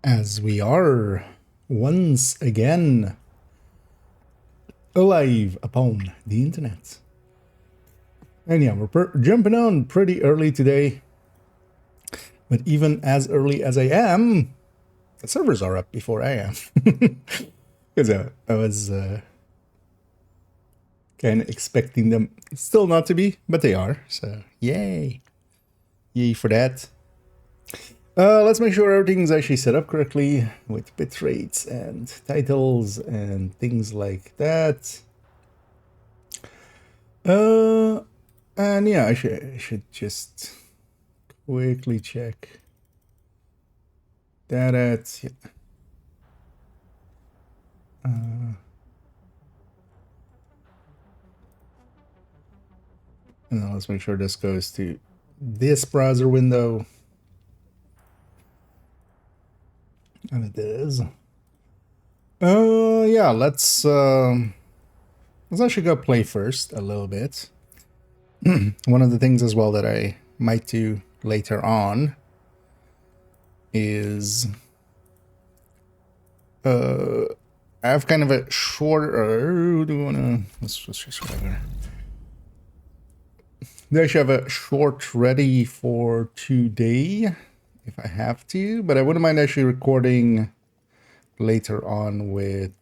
as we are once again alive upon the internet. And yeah, we're jumping on pretty early today. But even as early as I am, the servers are up before I am. Because I was kind of expecting them still not to be, but they are. So yay. Yay for that. Let's make sure everything's actually set up correctly with bit rates and titles and things like that. And yeah, I should just quickly check that at yeah. And then let's make sure this goes to this browser window. And it is. Yeah, let's actually go play first a little bit. One of the things as well that I might do later on is I have kind of a shorter. Do we wanna let's just whatever. I actually have a short ready for today if I have to, but I wouldn't mind actually recording later on with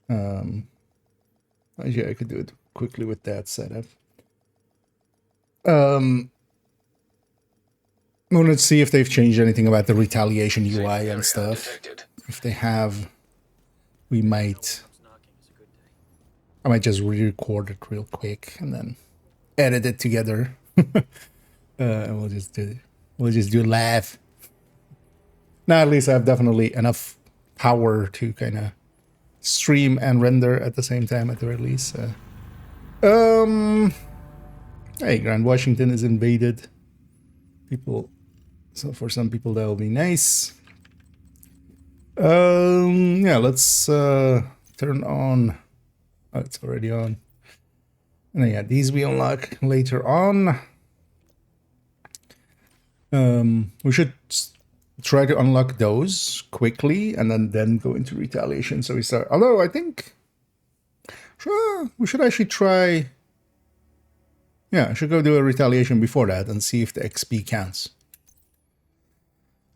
actually I could do it quickly with that setup. I want to see if they've changed anything about the retaliation UI and stuff. If they have, I might just re-record it real quick and then edit it together. And we'll just do it live. Now at least I have definitely enough power to kind of stream and render at the same time at the very least. Hey, Grand Washington is invaded. So for some people that will be nice. Yeah, let's turn on. Oh, it's already on. And yeah, these we unlock later on. We should try to unlock those quickly and then go into retaliation. So we start. Although I think, sure, we should actually try. Yeah, I should go do a retaliation before that and see if the XP counts.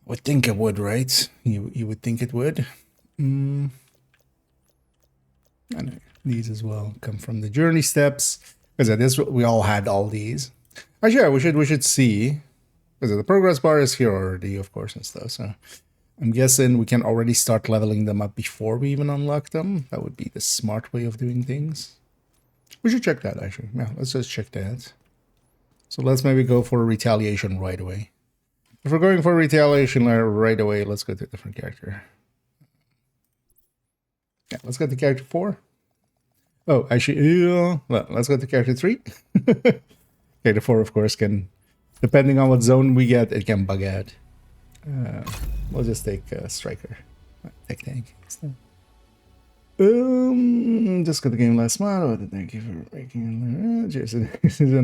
Would think it would, right? You would think it would. And these as well come from the journey steps. Because this we all had all these. Actually, yeah, we should see. Because the progress bar is here already, of course, and stuff. So I'm guessing we can already start leveling them up before we even unlock them. That would be the smart way of doing things. We should check that, actually. Yeah, let's just check that. So let's maybe go for a retaliation right away. If we're going for retaliation right away, let's go to a different character. Yeah, let's go to character 4. Oh, actually, well, let's go to character 3. Character 4, of course, can, depending on what zone we get, it can bug out. We'll just take Striker. Take tank. Just got the game last month. Thank you for making Jason.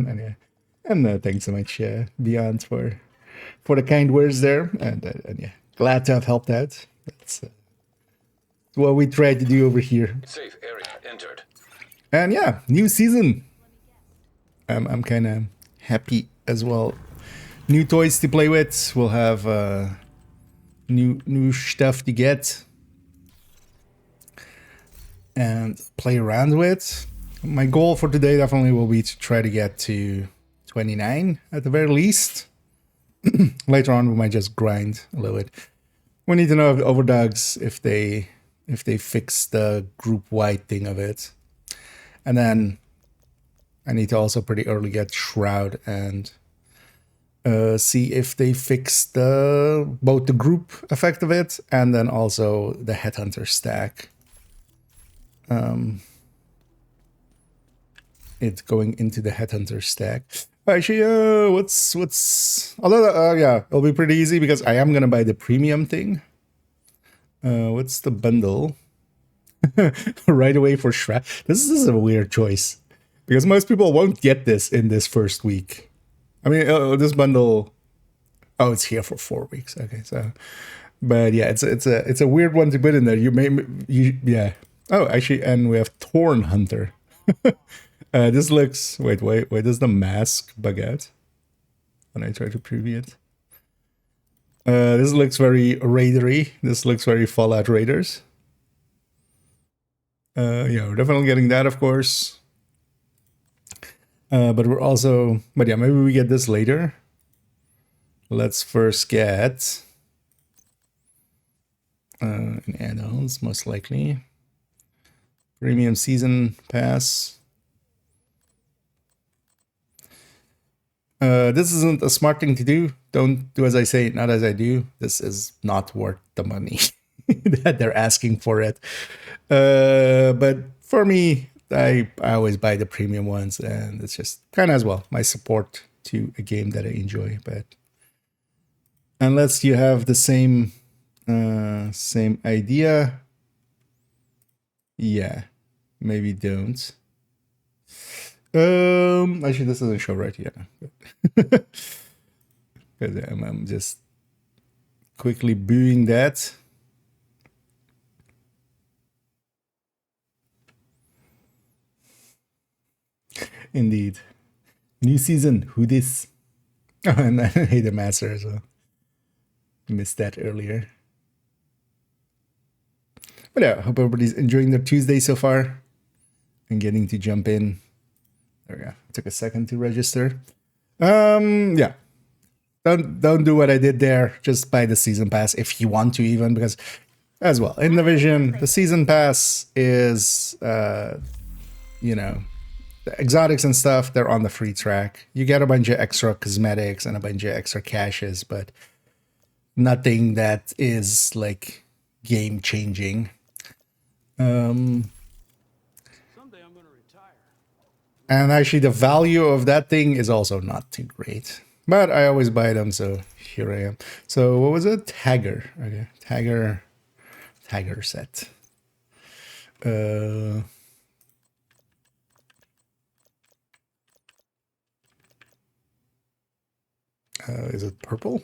Anyway. And thanks so much, Beyond, for the kind words there. And yeah, glad to have helped out. That's what we try to do over here. Safe area entered. And yeah, new season. I'm kind of happy as well. New toys to play with. We'll have new stuff to get and play around with. My goal for today definitely will be to try to get to 29 at the very least. Later on we might just grind a little bit. We need to know if Overdogs, if they fix the group wide thing of it. And then I need to also pretty early get Shroud and see if they fix both the group effect of it and then also the Headhunter stack. It's going into the Headhunter stack. Actually, although, yeah, it'll be pretty easy because I am going to buy the premium thing. What's the bundle? Right away for Shroud. This is a weird choice because most people won't get this in this first week. I mean, this bundle, oh, it's here for 4 weeks. Okay, so But yeah, it's a weird one to put in there. Yeah. Oh, actually, and we have Thorn Hunter. This looks wait, does the mask bug out when I try to preview it? This looks very raidery. This looks very Fallout Raiders. Yeah, we're definitely getting that, of course. But we're also, but yeah, maybe we get this later. Let's first get an add-ons, most likely. Premium Season Pass. This isn't a smart thing to do. Don't do as I say, not as I do. This is not worth the money that they're asking for it. But for me, I always buy the premium ones, and it's just kind of as well my support to a game that I enjoy. But unless you have the same idea, yeah, maybe don't. Actually, this doesn't show right yet. Because I'm just quickly booing that. Indeed. New season, who this? Oh, and I hate the master as well. Missed that earlier. But yeah, hope everybody's enjoying their Tuesday so far and getting to jump in. There we go. Took a second to register. Yeah. Don't do what I did there. Just buy the season pass if you want to, even, because as well in the vision, the season pass is you know, the exotics and stuff, they're on the free track. You get a bunch of extra cosmetics and a bunch of extra caches, but nothing that is like game changing. Someday I'm gonna retire. And actually the value of that thing is also not too great. But I always buy them, so here I am. So what was it? Tagger. Okay. Tagger set. Is it purple?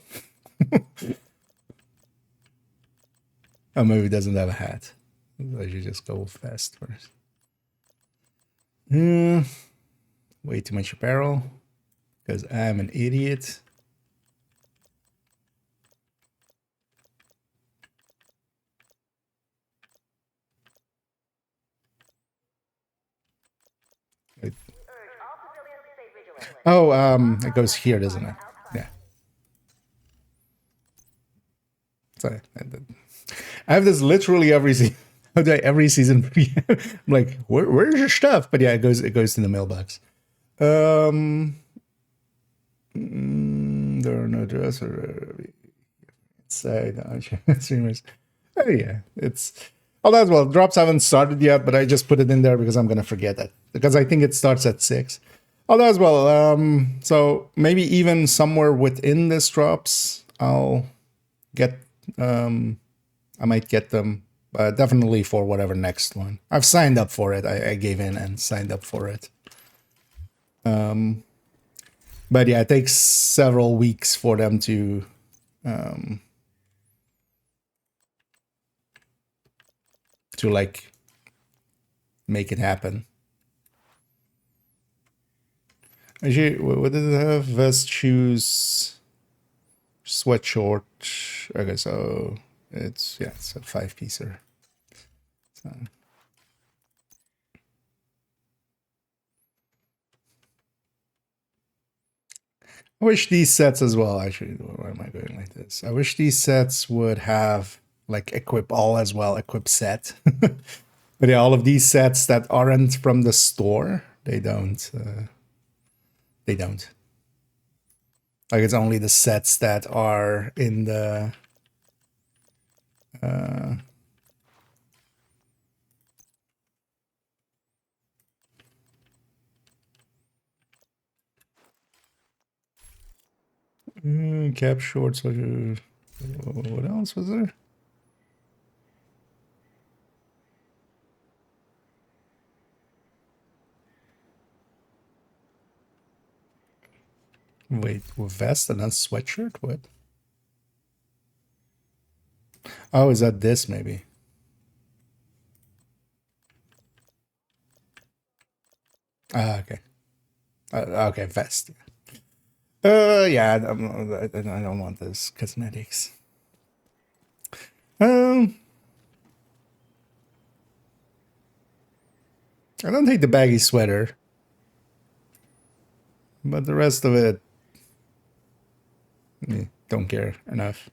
Oh, maybe it doesn't have a hat. I should just go fast first. Way too much apparel because I'm an idiot. It goes here, doesn't it? Yeah. So I have this literally every season. Every season. I'm like, where's your stuff? But yeah, it goes to the mailbox. There are no dresses inside streamers. Oh yeah, it's. Oh, that's well. Drops haven't started yet, but I just put it in there because I'm gonna forget that because I think it starts at 6. Oh, that's well. So maybe even somewhere within this drops, I'll get. I might get them, but definitely for whatever next one. I've signed up for it. I gave in and signed up for it. But yeah, it takes several weeks for them to like make it happen. Actually, what did it have? Vest, shoes, sweatshirt. Okay, so it's a 5-piecer. So. I wish these sets as well, actually, why am I going like this? I wish these sets would have like equip all as well, equip set. But yeah, all of these sets that aren't from the store, they don't. They don't. Like it's only the sets that are in the cap shorts. What else was there? Wait, with vest and then sweatshirt? What? Oh, is that this maybe? Okay. Okay, vest. Yeah, I don't want this cosmetics. I don't hate the baggy sweater, but the rest of it, don't care enough.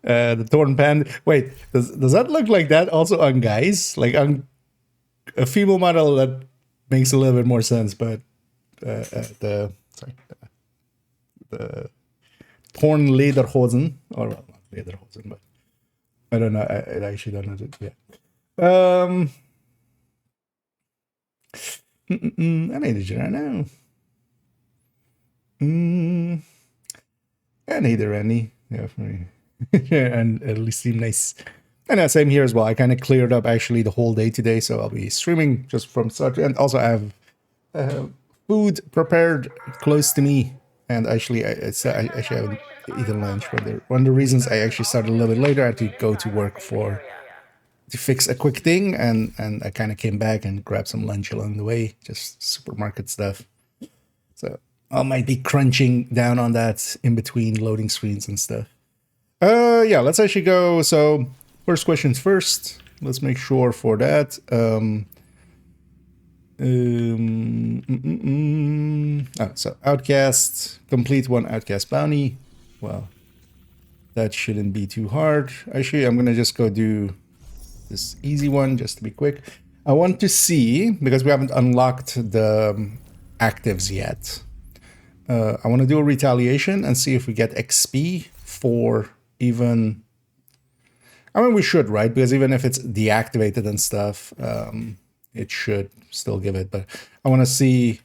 The torn pant. Wait, does that look like that also on guys? Like on a female model, that makes a little bit more sense, but the torn lederhosen, or well, not lederhosen, but I don't know. I actually don't know. Yeah. I need to know. And neither any. Yeah, and at least seem nice. And same here as well. I kind of cleared up actually the whole day today, so I'll be streaming just from start to end. Also, I have food prepared close to me, and actually, I actually haven't eaten lunch. But one of the reasons I actually started a little bit later, I had to go to work to fix a quick thing, and I kind of came back and grabbed some lunch along the way, just supermarket stuff. So I might be crunching down on that in between loading screens and stuff. Yeah, let's actually go. So first questions first. Let's make sure for that. So Outcast, complete one Outcast bounty. Well, that shouldn't be too hard. Actually, I'm gonna just go do this easy one just to be quick. I want to see, because we haven't unlocked the actives yet. I want to do a retaliation and see if we get XP for even... I mean, we should, right? Because even if it's deactivated and stuff, it should still give it. But I want to see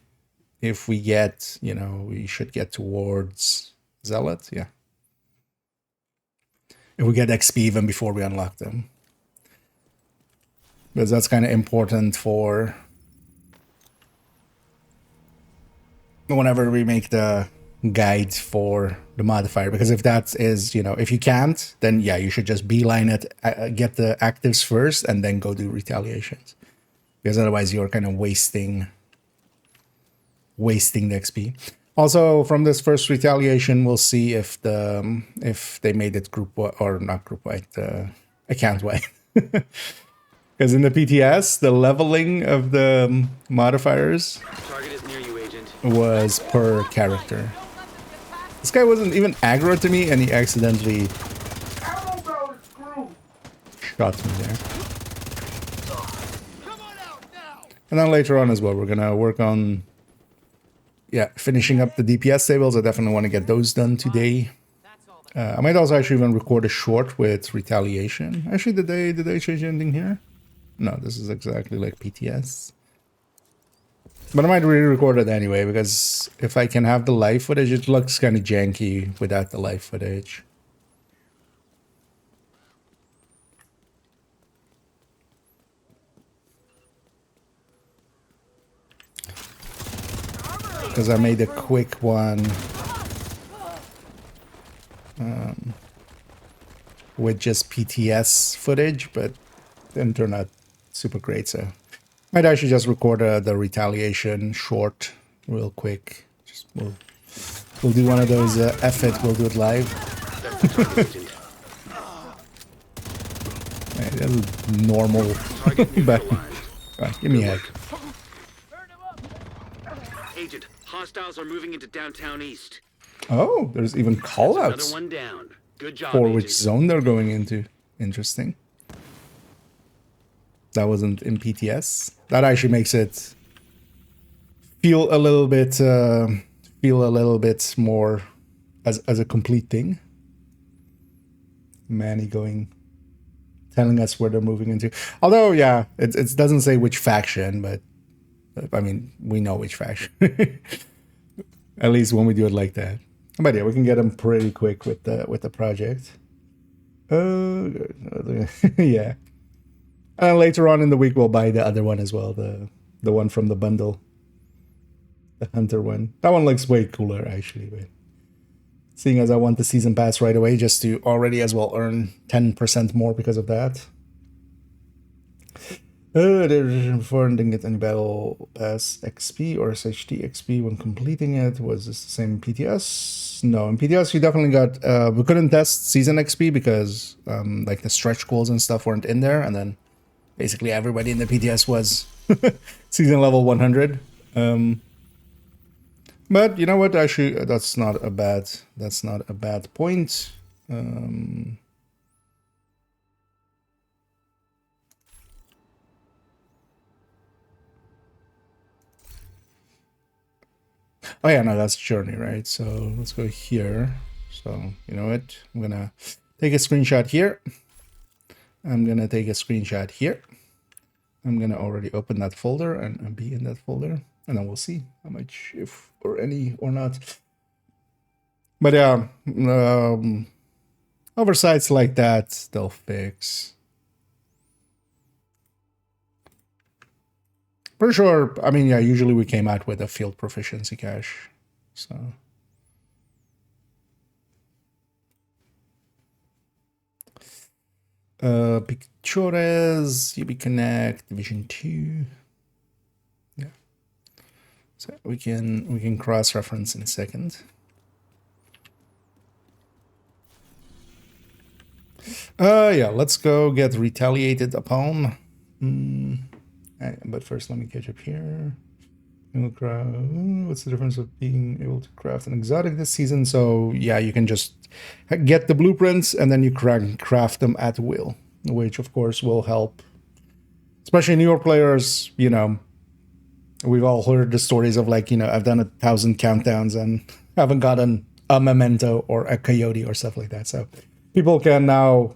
if we get, we should get towards Zealot. Yeah. If we get XP even before we unlock them. Because that's kind of important for whenever we make the guide for the modifier. Because if that is, if you can't, then yeah, you should just beeline it, get the actives first, and then go do retaliations. Because otherwise you're kind of wasting the XP. Also, from this first retaliation, we'll see if they made it group or not group wide, account wide. Because in the PTS, the leveling of the modifiers was per character. This guy wasn't even aggro to me, and he accidentally shot me there. And then later on as well, we're gonna work on, finishing up the DPS tables. I definitely want to get those done today. I might also actually even record a short with retaliation. Actually, did they change anything here? No, this is exactly like PTS. But I might re-record it anyway, because if I can have the live footage, it looks kind of janky without the live footage. Because I made a quick one with just PTS footage, but didn't turn out super great, so might actually just record the retaliation short real quick. Just we'll do one of those F it, we'll do it live. Hey, that's normal. But give me a hack. Agent, hostiles are moving into downtown east. Oh, there's even callouts. Another one down. Good job, for Agent. which zone they're going into. Interesting. That wasn't in PTS. That actually makes it feel a little bit more as a complete thing. Manny telling us where they're moving into. Although, yeah, it doesn't say which faction, but I mean, we know which faction. At least when we do it like that. But yeah, we can get them pretty quick with the project. Yeah. And later on in the week, we'll buy the other one as well, the one from the bundle, the hunter one. That one looks way cooler, actually. But Seeing as I want the season pass right away, just to already as well earn 10% more because of that. Before didn't get any battle pass XP or SHD XP when completing it. Was this the same in PTS? No, in PTS you definitely got. We couldn't test season XP because like the stretch goals and stuff weren't in there, and then basically everybody in the PTS was season level 100. But you know what? Actually, that's not a bad point. Oh yeah, no, that's journey, right? So let's go here. So you know what? I'm gonna take a screenshot here. I'm gonna take a screenshot here. I'm gonna already open that folder and be in that folder, and then we'll see how much, if or any or not. But yeah, oversights like that they'll fix. For sure. I mean, yeah, usually we came out with a field proficiency cache. So Pictures, UB Connect, Division 2. Yeah. So we can cross-reference in a second. Yeah, let's go get retaliated upon. But first, let me catch up here. What's the difference of being able to craft an exotic this season? So yeah, you can just get the blueprints and then you craft them at will, which of course will help, especially newer players. You know, we've all heard the stories of like, you know, I've done 1,000 countdowns and haven't gotten a memento or a coyote or stuff like that. So people can now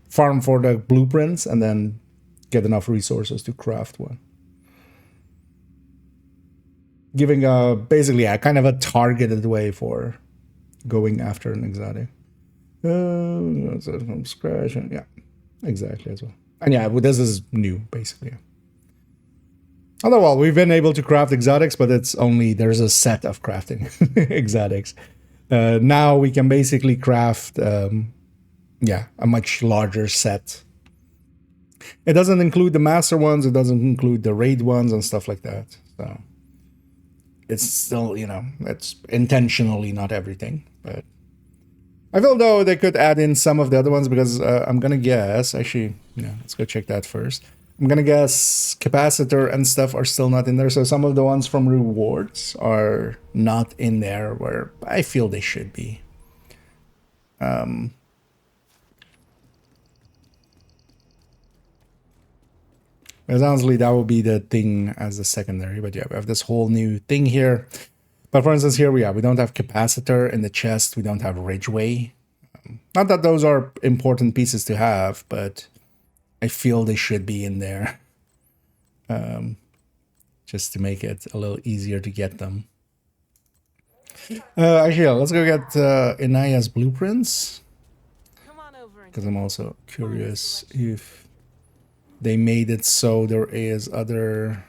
farm for the blueprints and then get enough resources to craft one. Giving basically a kind of a targeted way for going after an exotic. From scratch. Yeah, exactly as well. And yeah, this is new basically. Although, well, we've been able to craft exotics, but it's only there's a set of crafting exotics. Now we can basically craft, yeah, a much larger set. It doesn't include the master ones. It doesn't include the raid ones and stuff like that. So it's still, you know, it's intentionally not everything. But I feel though they could add in some of the other ones because I'm gonna guess. Actually, yeah, let's go check that first. I'm gonna guess capacitor and stuff are still not in there. So some of the ones from rewards are not in there where I feel they should be. Because honestly, that would be the thing as the secondary. But yeah, we have this whole new thing here. But for instance, here we don't have capacitor in the chest. We don't have Ridgeway. Not that those are important pieces to have, but I feel they should be in there. Just to make it a little easier to get them. Actually, yeah, let's go get Inaya's blueprints. Because I'm also curious if they made it so there is other...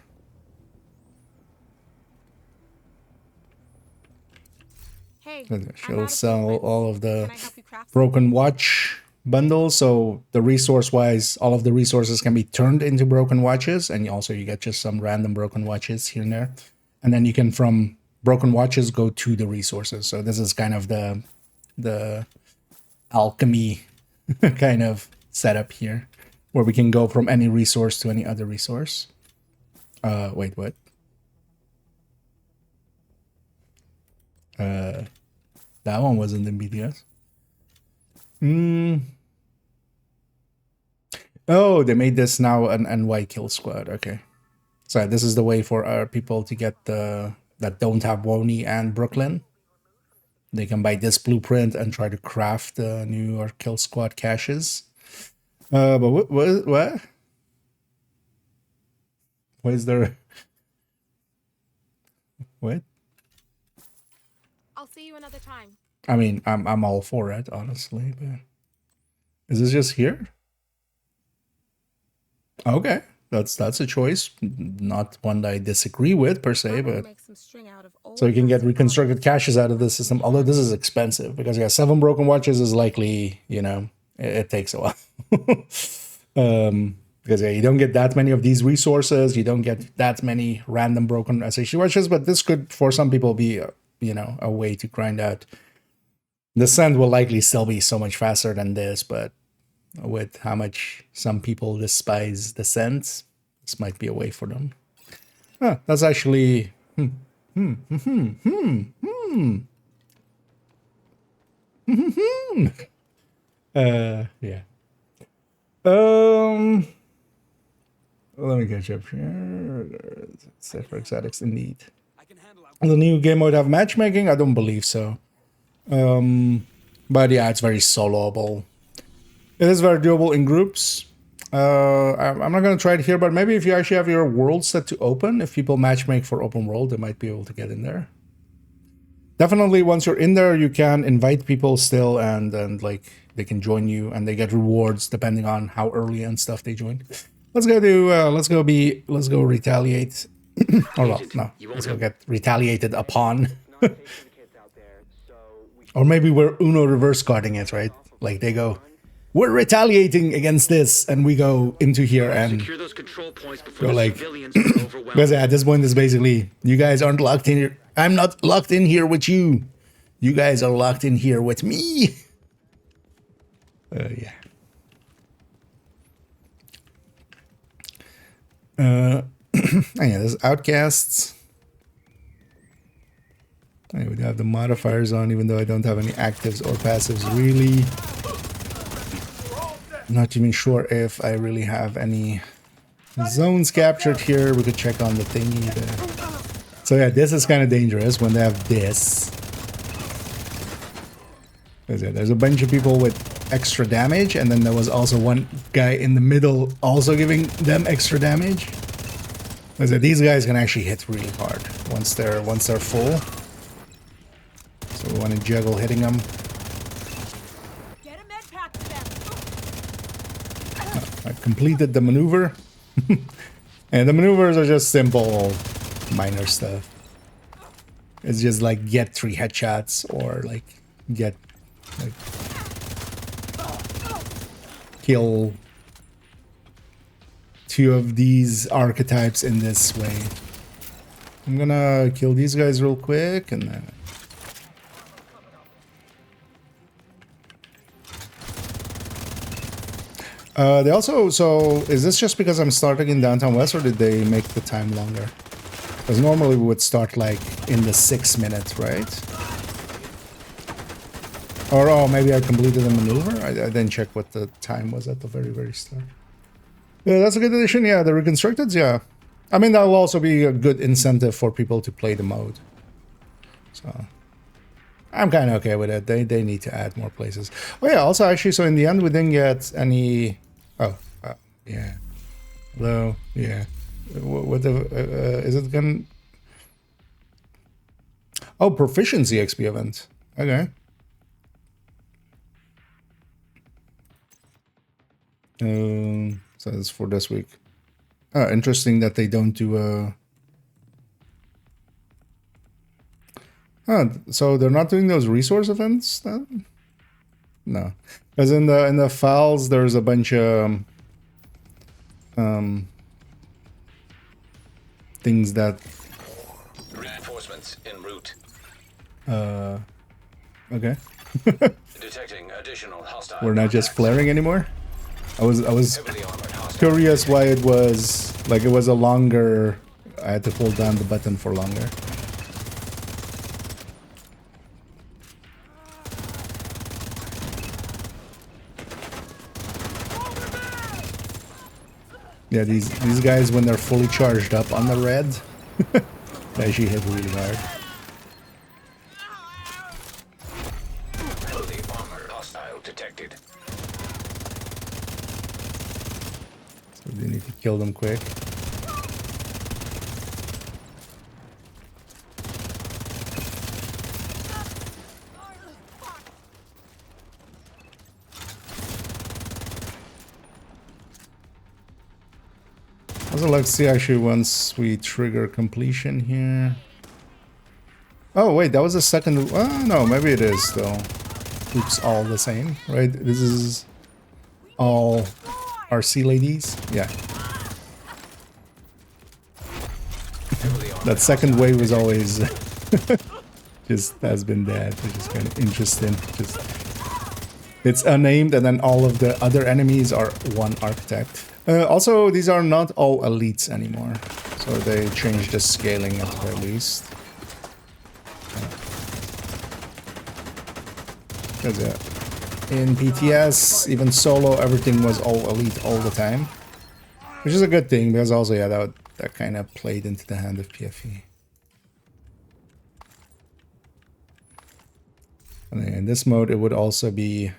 Hey, she'll sell all of the broken watch bundles, so the resource-wise, all of the resources can be turned into broken watches, and also you get just some random broken watches here and there. And then you can, from broken watches, go to the resources. So this is kind of the alchemy kind of setup here, where we can go from any resource to any other resource. Wait, what? That one wasn't in BTS. Oh, they made this now an NY kill squad. Okay. So this is the way for our people to get the that don't have Woni and Brooklyn. They can buy this blueprint and try to craft the new kill squad caches. But what? What is there? What? I'll see you another time. I mean, I'm all for it, honestly. But is this just here? Okay, that's a choice. Not one that I disagree with per se, but make some string out of So you can get reconstructed caches out of the system, although this is expensive because yeah, 7 broken watches is likely, you know, it takes a while. Because yeah, you don't get that many of these resources, you don't get that many random broken SHD watches, but this could, for some people, be, you know, a way to grind out. The send will likely still be so much faster than this, but with how much some people despise the sends, this might be a way for them. Huh, that's actually... yeah. Let me catch up here. Set for exotics, indeed. The new game mode have matchmaking? I don't believe so. But yeah, it's very soloable. It is very doable in groups. I'm not going to try it here, but maybe if you actually have your world set to open, if people matchmake for open world, they might be able to get in there. Definitely, once you're in there, you can invite people still, and like they can join you, and they get rewards depending on how early and stuff they join. Let's go retaliate. Or well, no, let's go get retaliated upon. Or maybe we're Uno reverse carding it, right? Like they go, we're retaliating against this, and we go into here and Secure those control points before go the like, civilians are overwhelmed. because at this point it's basically, you guys aren't locked in here. I'm not locked in here with you. You guys are locked in here with me. Yeah. And yeah, there's outcasts. I would have the modifiers on, even though I don't have any actives or passives really. Not even sure if I really have any zones captured here. We could check on the thingy there. So yeah, this is kind of dangerous when they have this. There's a bunch of people with extra damage, and then there was also one guy in the middle also giving them extra damage. These guys can actually hit really hard once they're full. So we want to juggle hitting them. Get a med pack to them. I completed the maneuver. And the maneuvers are just simple, minor stuff. It's just like get 3 headshots or like get like kill 2 of these archetypes in this way. I'm gonna kill these guys real quick and then they also, so is this just because I'm starting in Downtown West, or did they make the time longer? Because normally we would start like in the 6 minutes, right? Or oh, maybe I completed the maneuver. I didn't check what the time was at the very start. Yeah, that's a good addition. Yeah, the reconstructeds, yeah. I mean, that will also be a good incentive for people to play the mode. So I'm kind of okay with it. They need to add more places. Oh yeah, also actually, so in the end we didn't get any... Oh, yeah. Hello, yeah. What the... is it gonna... Oh, proficiency XP event. Okay. So that's for this week. Oh, interesting that they don't do a... so they're not doing those resource events then? No. Because in the files there's a bunch of things that reinforcements en route. Okay. Detecting additional hostile. We're not just flaring anymore. I was Heavily armored hostile. curious why it was like it was a longer. I had to hold down the button for longer. Yeah, these guys when they're fully charged up on the red, they actually hit really hard. Heavily armored hostile detected. So they need to kill them quick. Also, let's see actually once we trigger completion here. Oh wait, that was the second. Oh no, maybe it is still. Oops, all the same, right? This is all RC ladies. Yeah. That second wave was always just has been that, which is kind of interesting. Just it's unnamed, and then all of the other enemies are one architect. Also, these are not all elites anymore, so they changed the scaling at the very least. Because in PTS, even solo, everything was all elite all the time, which is a good thing because also yeah, that kind of played into the hand of PFE. And in this mode, it would also be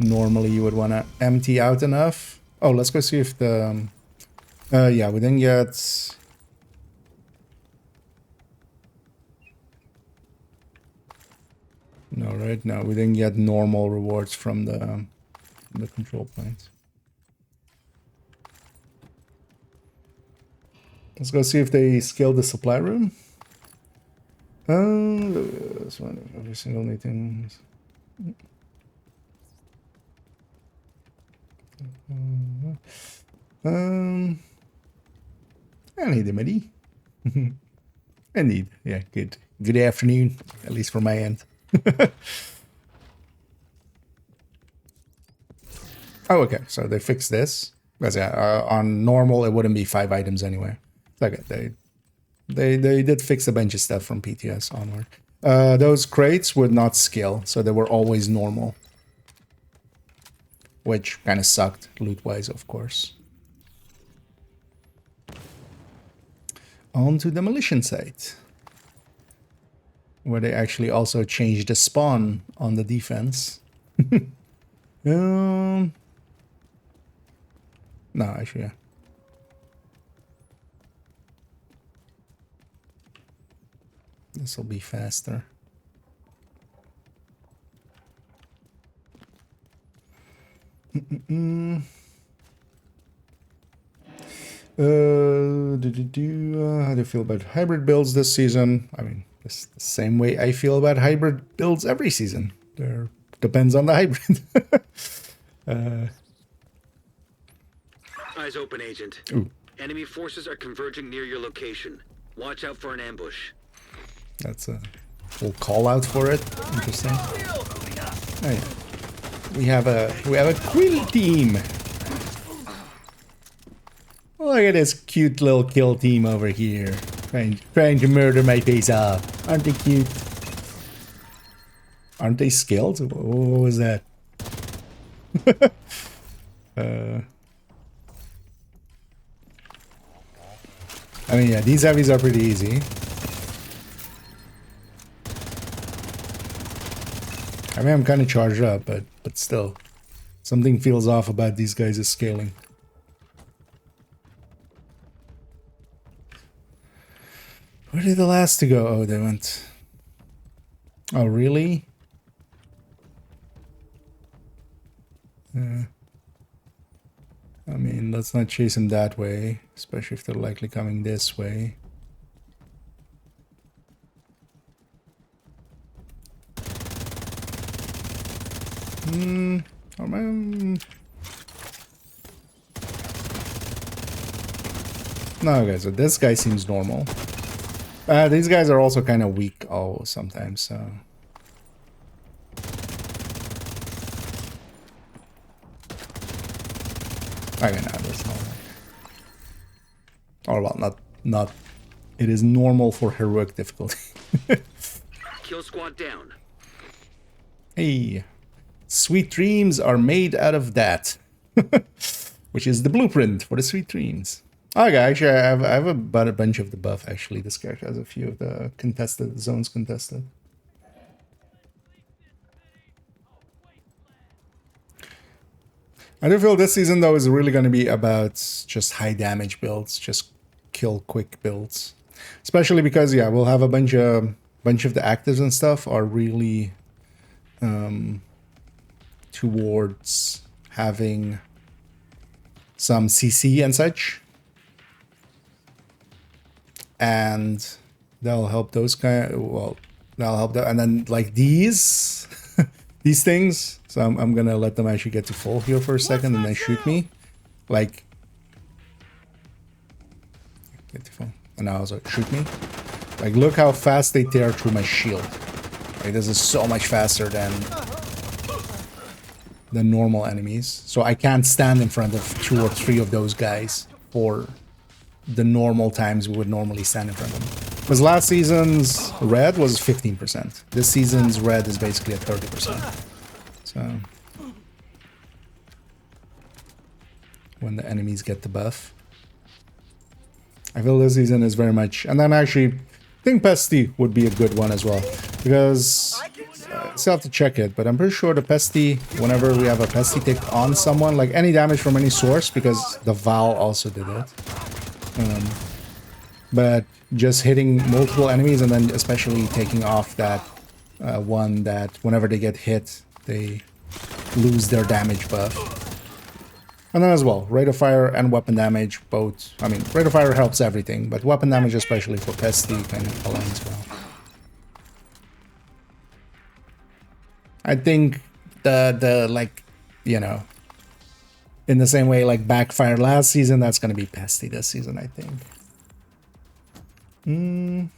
normally you would want to empty out enough. Oh, let's go see if the yeah, we didn't get. No, right now we didn't get normal rewards from the control point. Let's go see if they scaled the supply room. This one, every single meeting. Anonymity. Indeed, yeah, good. Good afternoon, at least from my end. Oh, okay. So they fixed this. Because yeah, on normal it wouldn't be 5 items anyway. Okay, they did fix a bunch of stuff from PTS onward. Those crates would not scale, so they were always normal, which kind of sucked loot-wise, of course. On to demolition site, where they actually also changed the spawn on the defense. No, actually, yeah. This will be faster. How do you feel about hybrid builds this season? I mean, it's the same way I feel about hybrid builds every season. There depends on the hybrid. Eyes open, Agent. Ooh. Enemy forces are converging near your location. Watch out for an ambush. That's a full call out for it. Interesting. Oh, yeah. We have a kill team. Look at this cute little kill team over here, trying to murder my face off. Aren't they cute? Aren't they skilled? What was that? I mean, yeah, these heavies are pretty easy. I mean, I'm kind of charged up, but still, something feels off about these guys' scaling. Where did the last two go? Oh, they went. Oh, really? I mean, let's not chase them that way, especially if they're likely coming this way. Oh man. No, okay, so this guy seems normal. These guys are also kind of weak sometimes, so... Okay, no, that's normal. Or well, not... It is normal for heroic difficulty. Kill squad down. Hey. Sweet dreams are made out of that. Which is the blueprint for the sweet dreams. Okay, actually, I have a bunch of the buff, actually. This character has a few of the zones contested. I do feel this season, though, is really going to be about just high damage builds, just kill quick builds. Especially because, yeah, we'll have a bunch of the actives and stuff are really towards having some CC and such. And that'll help those kind. Well, that'll help that. And then like these, these things. So I'm gonna let them actually get to full heal for a second and then shoot me. Like, get to full. And now also shoot me. Like, look how fast they tear through my shield. Like, this is so much faster than the normal enemies. So I can't stand in front of 2 or 3 of those guys for the normal times we would normally stand in front of them. Because last season's red was 15%. This season's red is basically at 30%. So when the enemies get the buff. I feel this season is very much... And then actually, I think Pesty would be a good one as well. Because... I still have to check it, but I'm pretty sure the Pesty, whenever we have a Pesty tick on someone, like any damage from any source, because the Val also did it. But just hitting multiple enemies and then especially taking off that one that whenever they get hit, they lose their damage buff. And then as well, rate of fire and weapon damage, both. I mean, rate of fire helps everything, but weapon damage, especially for Pesty, kind of aligns well. I think the like, you know, in the same way like Backfire last season, that's going to be Pesty this season, I think. And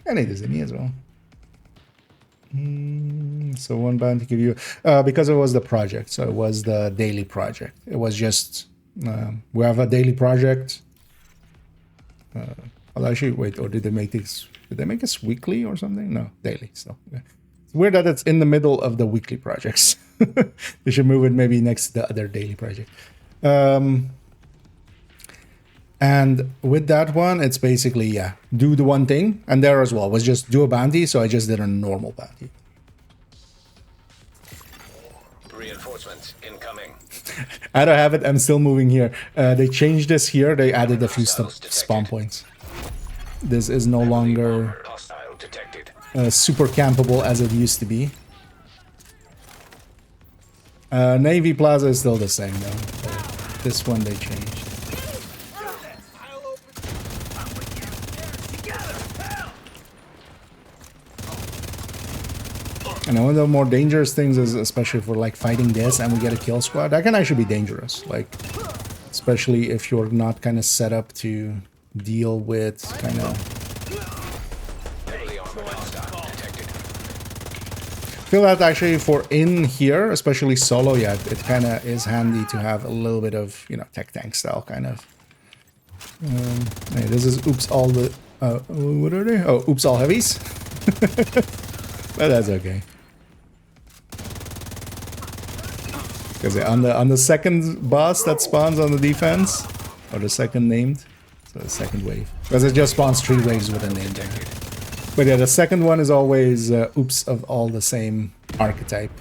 it is in me as well. So one bounty give you because it was the project, so it was the daily project. It was just we have a daily project. I'll actually wait, or did they make this? Did they make this weekly or something? No, daily. So yeah. It's weird that it's in the middle of the weekly projects. They should move it maybe next to the other daily project. And with that one, it's basically, yeah, do the one thing. And there as well was just do a bounty. So I just did a normal bounty. Reinforcements incoming. I don't have it. I'm still moving here. They changed this here. They added a few spawn points. This is no longer super campable as it used to be. Navy Plaza is still the same though. This one they changed. And one of the more dangerous things is, especially for like fighting this and we get a kill squad, that can actually be dangerous. Like, especially if you're not kind of set up to deal with kind of... I feel that actually for in here, especially solo, yeah, it kind of is handy to have a little bit of, you know, tech tank style kind of. Hey, this is oops all the... what are they? Oh, oops all heavies. But that's okay. Because on the second boss that spawns on the defense, or the second named, so the second wave. Because it just spawns 3 waves with a name there. But yeah, the second one is always oops of all the same archetype.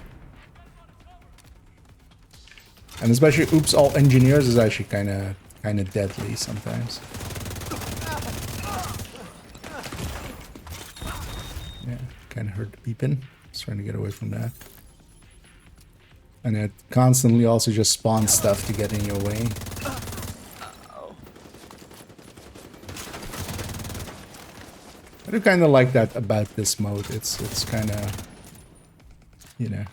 And especially oops all engineers is actually kind of deadly sometimes. Yeah, kind of heard the beeping. Just trying to get away from that. And it constantly also just spawns stuff to get in your way. I do kind of like that about this mode. It's kind of, you know,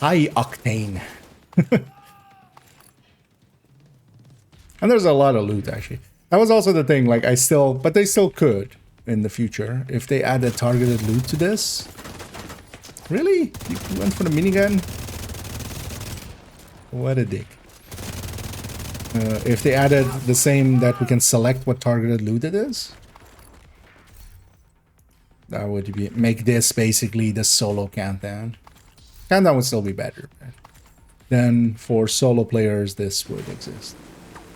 high octane. And there's a lot of loot actually. That was also the thing. Like but they still could in the future if they added targeted loot to this. Really? You went for the minigun? What a dick. If they added the same that we can select what targeted loot it is, that would make this basically the solo countdown. Countdown would still be better. Then for solo players, this would exist.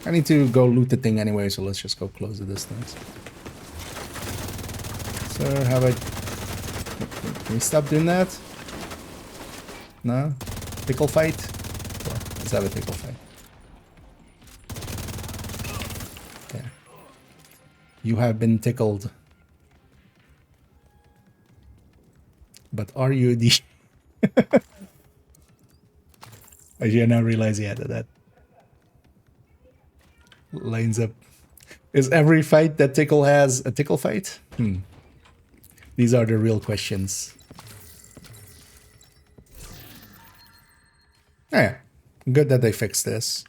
I need to go loot the thing anyway, so let's just go close the distance. So, have I... Can we stop doing that? No? Tickle fight? Well, let's have a tickle fight. Yeah. You have been tickled. But are you the... Actually, I now realize he added that. Lines up. Is every fight that Tickle has a Tickle fight? These are the real questions. Oh, yeah, good that they fixed this.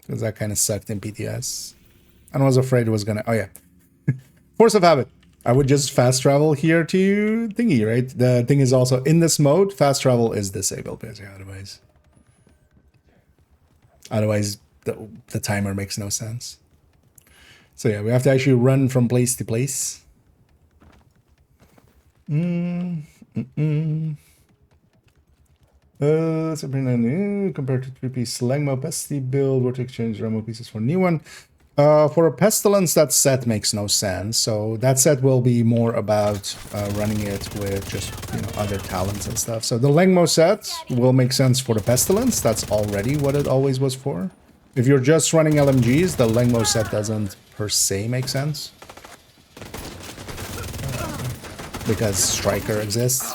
Because that kind of sucked in PTS. And I was afraid it was gonna... Oh, yeah. Force of habit. I would just fast travel here to thingy, right? The thing is also, in this mode, fast travel is disabled, basically, otherwise. Otherwise, the timer makes no sense. So yeah, we have to actually run from place to place. Compared to 3-piece Langmo Pesty build, were to exchange Remo pieces for a new one. For a Pestilence, that set makes no sense. So that set will be more about running it with just, you know, other talents and stuff. So the Langmo set will make sense for the Pestilence. That's already what it always was for. If you're just running LMGs, the Langmo set doesn't per se make sense. Because Striker exists.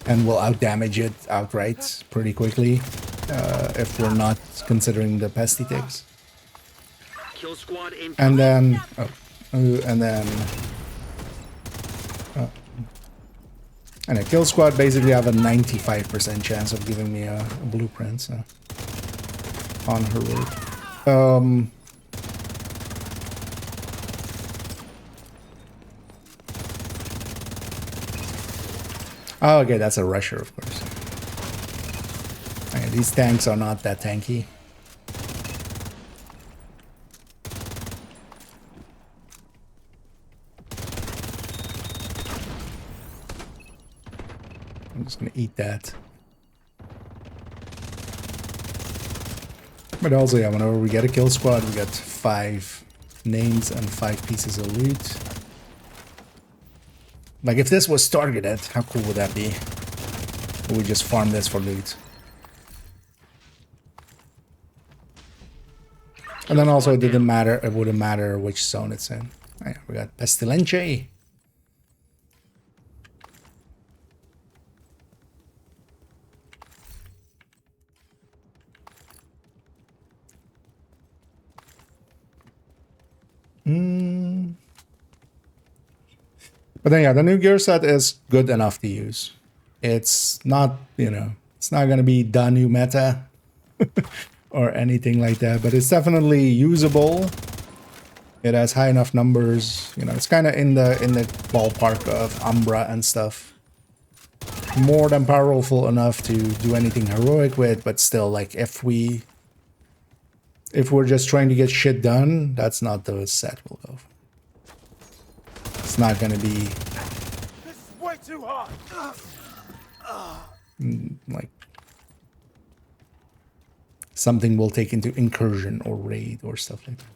And will outdamage it outright pretty quickly. If we're not considering the Pesty ticks. Kill squad incoming. And then, and a kill squad basically have a 95% chance of giving me a blueprint, so, on heroic. Oh, okay, that's a rusher, of course. Okay, these tanks are not that tanky. I'm just gonna eat that. But also, yeah, whenever we get a kill squad, we get 5 names and 5 pieces of loot. Like, if this was targeted, how cool would that be? Or we just farm this for loot. And then also, it didn't matter, it wouldn't matter which zone it's in. Oh, yeah, we got Pestilence. But then, yeah, the new gear set is good enough to use. It's not, you know, it's not going to be the new meta or anything like that, but it's definitely usable. It has high enough numbers, you know, it's kind of in the ballpark of Umbra and stuff. More than powerful enough to do anything heroic with, but still, like, if we're just trying to get shit done, that's not the set we'll go for. It's not gonna be This is way too hard. Like something we'll take into incursion or raid or stuff like that.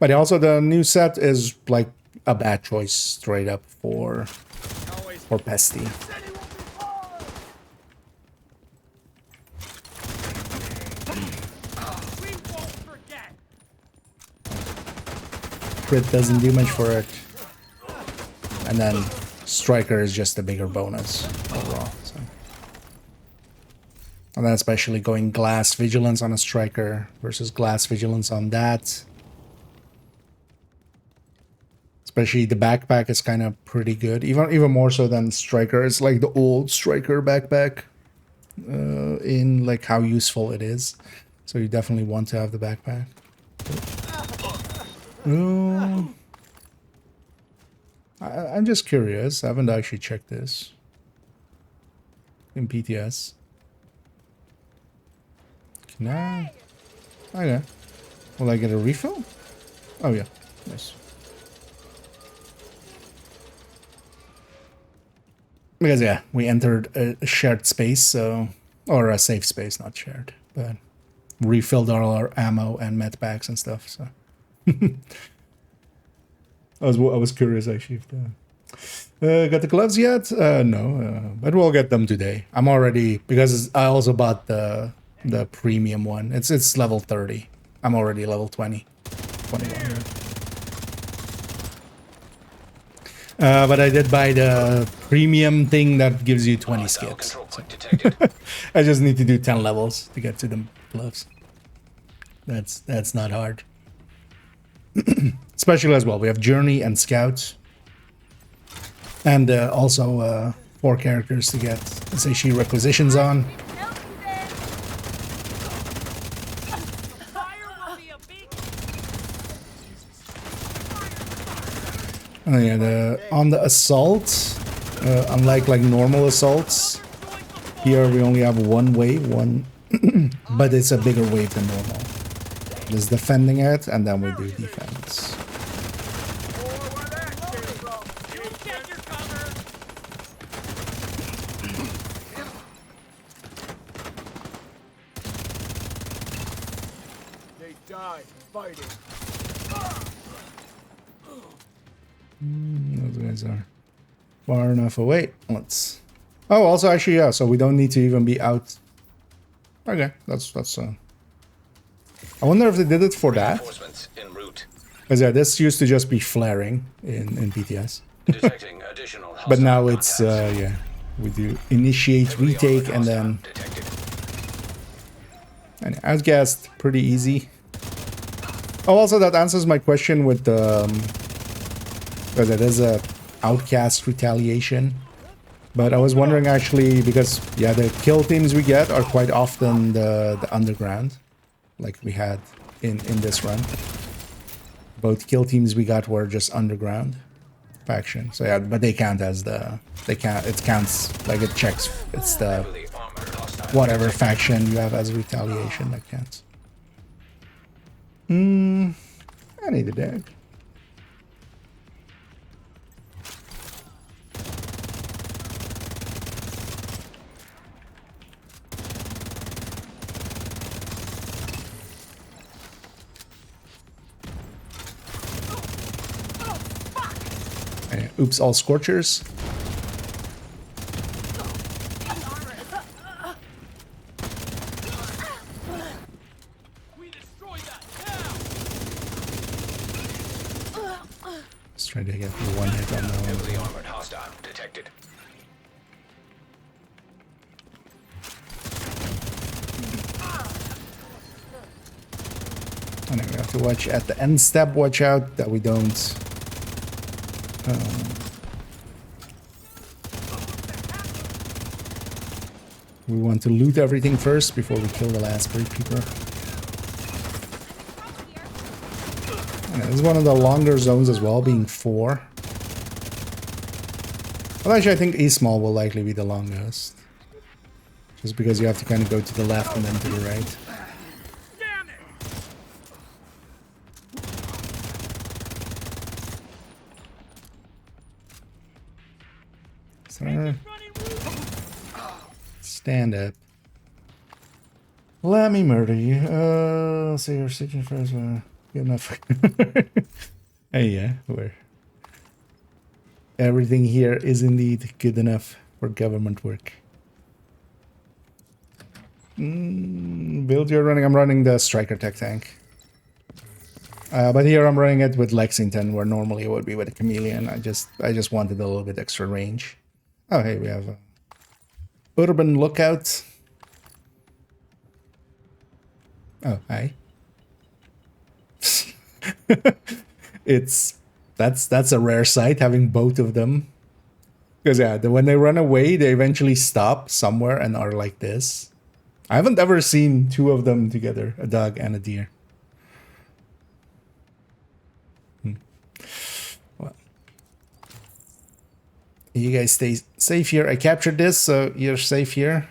But also the new set is like a bad choice straight up for Pesty. Crit doesn't do much for it. And then Striker is just a bigger bonus overall. So. And then especially going Glass Vigilance on a Striker versus Glass Vigilance on that. Especially the backpack is kind of pretty good. Even more so than Striker. It's like the old Striker backpack. In like how useful it is. So you definitely want to have the backpack. I'm just curious. I haven't actually checked this in PTS. Can I? Okay. Will I get a refill? Oh yeah. Nice. Because yeah, we entered a shared space, so, or a safe space, not shared, but refilled all our ammo and med packs and stuff. So. I was curious actually. Got the gloves yet? No, but we'll get them today. I'm already, because I also bought the premium one. It's level 30. I'm already level 20. 21. But I did buy the premium thing that gives you 20 Hostile skips. control point detected. I just need to do 10 levels to get to the gloves. That's not hard. Special as well. We have Journey and Scout. And also 4 characters to get Seishi requisitions on. Help you then. Fire will be a big. Oh yeah, on the assault, unlike like normal assaults, here we only have one wave, but it's a bigger wave than normal. Just defending it, and then we do defense. You get your cover. They died fighting. Those guys are far enough away. Let's. Oh, also, actually, yeah. So we don't need to even be out. Okay, that's. I wonder if they did it for that. Reinforcements en route. Because yeah, this used to just be flaring in PTS, Detecting additional hostile but now it's contacts. yeah. We do initiate, Heavily retake, armored and hostile then detected. and outcast. Pretty easy. Oh, also that answers my question with because it is a outcast retaliation. But I was wondering actually because yeah, the kill teams we get are quite often the underground, like we had in this run. Both kill teams we got were just underground faction. So yeah, but they count as it counts like it checks. It's the Heavily armored hostile whatever detected. faction you have as retaliation that counts. I need a deck. Oops, all scorchers. We destroyed that. Just trying to get the one hit on that Heavily one. armored hostile detected. And then we have to watch at the end step. Watch out that we don't. We want to loot everything first before we kill the last 3 people. And this is one of the longer zones as well, being 4. Well, actually, I think E-Small will likely be the longest. Just because you have to kind of go to the left and then to the right. Damn it! So, Running stand up. Let me murder you. So you're searching first. Good enough. Hey, yeah, where everything here is indeed good enough for government work. Build you're running. I'm running the striker tech tank. But here I'm running it with Lexington, where normally it would be with a chameleon. I just wanted a little bit extra range. Oh, hey, we have a urban lookout. Oh, hi. That's a rare sight, having both of them. Because yeah, when they run away, they eventually stop somewhere and are like this. I haven't ever seen 2 of them together, a dog and a deer. Well, you guys stay safe here. I captured this, so you're safe here.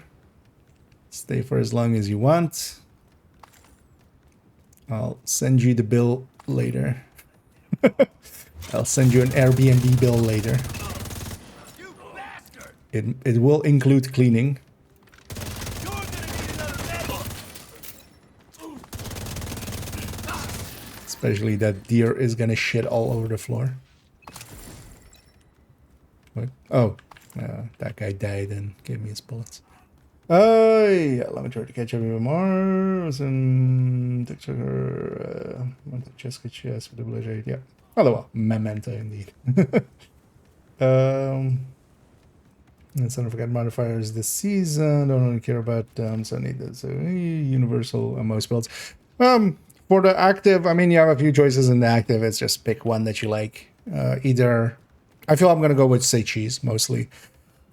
Stay for as long as you want. I'll send you the bill later. I'll send you an Airbnb bill later. You bastard! It will include cleaning. You're gonna need another medal! Especially that deer is gonna shit all over the floor. What? Oh, that guy died and gave me his bullets. Yeah, let me try to catch up even more. Jessica Chess with double J. Yeah. Oh well, memento indeed. Let's not forget modifiers this season. Don't really care about so I need this universal most builds. For the active, I mean, you have a few choices in the active. It's just pick one that you like. Either, I feel I'm gonna go with say cheese mostly,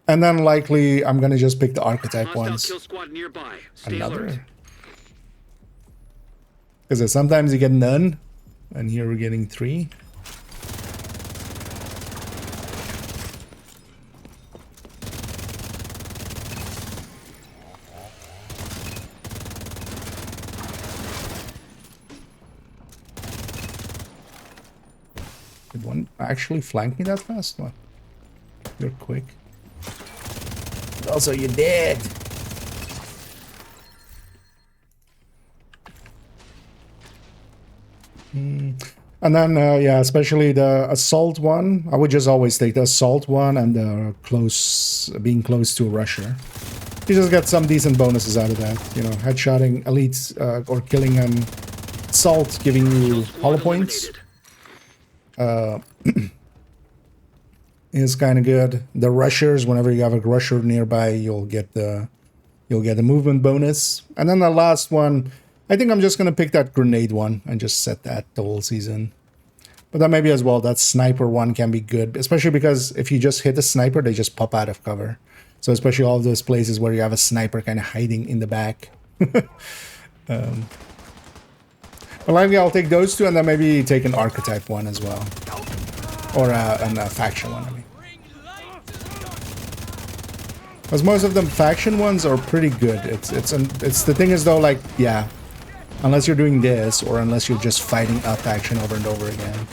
and then likely I'm gonna just pick the archetype Hostile ones. kill squad nearby. Stay Another, alert. because sometimes you get none, and here we're getting 3. Did one actually flank me that fast? What? You're quick. Also, you're dead. And then, yeah, especially the assault one. I would just always take the assault one and the being close to a rusher. You just get some decent bonuses out of that. You know, headshotting elites or killing an assault, giving you hollow points. Is kind of good. The rushers, whenever you have a rusher nearby, you'll get the movement bonus. And then the last one, I think I'm just gonna pick that grenade one and just set that the whole season. But that maybe as well, that sniper one can be good, especially because if you just hit a sniper, they just pop out of cover. So especially all those places where you have a sniper kind of hiding in the back. But likely I'll take those two and then maybe take an archetype one as well. Or a faction one, I mean. Because most of them faction ones are pretty good. It's the thing is though, like, yeah, unless you're doing this or unless you're just fighting a faction over and over again.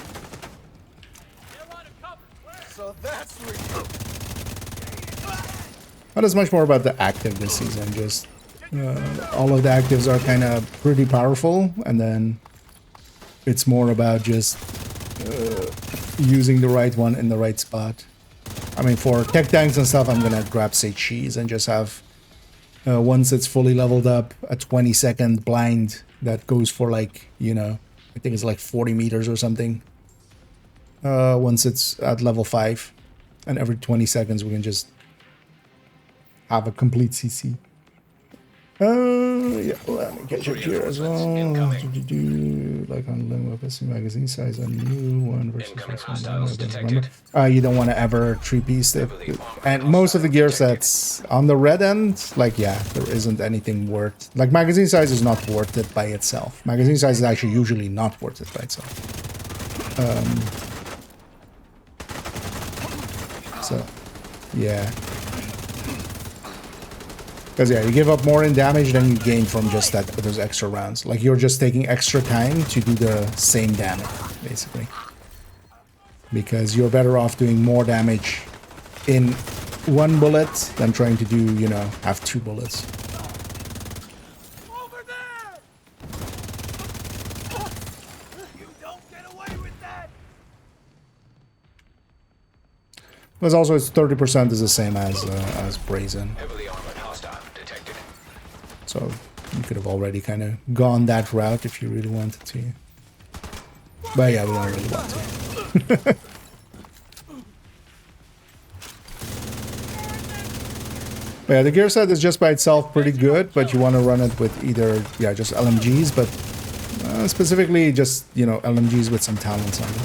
So that's where you... Not as much more about the active this season. Just all of the actives are kind of pretty powerful, and then it's more about just using the right one in the right spot. I mean, for tech tanks and stuff, I'm gonna grab say cheese and just have once it's fully leveled up, a 20-second blind that goes for like, you know, I think it's like 40 meters or something. Once it's at level 5, and every 20 seconds we can just have a complete CC. Yeah, let me get your gear as well. Like on limb weapons, magazine size on new one versus this one. You don't want to ever 3-piece it. And most of the gear sets on the red end, like, yeah, there isn't anything worth. Like, magazine size is not worth it by itself. Magazine size is actually usually not worth it by itself. So, yeah. Because, yeah, you give up more in damage than you gain from just those extra rounds. Like, you're just taking extra time to do the same damage, basically. Because you're better off doing more damage in one bullet than trying to do, you know, have 2 bullets. Over there! You don't get away with that! Because also it's 30% is the same as Brazen. Heavily armored hostile detected. So you could have already kind of gone that route if you really wanted to. But yeah, we don't really want to. But yeah, the gear set is just by itself pretty good, but you want to run it with either, yeah, just LMGs, but specifically just, you know, LMGs with some talents on it.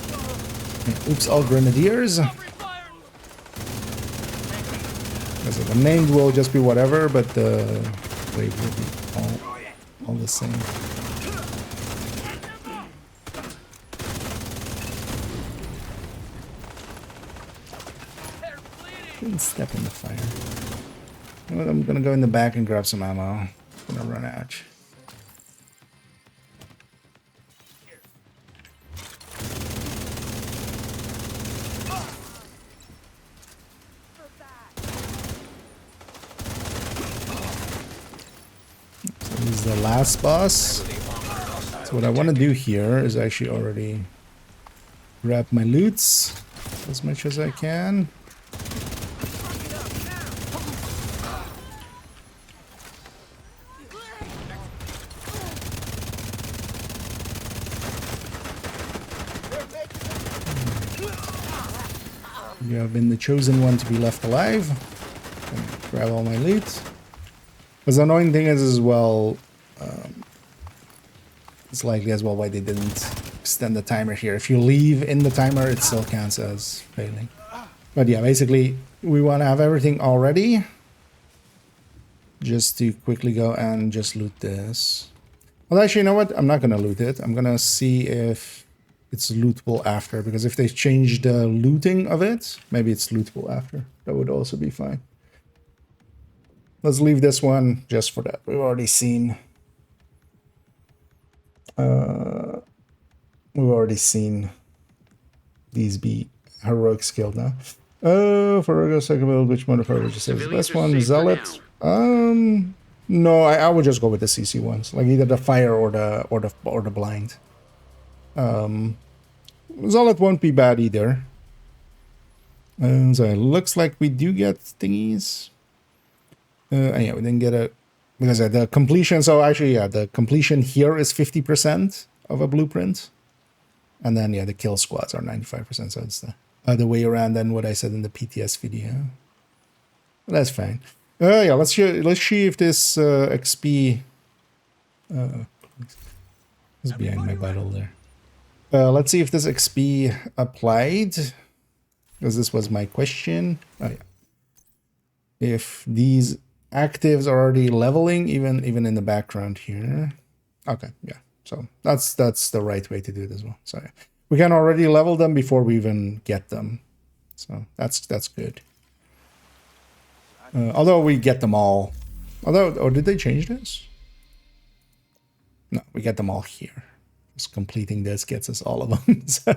Yeah, oops, all grenadiers. Because the named will just be whatever, but the wave will be all the same. Shouldn't step in the fire. You know what, I'm gonna go in the back and grab some ammo. I'm gonna run out. So this is the last boss. So what I want to do here is actually already grab my loots as much as I can. You have been the chosen one to be left alive. Grab all my loot. Because the annoying thing is as well, it's likely as well why they didn't extend the timer here. If you leave in the timer, it still counts as failing. But yeah, basically, we want to have everything already. Just to quickly go and just loot this. Well, actually, you know what? I'm not going to loot it. I'm going to see if it's lootable after. Because if they change the looting of it, maybe it's lootable after. That would also be fine. Let's leave this one just for that. We've already seen... these be heroic skilled now. For a second build, which modifier would you say is the best one? Zealot? No, I would just go with the CC ones. Like either the fire or the blind. Zealot won't be bad either. So it looks like we do get thingies. Yeah, we didn't get a... Because the completion... So actually, yeah, the completion here is 50% of a blueprint. And then, yeah, the kill squads are 95%. So it's the other way around than what I said in the PTS video. But that's fine. Yeah, let's see if this XP... is behind my battle there. Let's see if this XP applied. Because this was my question. Oh, yeah. If these actives are already leveling, even in the background here. Okay, yeah. So that's the right way to do it as well. So yeah. We can already level them before we even get them. So that's good. Although we get them all. Or did they change this? No, we get them all here. Just completing this gets us all of them. So,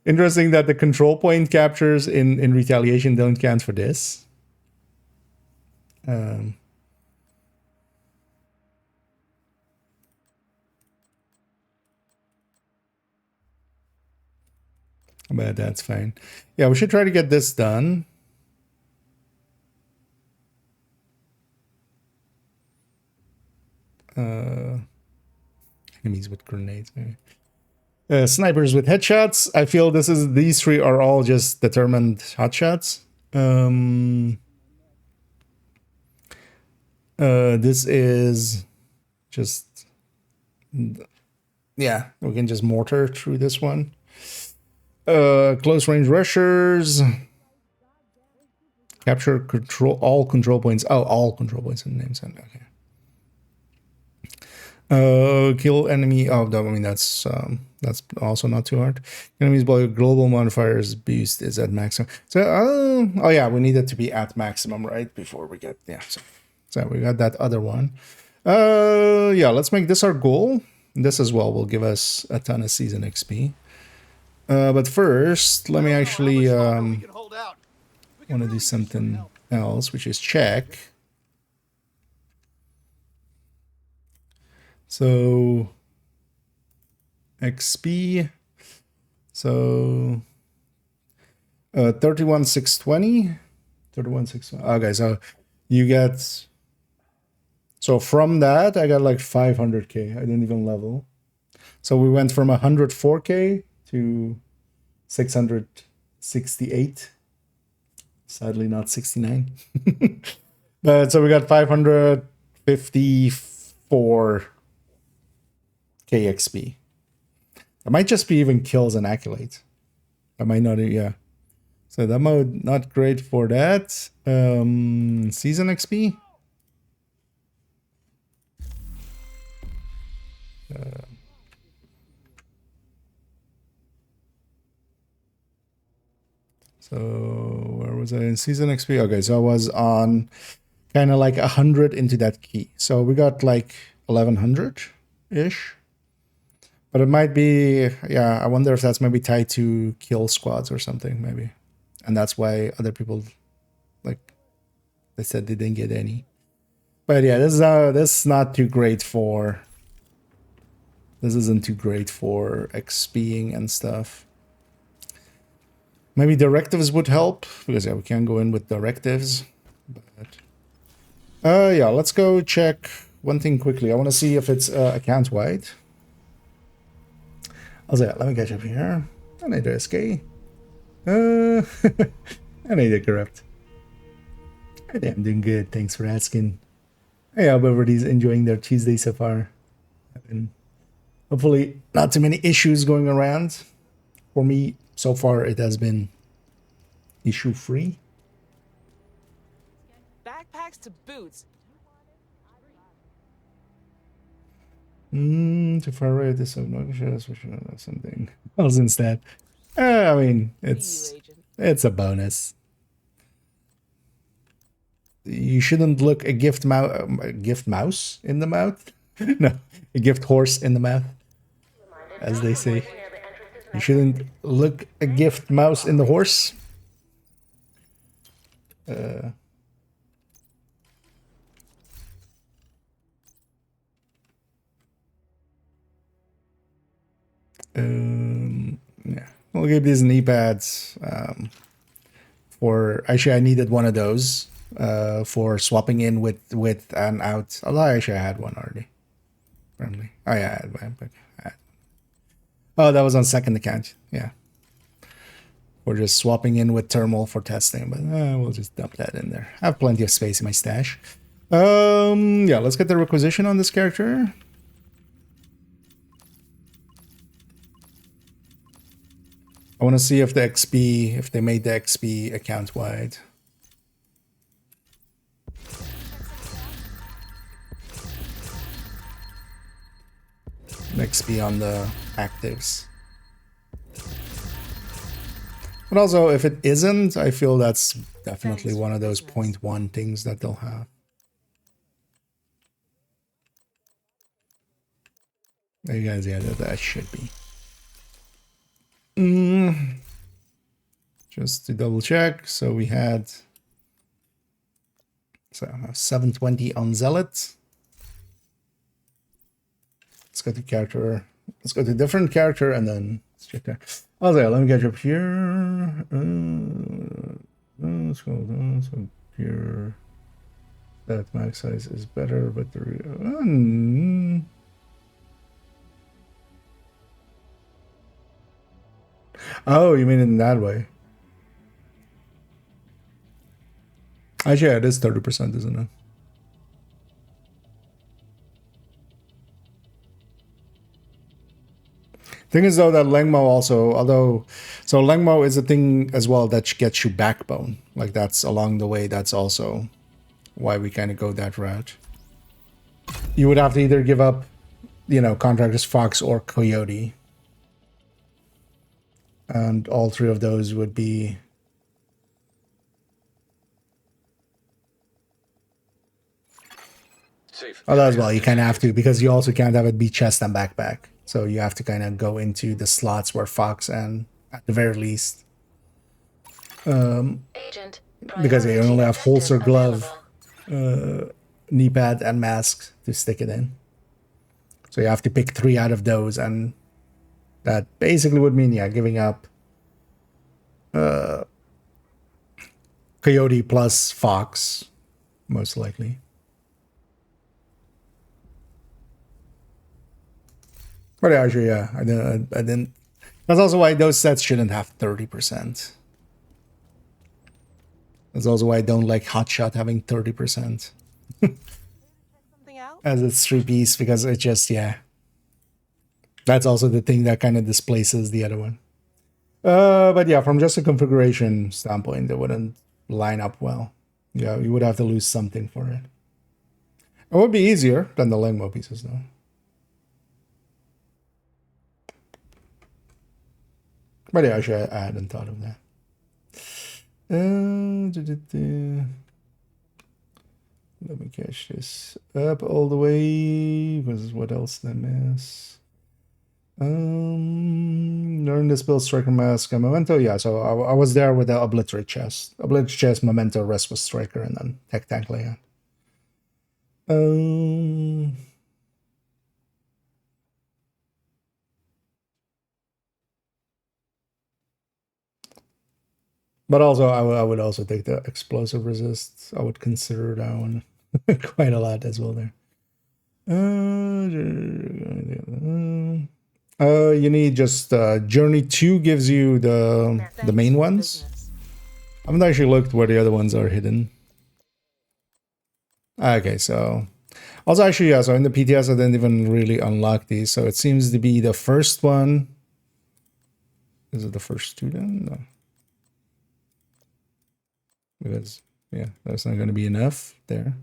interesting that the control point captures in retaliation don't count for this. But that's fine. Yeah, we should try to get this done. Enemies with grenades, maybe. Snipers with headshots. I feel these three are all just determined hotshots. This is just... Yeah, we can just mortar through this one. Close range rushers. Capture all control points. Oh, all control points in the name set. Okay. Kill enemy. Oh, I mean that's also not too hard. Enemies by global modifiers boost is at maximum. So oh yeah, we need it to be at maximum, right? Before we get So we got that other one. Yeah, let's make this our goal. This as well will give us a ton of season XP. But first, let me actually want to do something else, which is check. So XP. So 31,620. 31,620. Okay, so you get. So from that, I got like 500k. I didn't even level. So we went from 104k to 668. Sadly, not 69. But so we got 554 KXP. That might just be even kills and accolades. That might not, yeah. So that mode not great for that. Season XP. So where was I in season XP? Okay, so I was on kind of like 100 into that key. So we got like 1100-ish. But it might be, yeah, I wonder if that's maybe tied to kill squads or something, maybe. And that's why other people, like, they said they didn't get any. But yeah, this is not too great for... This isn't too great for XPing and stuff. Maybe directives would help, because yeah, we can go in with directives. But yeah, let's go check one thing quickly. I want to see if it's account-wide. I'll say, let me catch up here. And there is K. I need to corrupt. Hey, I'm doing good. Thanks for asking. I hope everybody's enjoying their Tuesday so far. And hopefully, not too many issues going around. For me, so far, it has been issue free. Backpacks to boots. To far right, this obnoxious, we should have something else instead. I mean, it's a bonus. You shouldn't look a gift mouse in the mouth. No, a gift horse in the mouth, as they say. You shouldn't look a gift mouse in the horse. Yeah, we'll give these knee pads. For actually, I needed one of those for swapping in with and out. Although actually, I had one already. Apparently, oh yeah, I had one. But oh, that was on second account. Yeah, we're just swapping in with thermal for testing, but we'll just dump that in there. I have plenty of space in my stash. Yeah, let's get the requisition on this character. I want to see if the XP, if they made the XP account wide. XP on the actives. But also, if it isn't, I feel that's definitely one of those 0.1 things that they'll have. There you guys, yeah, that should be. Just to double check, so we had 720 on Zealot. Let's go to character. Let's go to different character and then let's check there. Oh, there. Let me get up here. Let's go. So here, that max size is better, but the oh, you mean it in that way? Actually, yeah, it is 30%, isn't it? Thing is though that Lengmo also, although, so Lengmo is a thing as well that gets you backbone. Like that's along the way. That's also why we kind of go that route. You would have to either give up, you know, contractors Fox or Coyote. And all three of those would be Safe. oh, as well. You kind of have to because you also can't have it be chest and backpack. So you have to kind of go into the slots where Fox and at the very least, Agent, because they only have holster, glove, knee pad, and mask to stick it in. So you have to pick 3 out of those, and that basically would mean giving up Coyote plus Fox, most likely. But actually, yeah, I didn't. That's also why those sets shouldn't have 30%. That's also why I don't like Hotshot having 30%. Something out? As it's 3-piece, because it just, that's also the thing that kind of displaces the other one. But yeah, from just a configuration standpoint, it wouldn't line up well. Yeah, you would have to lose something for it. It would be easier than the Lengmo pieces, though. But yeah, actually, I hadn't thought of that. Let me catch this up all the way. What else did I miss? Learn this build striker mask and memento. Yeah, so I was there with the obliterate chest. Obliterate chest, memento, rest was striker, and then tech tank layout. But also, I would also take the explosive resist. I would consider that one quite a lot as well there. You need just Journey 2 gives you the main ones. Business. I haven't actually looked where the other ones are hidden. Okay, so also actually, yeah, so in the PTS I didn't even really unlock these, so it seems to be the first one. Is it the first two then? No. Because yeah, that's not gonna be enough there.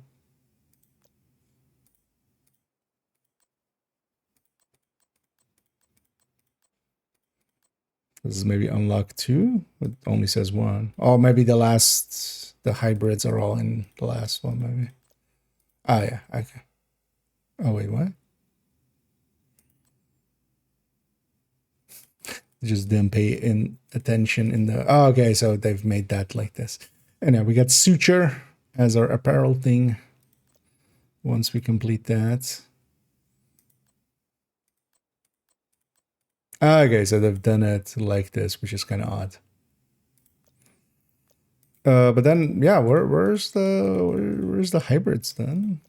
This is maybe unlock 2. It only says 1. Oh, maybe the hybrids are all in the last one, maybe. Ah, yeah, okay. Oh, wait, what? Just didn't pay attention in the... Oh, okay, so they've made that like this. And now we got Suture as our apparel thing. Once we complete that. Okay, so they've done it like this, which is kind of odd. But then, yeah, where's the hybrids then?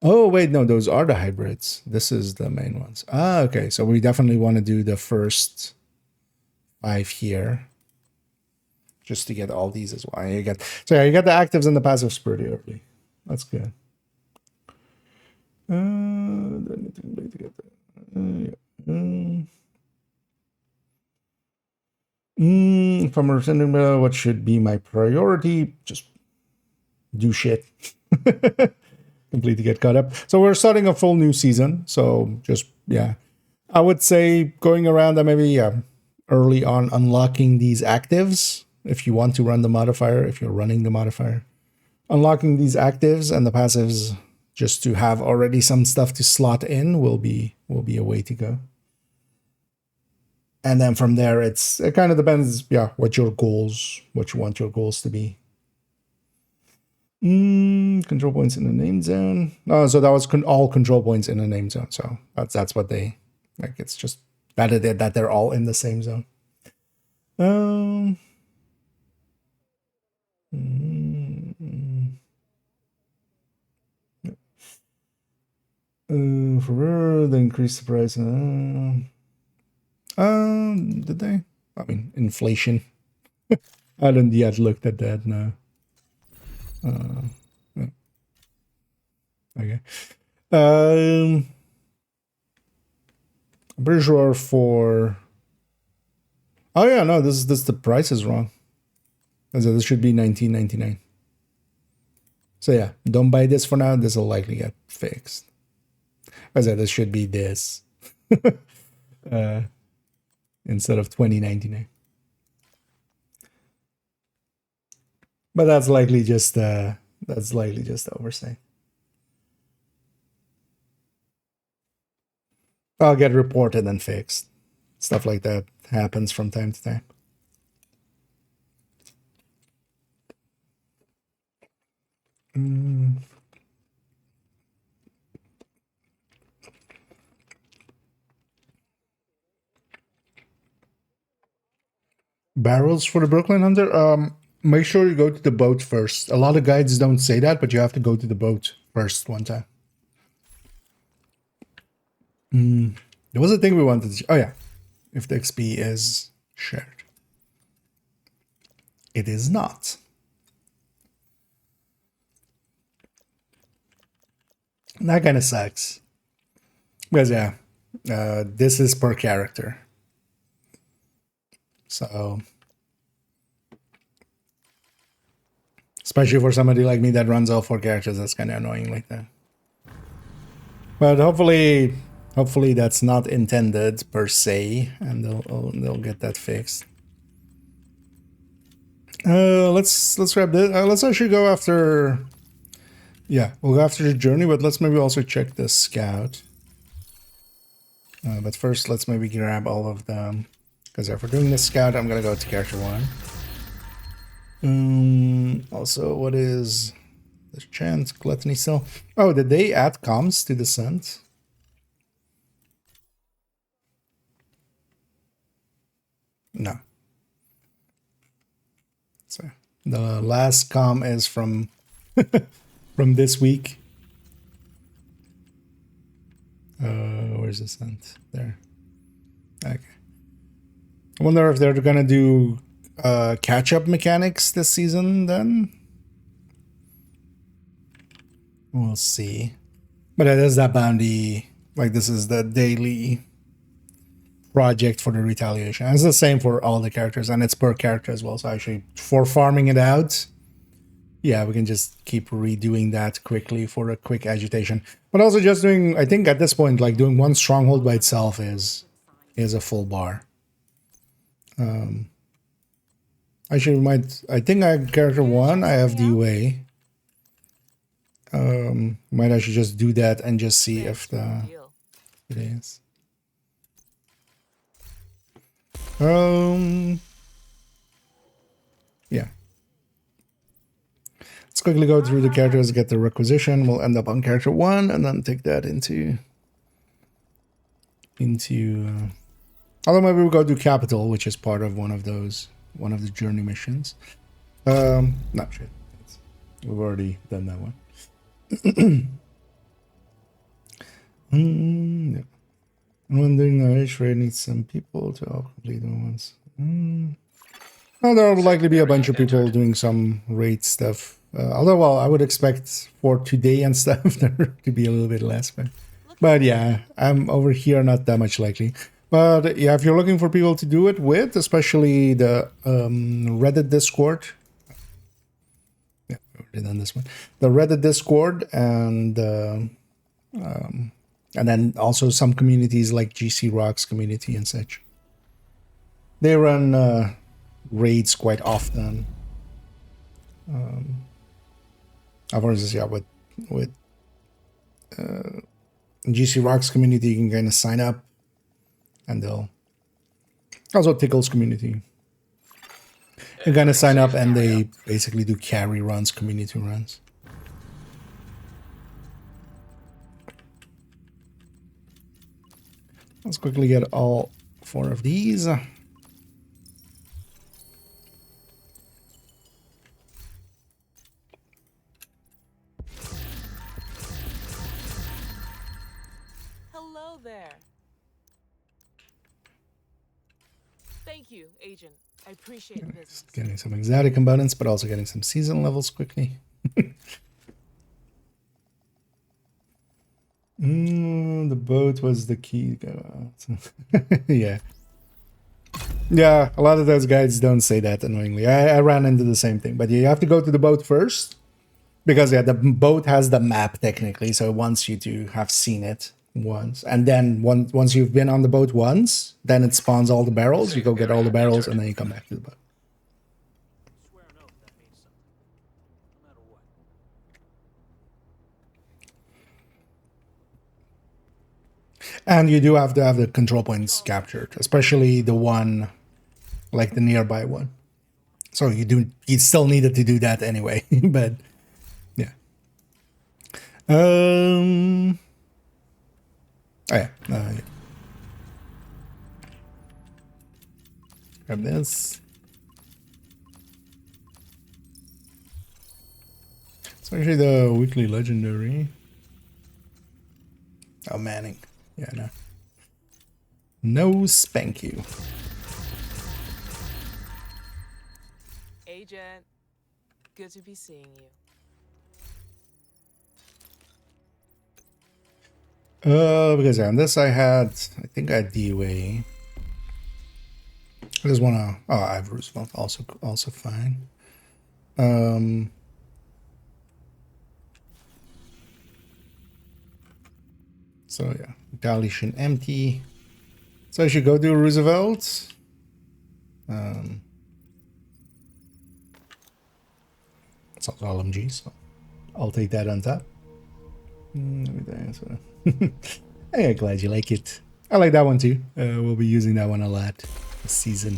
Oh, wait, no, those are the hybrids. This is the main ones. Ah, okay, so we definitely want to do the first 5 here. Just to get all these as well. You get, so yeah, you got the actives and the passives pretty early. That's good. Then to get that. If I'm returning, what should be my priority? Just do shit. Completely get caught up. So we're starting a full new season. So just, yeah. I would say going around and maybe early on unlocking these actives. If you want to run the modifier, if you're running the modifier. Unlocking these actives and the passives just to have already some stuff to slot in will be a way to go. And then from there, it kind of depends, yeah, what you want your goals to be. Control points in the name zone. Oh, so that was all control points in the name zone. So that's what they like. It's just that they're all in the same zone. For they increase the price. Did they? I mean, inflation. I haven't yet looked at that now. Okay. I'm pretty sure for. Oh yeah, no, this the price is wrong. So this should be $19.99. So yeah, don't buy this for now. This will likely get fixed. I said this should be this instead of $20.99. But that's likely just oversight. I'll get reported and fixed. Stuff like that happens from time to time. Barrels for the Brooklyn Hunter. Make sure you go to the boat first. A lot of guides don't say that, but you have to go to the boat first one time. There was a thing we wanted to... Oh yeah, if the XP is shared. It is not. That kind of sucks. Because yeah, this is per character. So, especially for somebody like me that runs all 4 characters, that's kind of annoying like that. But hopefully that's not intended per se, and they'll get that fixed. Let's grab this. Let's actually go after. Yeah, we'll go after the journey, but let's maybe also check the scout. But first, let's maybe grab all of them. Because if we're doing the scout, I'm gonna go to character 1. Also, what is the chance? Gluttony still. Oh, did they add comms to the scent? No. So the last comm is from from this week. Where's the scent? There. Okay. I wonder if they're gonna do catch-up mechanics this season then. We'll see. But it is that bounty, like this is the daily project for the retaliation. And it's the same for all the characters, and it's per character as well. So actually, for farming it out, yeah, we can just keep redoing that quickly for a quick agitation. But also just doing, I think at this point, like doing one stronghold by itself is a full bar. Actually, we might, I think I character 1, I have DUA. Might actually just do that and just see if the it is. Yeah. Let's quickly go through the characters, get the requisition. We'll end up on character 1 and then take that into although maybe we'll go do capital, which is part of one of the journey missions. No shit. We've already done that one. Yeah. I'm wondering which raid needs some people to help complete the ones. Well, there will likely be a bunch of people doing some raid stuff. Although, well, I would expect for today and stuff there to be a little bit less. But yeah, I'm over here not that much likely. But yeah, if you're looking for people to do it with, especially the Reddit Discord. Yeah, we already done this one. The Reddit Discord and then also some communities like GC Rocks community and such. They run raids quite often. For instance, yeah, with GC Rocks community, you can kind of sign up, and they'll also Tickles community. You kind of sign up, and they basically do carry runs, community runs. Let's quickly get all 4 of these. Hello there. Thank you, Agent. I appreciate the business. Just getting some exotic components, but also getting some season levels quickly. The boat was the key. Yeah. Yeah, a lot of those guides don't say that annoyingly. I ran into the same thing. But you have to go to the boat first. Because, yeah, the boat has the map technically. So it wants you to have seen it once. And then once you've been on the boat once, then it spawns all the barrels. You go get all the barrels and then you come back to the boat. Swear an oath that means something. No matter what. And you do have to have the control points captured, especially the one, like the nearby one. So you still needed to do that anyway, but yeah. Oh yeah. Yeah. Grab this. It's actually the weekly legendary. Oh, Manning. Yeah, no. No spank you. Agent, good to be seeing you. Because on this I think I had DUA. I just wanna, I have Roosevelt, also fine. So yeah, retaliation empty. So I should go do Roosevelt. It's also LMG, so I'll take that on top. Hey, glad you like it. I like that one too. We'll be using that one a lot this season.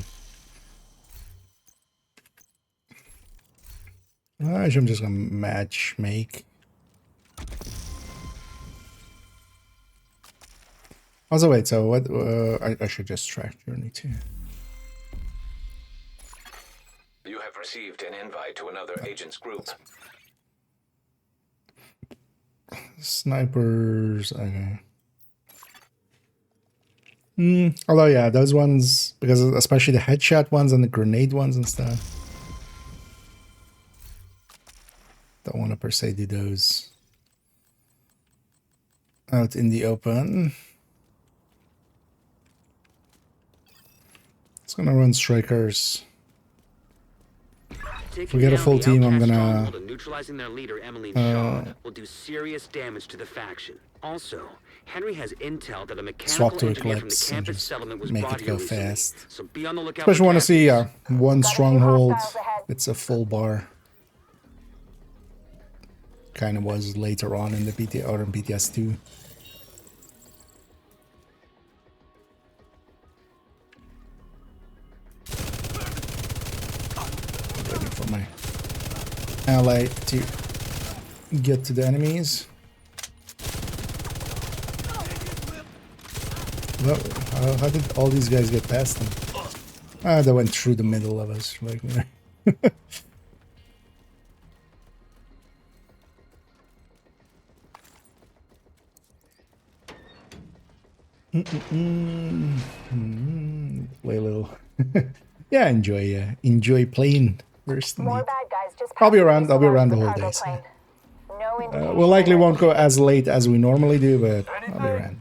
I'm just gonna match make. Also, wait, so what? I should just track journey too. You have received an invite to another agent's group. Snipers, okay. Although, yeah, those ones, because especially the headshot ones and the grenade ones and stuff. Don't want to per se do those out in the open. It's gonna run strikers. If we get a full team, I'm gonna neutralizing their leader, Emily Shaw, will do serious damage to the faction. Also, Henry has intel that a swap mechanical to engineer from the Eclipse and campus just settlement was make brought it here go recently. fast. So be on the lookout. Especially want to see captains. one stronghold. It's a full bar. Kind of was later on in the BT or in BTS 2. Waiting for my ally to get to the enemies. Well, how did all these guys get past them? Ah, they went through the middle of us. Like, play a little. Yeah, enjoy playing first. More bad guys just I'll be around. passed I'll be around the the whole cargo day. So. plane. No indication We likely of won't go activity. as late as we normally do, but I'll be around.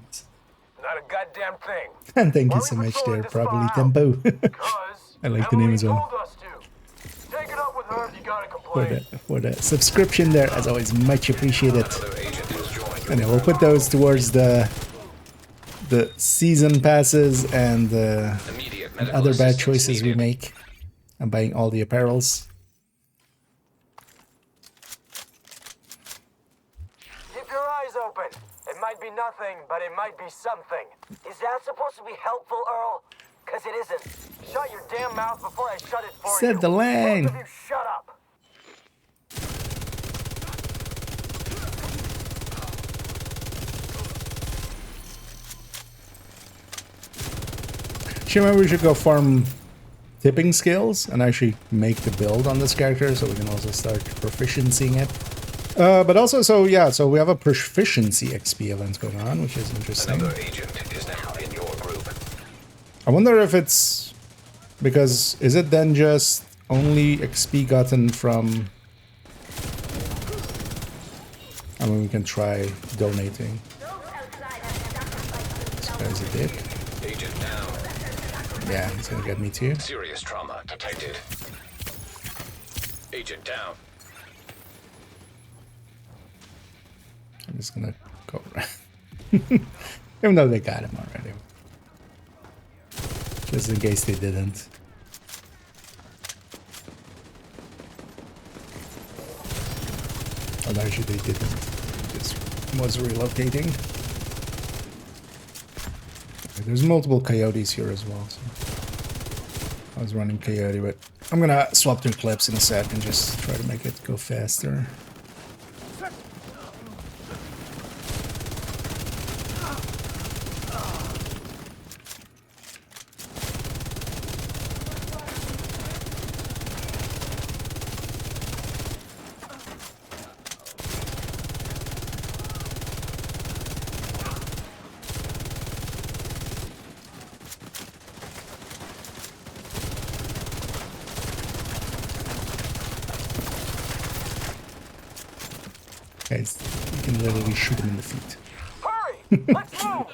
Not a goddamn thing. And thank you Why so we much patrolling there, this probably far out? Tempo, Cause I like the name as well. told us to. Take it up with her if you gotta for complain. the subscription there. As always, much appreciated. Another agent has joined. And we'll put those towards the season passes and Immediate medical other bad assistance choices we needed. make. I'm buying all the apparels. Keep your eyes open. It might be nothing, but it might be something. Is that supposed to be helpful, Earl? Cause it isn't. Shut your damn mouth before I shut it for you. Said the line. Both of you shut up. Actually, maybe we should go farm tipping skills and actually make the build on this character so we can also start proficiencying it. But also, so we have a proficiency XP event going on, which is interesting. Another agent is now in your group. I wonder if it's because is it then just only XP gotten from? I mean, we can try donating. This guy's a dick. Agent down. Yeah, he's gonna get me too. Serious trauma detected. Agent down. I'm just gonna go around. Even though they got him already. Just in case they didn't. Oh, actually they didn't. Just was relocating. Okay, there's multiple coyotes here as well. So I was running coyote, but I'm gonna swap to Eclipse in a sec and just try to make it go faster. Guys, you can literally shoot him in the feet. Hurry! Let's move!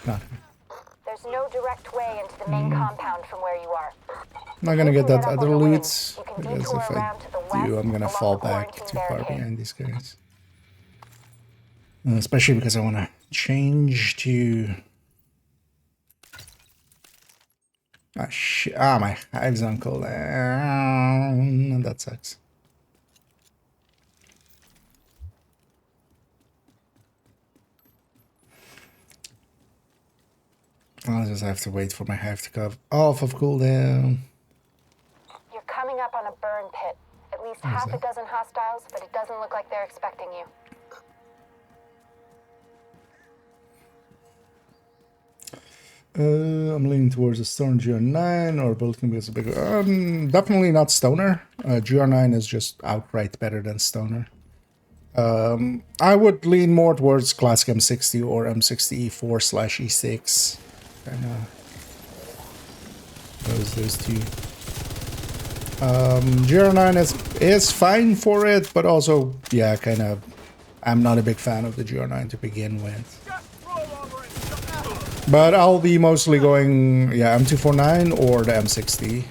Not, There's no direct way into the main compound from where you are. not gonna get that Up on other the loot, wings. You can because detour if I around to the do, west I'm gonna along fall the back quarantine too far barricade. behind these guys. Especially because I want to change to... Ah, shit. Ah, my hive's on cooldown. That sucks. I'll just have to wait for my hive to come off of cooldown. You're coming up on a burn pit. At least What is half a that? dozen hostiles, but it doesn't look like they're expecting you. I'm leaning towards a Stoner GR9 or both can be as a bigger. Definitely not Stoner. GR9 is just outright better than Stoner. I would lean more towards classic M60 or M60E4/E6. kind of those two. GR9 is fine for it, but also, yeah, kind of, I'm not a big fan of the GR9 to begin with. But I'll be mostly going, yeah, M249 or the M60.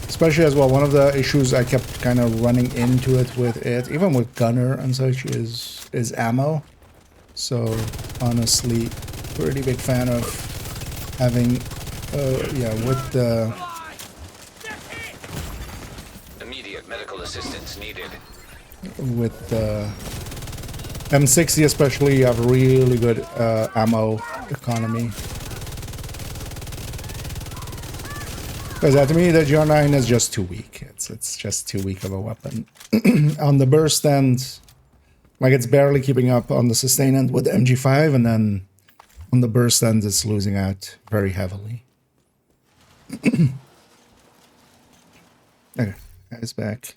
Especially as well, one of the issues I kept kind of running into it with it, even with Gunner and such, is ammo. So honestly, pretty big fan of having, yeah, with the Immediate medical assistance needed. with the M60 especially, you have really good ammo economy. Because to me, the GR9 is just too weak. It's just too weak of a weapon. On the burst end, like it's barely keeping up on the sustain end with the MG5, and then on the burst end, it's losing out very heavily. Okay, guy's back.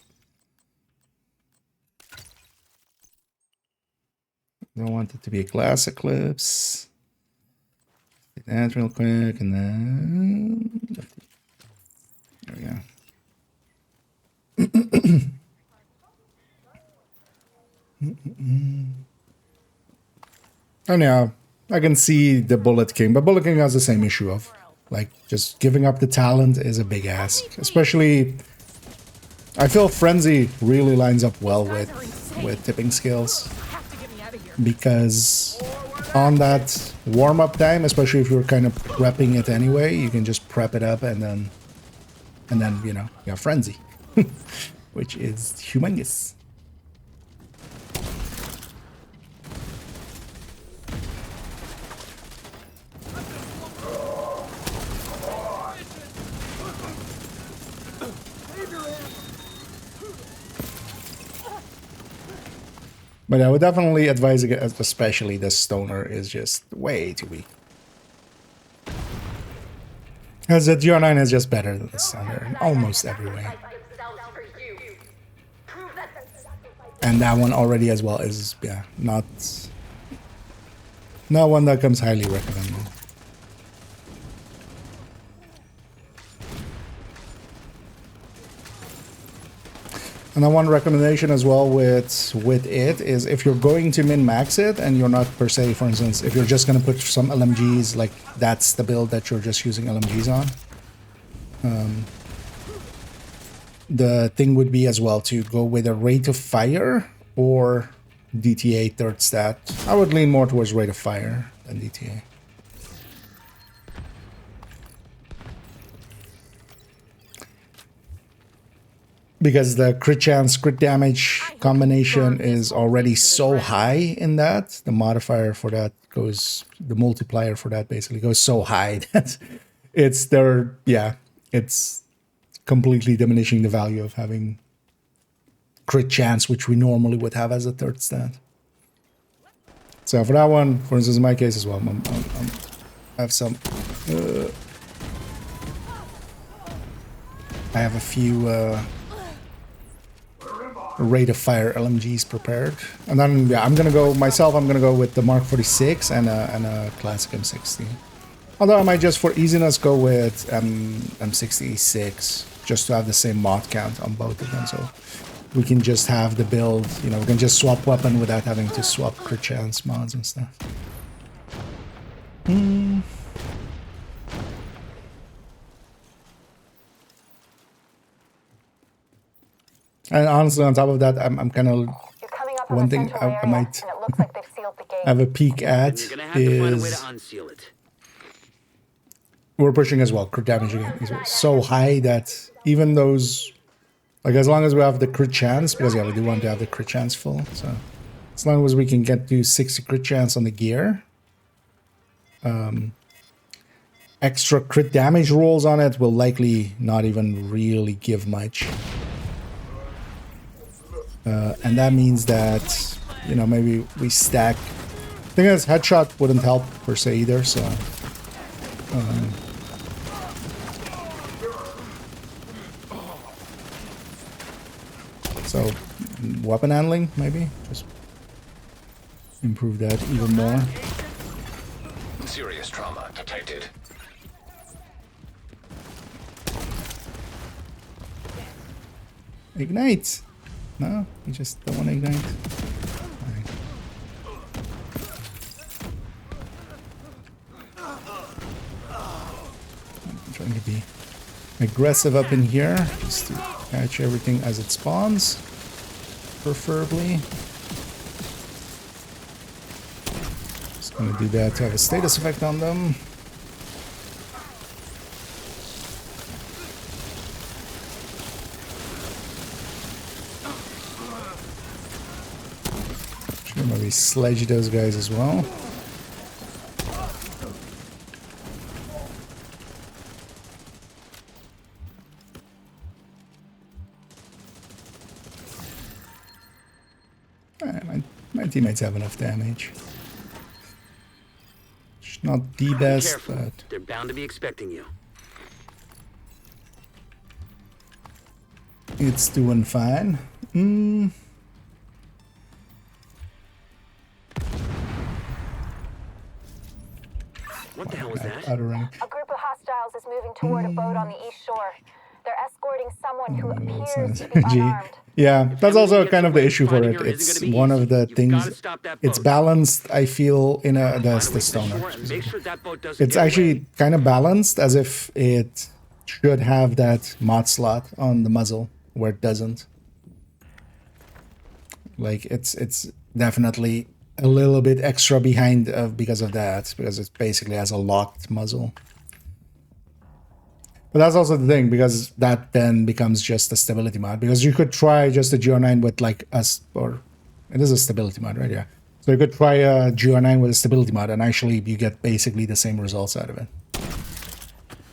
Don't want it to be a glass eclipse. Do that real quick, and then there we go. And yeah, I can see the Bullet King, but Bullet King has the same issue of, like, just giving up the talent is a big ask. Especially, I feel Frenzy really lines up well with tipping skills. Because on that warm-up time, especially if you're kind of prepping it anyway, you can just prep it up and then you know, you have Frenzy, which is humongous. But I would definitely advise against, especially the Stoner is just way too weak. Because the GR9 is just better than the Stoner in almost every way. And that one already as well is, yeah, not one that comes highly recommended. And then one recommendation as well with it is if you're going to min-max it and you're not per se, for instance, if you're just going to put some LMGs, like that's the build that you're just using LMGs on. The thing would be as well to go with a rate of fire or DTA third stat. I would lean more towards rate of fire than DTA. Because the crit chance, crit damage combination is already so high in that. The modifier for that goes, the multiplier for that basically goes so high that it's there, yeah, it's completely diminishing the value of having crit chance, which we normally would have as a third stat. So for that one, for instance, in my case as well, I have some, I have a few, rate of fire LMGs prepared, and then yeah, I'm gonna go with the Mark 46 and a classic M60. Although I might just for easiness go with M66 just to have the same mod count on both of them, so we can just have the build. You know, we can just swap weapon without having to swap crit chance mods and stuff. And honestly, on top of that, I'm kind of one thing I might have a peek at is we're pushing as well crit damage again is so high that even those, like, as long as we have the crit chance, because yeah, we do want to have the crit chance full, so as long as we can get to 60 crit chance on the gear, extra crit damage rolls on it will likely not even really give much. And that means that, you know, maybe we stack. Thing is, headshot wouldn't help per se either, so So, weapon handling, maybe? Just improve that even more. Serious trauma detected. Ignite! No, you just don't want to ignite. Alright. I'm trying to be aggressive up in here, just to catch everything as it spawns, preferably. Just gonna do that to have a status effect on them. Sure, maybe sledge those guys as well. My teammates have enough damage. It's not the best, Careful. but They're bound to be expecting you. it's doing fine. What the hell was that? Out of range. A group of hostiles is moving toward a boat on the east shore. They're escorting someone who appears to be Gee. unarmed. Yeah, that's also kind of the issue for it. It's one of the things. It's balanced, I feel, in a the stoner. Make sure that boat doesn't It's get actually away. kind of balanced, as if it should have that mod slot on the muzzle where it doesn't. Like it's definitely a little bit extra behind because of that, because it basically has a locked muzzle. But that's also the thing, because that then becomes just a stability mod. Because you could try just a GR9 with like us, or it is a stability mod, right? Yeah. So you could try a GR9 with a stability mod, and actually you get basically the same results out of it.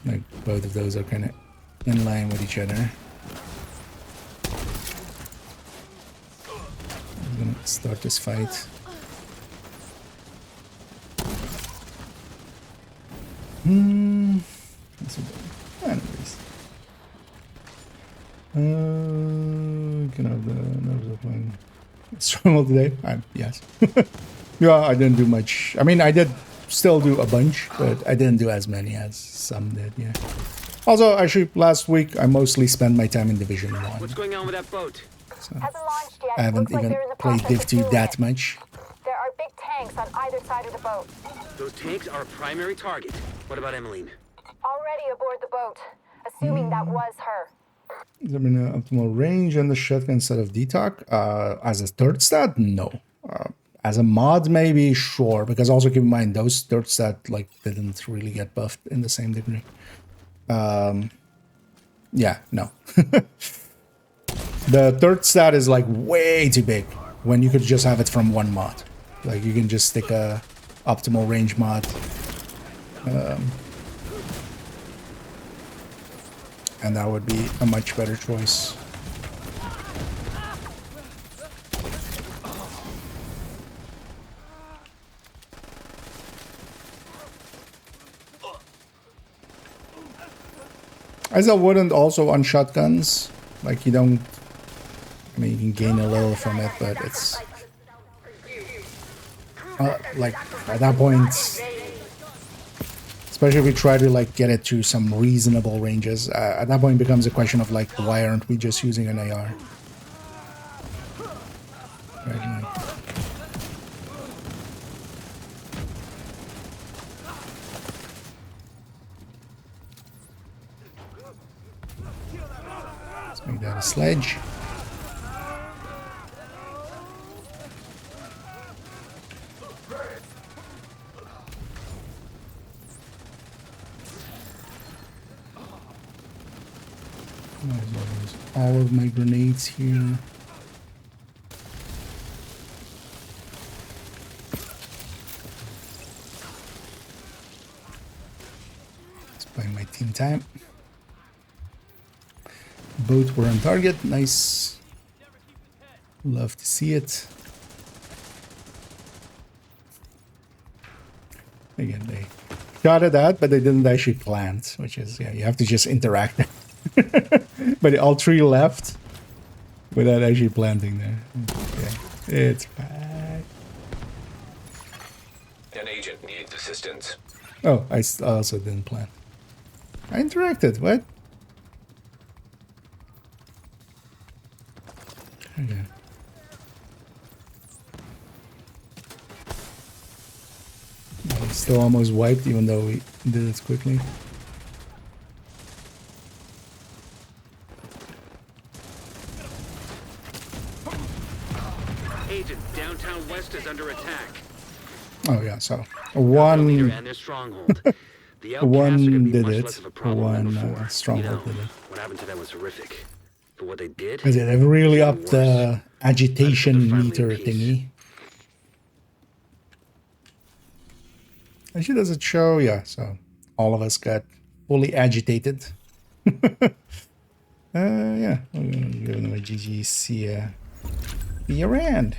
Like both of those are kind of in line with each other. I'm gonna start this fight. That's a bit. Anyways. Can I have the nerves of playing Stronghold today? Yes. Yeah, I didn't do much. I mean, I did still do a bunch, but I didn't do as many as some did, yeah. Also, actually, last week, I mostly spent my time in Division 1. What's going on with that boat? Hasn't launched yet. I haven't Looks like even they're in the played process Div of 2 doing that it. much. There are big tanks on either side of the boat. Those tanks are a primary target. What about Emmeline? Already aboard the boat. Assuming that was her. I mean, optimal range and the shotgun instead of detox. As a third stat, no. As a mod, maybe, sure. Because also keep in mind, those third stat like didn't really get buffed in the same degree. Yeah, no. The third stat is like way too big when you could just have it from one mod. Like you can just stick a optimal range mod. And that would be a much better choice. As I wouldn't also on shotguns. Like you don't, I mean, you can gain a little from it, but it's like at that point, especially if we try to like get it to some reasonable ranges, at that point it becomes a question of like, why aren't we just using an AR? Right, like, let's make that a sledge. All of my grenades here. Let's play my team time. Both were on target. Nice. Love to see it. Again, they shot at that, but they didn't actually plant, which is, yeah, you have to just interact. But all three left. Without actually planting there. Okay. It's fine. An agent needs assistance. Oh, I also didn't plant. I interacted. What? Okay. Still almost wiped, even though we did it quickly. Agent, downtown west is under attack. Oh yeah, so Leader one and their stronghold. The outcasts are one gonna be did much it. less of a problem than One before. stronghold you know, did it. what happened to them was horrific. But what they did, Because it really even upped worse. the agitation Finally meter peace. thingy. Actually, does it show? Yeah, so all of us got fully agitated. Yeah, I'm gonna give them a GGC. Be around.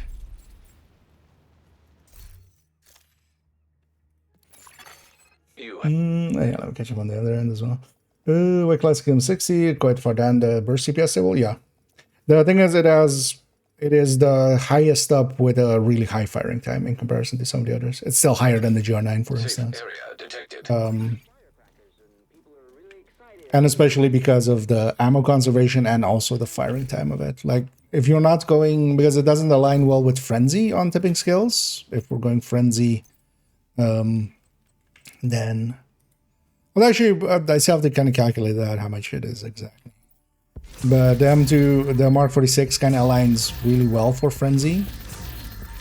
You Yeah, let me catch up on the other end as well. Y Classic M60, quite far down the burst CPS table. Yeah, the thing is, it is the highest up with a really high firing time in comparison to some of the others. It's still higher than the GR9, for safe instance. area detected. And especially because of the ammo conservation and also the firing time of it. Like, if you're not going, because it doesn't align well with Frenzy on tipping skills, if we're going Frenzy, then... Well, actually, I still have to kind of calculate that, how much it is exactly. But the Mark 46 kind of aligns really well for Frenzy.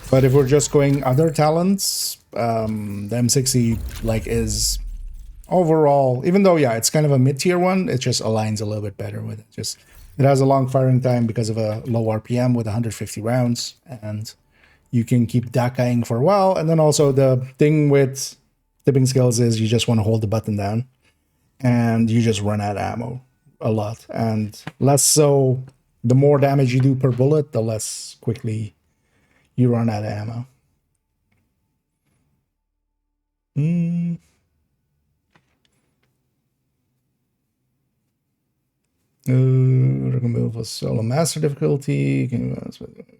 But if we're just going other talents, the M60, like, is... overall, even though, yeah, it's kind of a mid-tier one, it just aligns a little bit better with it. Just it has a long firing time because of a low RPM with 150 rounds, and you can keep DACAing for a while. And then also the thing with tipping skills is you just want to hold the button down, and you just run out of ammo a lot. And less so, the more damage you do per bullet, the less quickly you run out of ammo. Recommend for solo master difficulty.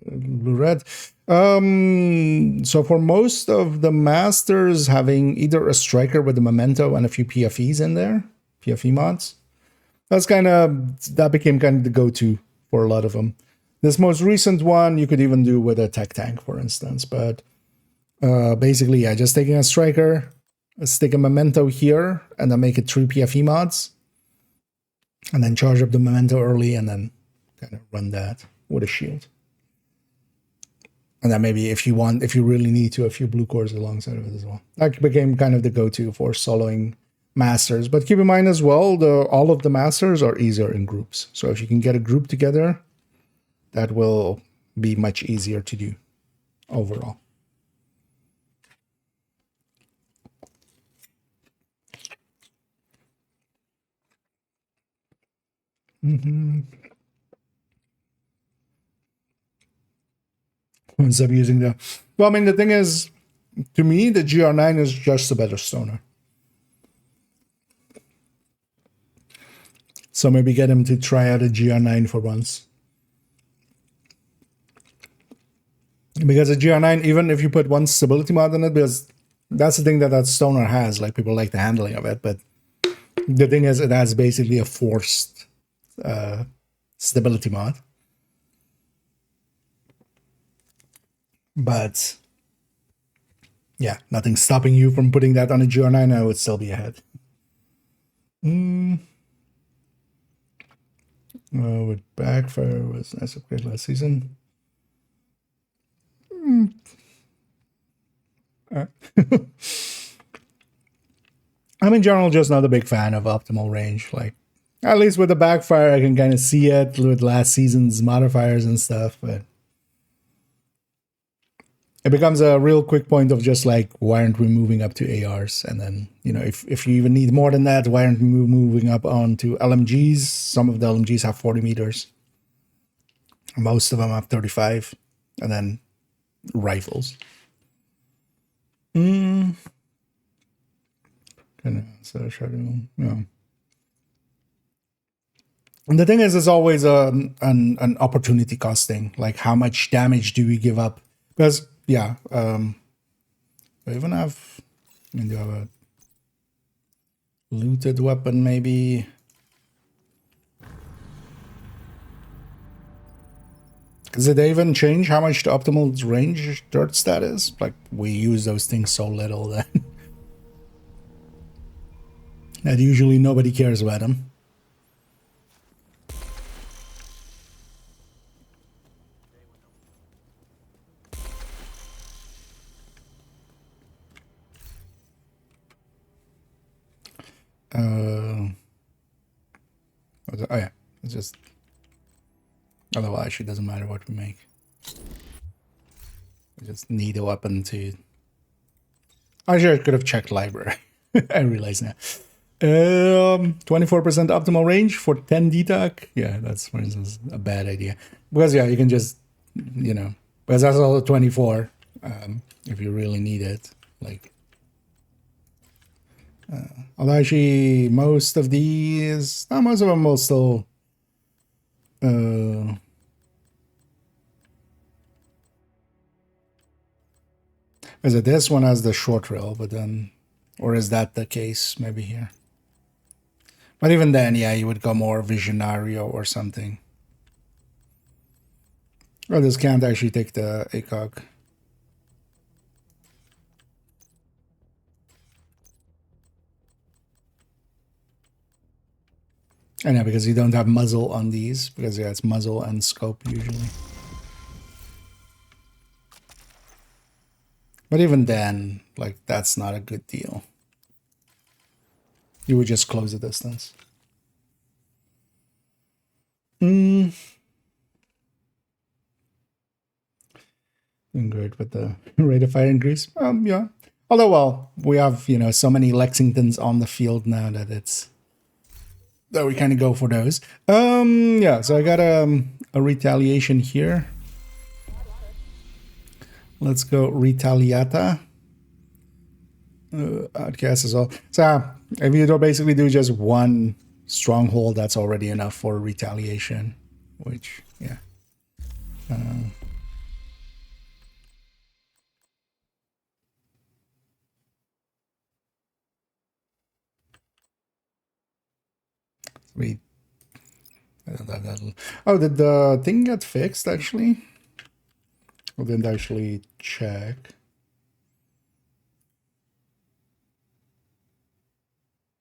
Blue red. So for most of the masters, having either a striker with a memento and a few PFEs in there, PFE mods, that became kind of the go-to for a lot of them. This most recent one you could even do with a tech tank, for instance. But basically, yeah, just taking a striker, stick a memento here, and then make it 3 PFE mods. And then charge up the memento early and then kind of run that with a shield. And then maybe if you really need to, a few blue cores alongside of it as well. That became kind of the go-to for soloing masters. But keep in mind as well, all of the masters are easier in groups. So if you can get a group together, that will be much easier to do overall. Instead of using the... Well, I mean, the thing is, to me, the GR9 is just a better stoner. So maybe get him to try out a GR9 for once. Because a GR9, even if you put one stability mod on it, because that's the thing that stoner has, like, people like the handling of it, but the thing is, it has basically a forced stability mod. But yeah, nothing stopping you from putting that on a GR9. I would still be ahead. With Backfire was a nice upgrade last season. I'm in general just not a big fan of optimal range. Like, at least with the Backfire, I can kind of see it with last season's modifiers and stuff, but it becomes a real quick point of just like, why aren't we moving up to ARs? And then, you know, if you even need more than that, why aren't we moving up onto LMGs? Some of the LMGs have 40 meters. Most of them have 35. And then rifles. Kind of, so shadow, yeah. And the thing is, it's always an opportunity cost thing. Like, how much damage do we give up? Because, yeah, I even have... I mean, do I have a looted weapon, maybe? Did they even change how much the optimal range dirt stat is? Like, we use those things so little that... that usually nobody cares about them. Oh yeah, it's just... Otherwise, it doesn't matter what we make. We just need a weapon to... Actually, I could have checked library. I realize now. 24% optimal range for 10 DTAC. Yeah, that's, for instance, a bad idea. Because, yeah, you can just, you know... Because that's also 24, if you really need it. Like... although actually, most of these... Not most of them will still... is it this one has the short rail, but then... Or is that the case? Maybe here. But even then, yeah, you would go more Visionario or something. Oh, this can't actually take the ACOG. I know, because you don't have muzzle on these, because yeah, it's muzzle and scope usually. But even then, like, that's not a good deal. You would just close the distance. Doing great with the rate of fire increase. Yeah. Although, well, we have, you know, so many Lexingtons on the field now that it's... that we kind of go for those. Yeah, so I got a retaliation here. Let's go Retaliata. Outcast as well. So if you don't basically do just one stronghold, that's already enough for retaliation. Which, yeah. Oh, did the thing get fixed actually? I didn't actually check.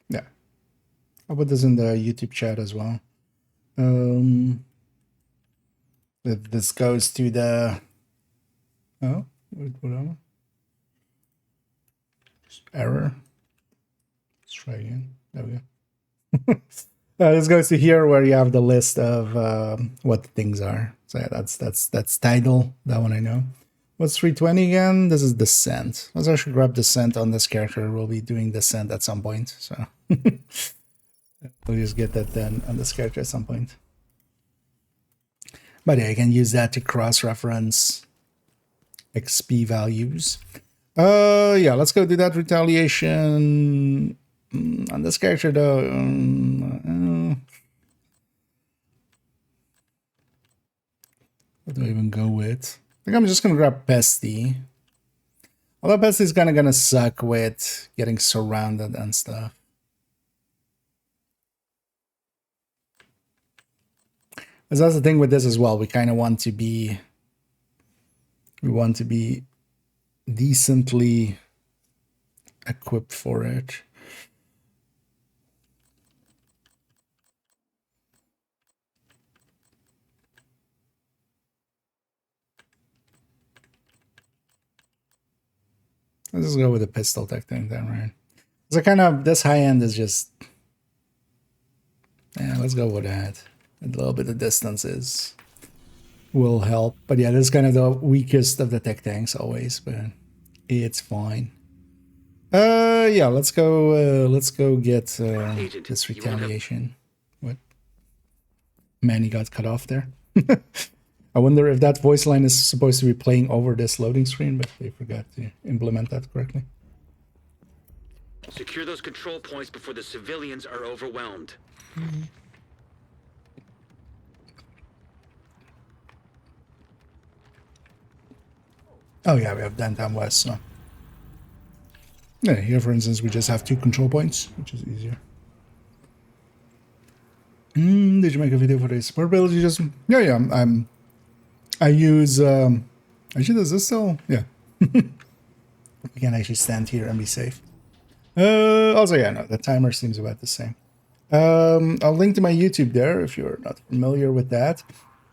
Yeah. I'll put this in the YouTube chat as well. This goes to the... Oh, whatever. Error. Let's try again. There we go. This goes to here where you have the list of what the things are. So yeah, that's title. That one I know. What's 320 again? This is Descent. Let's actually grab Descent on this character. We'll be doing Descent at some point. So we'll just get that done on this character at some point. But yeah, you can use that to cross-reference XP values. Yeah, let's go do that retaliation. On this character though, what do I even go with? I think I'm just gonna grab Pesty. Although Pesty's kind of gonna suck with getting surrounded and stuff. Because that's the thing with this as well. We kind of want to be... We want to be decently equipped for it. Let's just go with the pistol tech thing then, right? So kind of, this high end is just... Yeah, let's go with that. A little bit of distances will help. But yeah, this is kind of the weakest of the tech tanks always, but it's fine. Yeah, let's go get this retaliation. What? Man, he got cut off there. I wonder if that voice line is supposed to be playing over this loading screen, but they forgot to implement that correctly. Secure those control points before the civilians are overwhelmed. Oh yeah, we have downtown west, so. Yeah, here for instance we just have 2 control points, which is easier. Did you make a video for the support build? You just yeah, I use actually does this still? Yeah. We can actually stand here and be safe. Also yeah, no, the timer seems about the same. I'll link to my YouTube there if you're not familiar with that.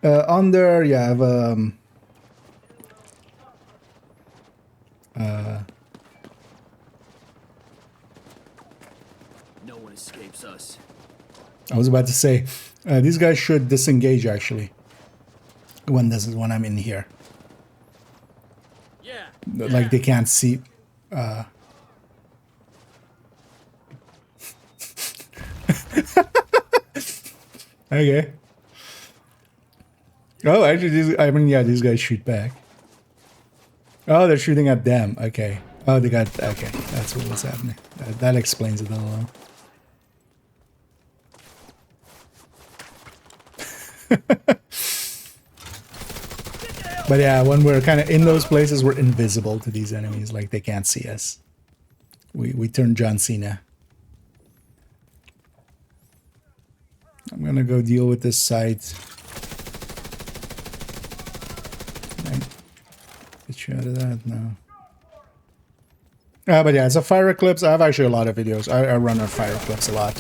On there, yeah, I have No one escapes us. I was about to say, these guys should disengage actually. When I'm in here. Yeah. Like they can't see. Okay. Oh, actually, these guys shoot back. Oh, they're shooting at them. Okay. Oh, they got. Okay, that's what was happening. That explains it a little. But yeah, when we're kind of in those places, we're invisible to these enemies. Like they can't see us. We turn John Cena. I'm gonna go deal with this site. Get you out of that now. But yeah, it's a fire eclipse. I have actually a lot of videos. I run a fire eclipse a lot.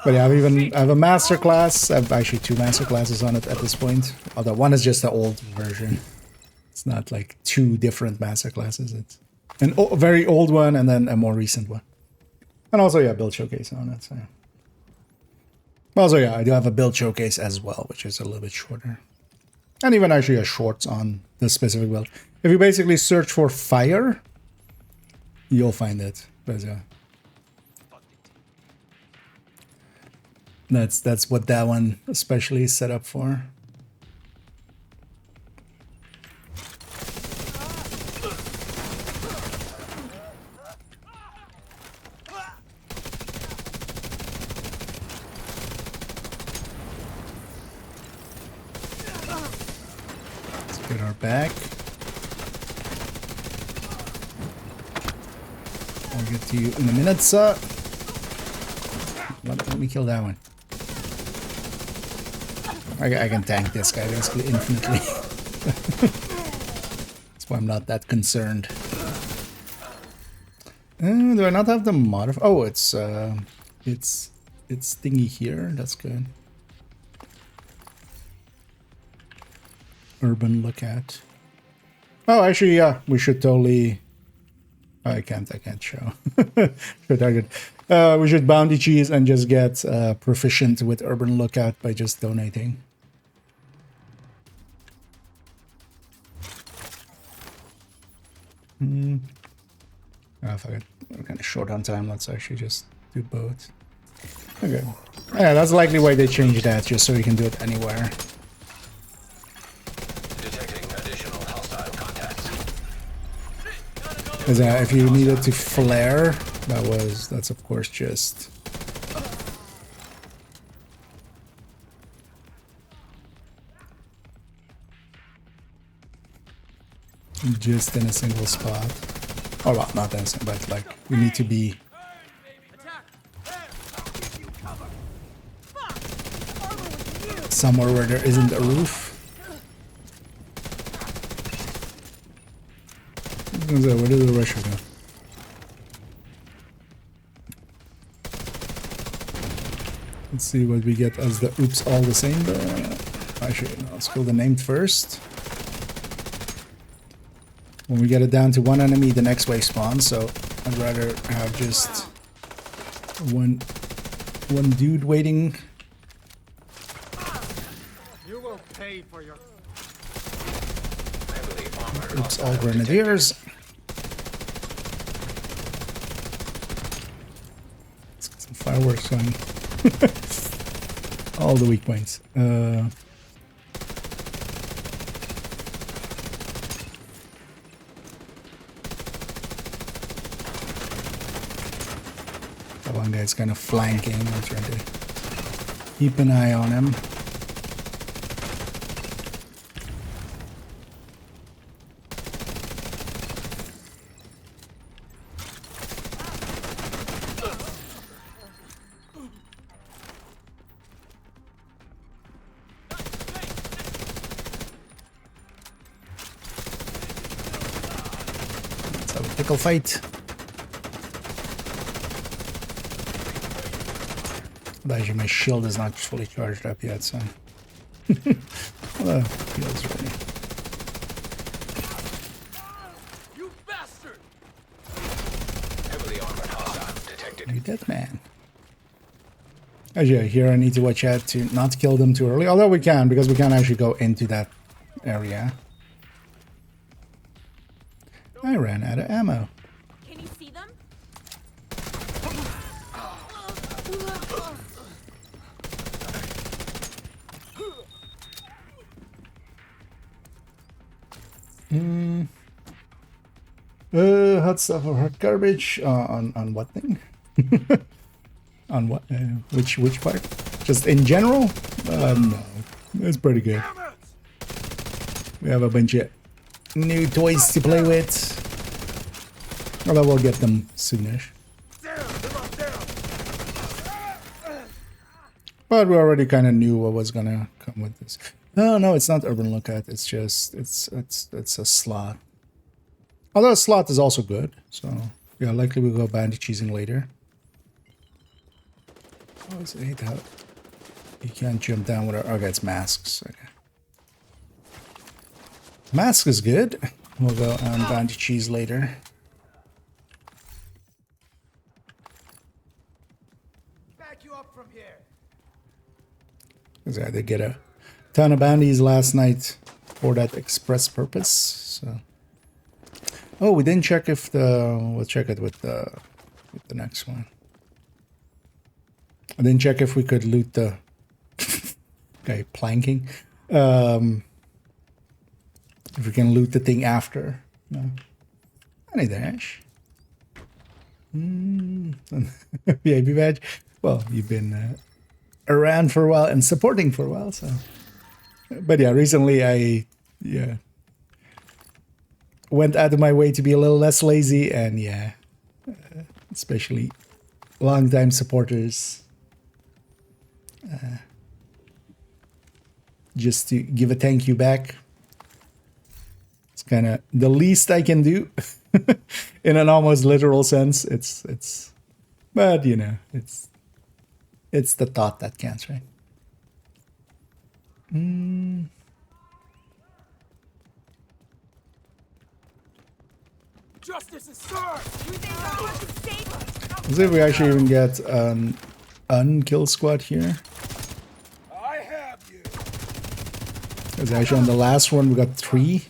But yeah, I have a master class. I have actually 2 master classes on it at this point. Although one is just the old version. It's not like 2 different master classes. It's a very old one and then a more recent one. And also, yeah, build showcase on it. So. Also, yeah, I do have a build showcase as well, which is a little bit shorter. And even actually a shorts on the specific build. If you basically search for fire, you'll find it. But yeah. That's what that one especially is set up for. Let's get our back. I'll get to you in a minute, sir. Let me kill that one. I can tank this guy basically infinitely. That's why I'm not that concerned. Do I not have the modify? Oh, it's thingy here. That's good. Urban lookout. Oh, actually, yeah, we should totally. Oh, I can't show. Show target. We should bounty cheese and just get proficient with urban lookout by just donating. Oh, fuck it. We're kind of short on time. Let's actually just do both. Okay. Yeah, that's likely why they changed that, just so you can do it anywhere. Detecting additional hostile contacts. Because if you needed to flare, that's of course just... just in a single spot. Oh, well, not in a single, but like, you need to be... somewhere where there isn't a roof. Where did the Russia go? Let's see what we get as the oops all the same. Actually, no, let's kill the named first. When we get it down to 1 enemy, the next wave spawns, so I'd rather have just one dude waiting. You will pay for your... Oops, all grenadiers. Let's get some fireworks going. All the weak points. That one guy's kind of flanking. I'm trying to keep an eye on him. Tactical fight. Actually, my shield is not fully charged up yet, so. Well, shield's ready. You bastard! Heavily armored hostile detected. You dead man. Actually, here I need to watch out to not kill them too early. Although we can, because we can't actually go into that area. I ran out of ammo. Can you see them? Hot stuff or hot garbage on what thing? On what? Which part? Just in general? No, it's pretty good. We have a bunch of new toys to play with. Although we'll get them soonish. But we already kind of knew what was gonna come with this. No, it's not urban lookout. It's just it's a slot. Although a slot is also good, so yeah, likely we'll go bandit cheesing later. Oh, it's 8 out. You can't jump down with our. Okay, it's masks. Okay. Mask is good. We'll go on bandit cheese later. Back you up from here. Because I did get a ton of bandies last night for that express purpose. So. Oh, we didn't check if the. We'll check it with the next one. I didn't check if we could loot the guy planking. If we can loot the thing after. No. Any dash. VIP badge. Well, you've been around for a while and supporting for a while, so. But yeah, recently I went out of my way to be a little less lazy, and yeah, especially long-time supporters. Just to give a thank you back. It's kind of the least I can do in an almost literal sense. It's but you know, it's the thought that counts, right? Justice is served! Let's see if we actually even get an unkill squad here. I have you! Because actually on the last one we got 3.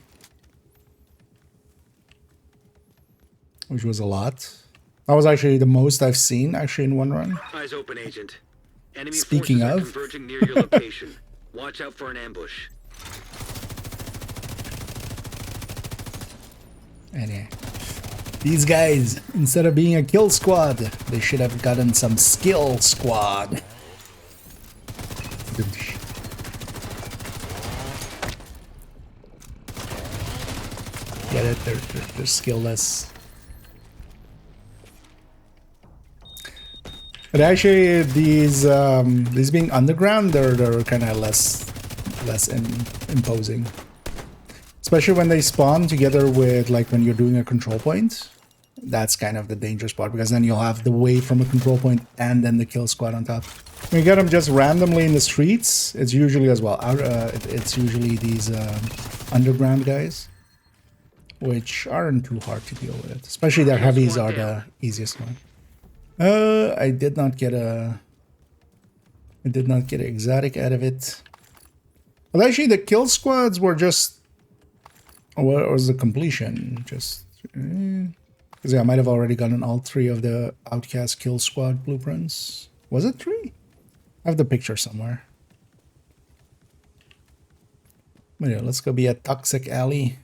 Which was a lot. That was actually the most I've seen actually in one run. Eyes open, Agent. Enemy Speaking forces are of. converging near your location. Watch out for an ambush. And yeah. These guys, instead of being a kill squad, they should have gotten some skill squad. Get it? They're skillless. But actually, these being underground, they're kind of less imposing. Especially when they spawn together with, like, when you're doing a control point. That's kind of the dangerous part, because then you'll have the wave from a control point and then the kill squad on top. When you get them just randomly in the streets, it's usually as well. It's usually these underground guys, which aren't too hard to deal with. Especially their heavies are the easiest one. I did not get an exotic out of it. Well, actually, the kill squads were just. What was the completion? Just because I might have already gotten all 3 of the Outcast kill squad blueprints. Was it 3? I have the picture somewhere. But yeah, let's go be at Toxic Alley.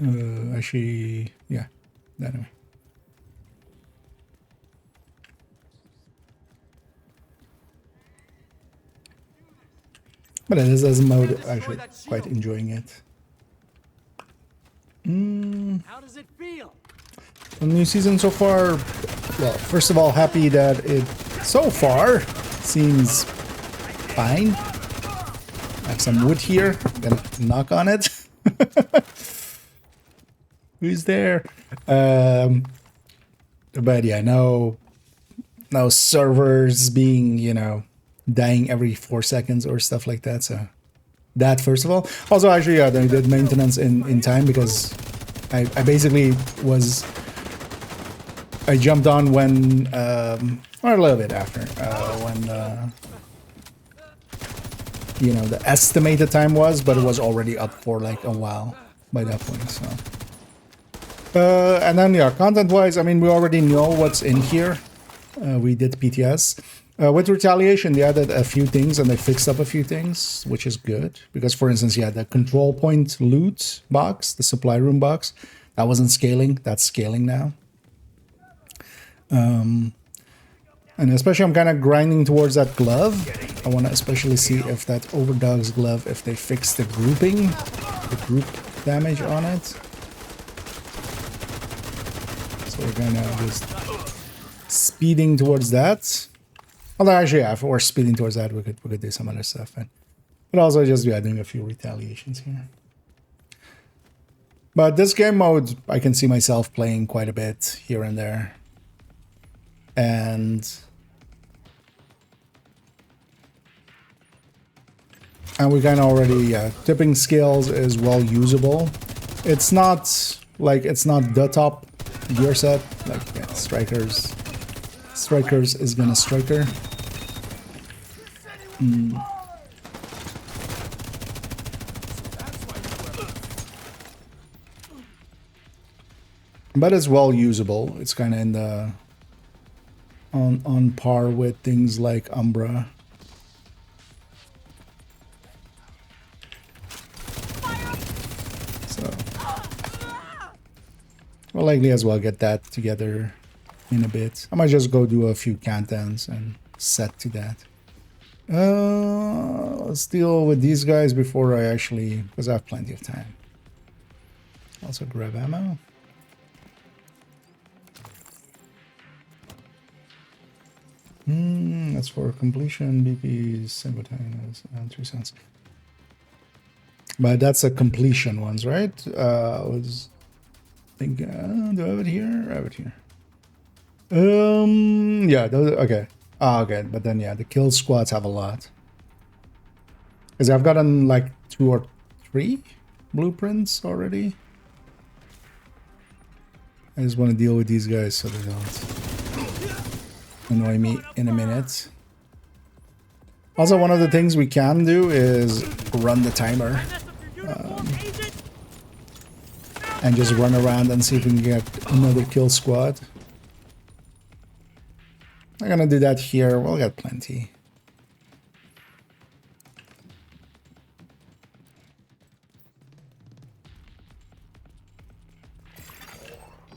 Actually, yeah. Anyway. But it is as a mode, actually quite enjoying it. How does it feel? The new season so far, well, first of all, happy that it so far seems fine. I have some wood here, gonna knock on it. Who's there? But yeah, no servers being, you know, dying every 4 seconds or stuff like that. So that first of all. Also, actually, yeah, they did maintenance in time because I basically I jumped on when or a little bit after when you know, the estimated time was, but it was already up for like a while by that point. So and then yeah, content wise, I mean, we already know what's in here. We did PTS. With Retaliation, they added a few things and they fixed up a few things, which is good. Because, for instance, yeah, the control point loot box, the supply room box, that wasn't scaling. That's scaling now. And especially, I'm kind of grinding towards that glove. I want to especially see if that Overdog's glove, if they fix the grouping, the group damage on it. So we're kind of just speeding towards that. Although actually, yeah, if we're speeding towards that, we could do some other stuff. But also just, yeah, doing a few retaliations here. But this game mode, I can see myself playing quite a bit here and there. And we kind of already, yeah, tipping scales is well usable. It's not like, it's not the top gear set. Like, yeah, Strikers is gonna Striker. But it's well usable. It's kind of in the on par with things like Umbra. So we'll likely as well get that together in a bit. I might just go do a few countdowns and set to that. Let's deal with these guys before I actually, because I have plenty of time. Also grab ammo. That's for completion. BP's simultaneous and 3 cents. But that's a completion ones, right? Was think do I have it here? I have it here. Yeah, those, okay. Okay, but then yeah, the kill squads have a lot. Because I've gotten like 2 or 3 blueprints already. I just want to deal with these guys so they don't annoy me in a minute. Also, one of the things we can do is run the timer. And just run around and see if we can get another kill squad. I'm gonna do that here. We'll get plenty.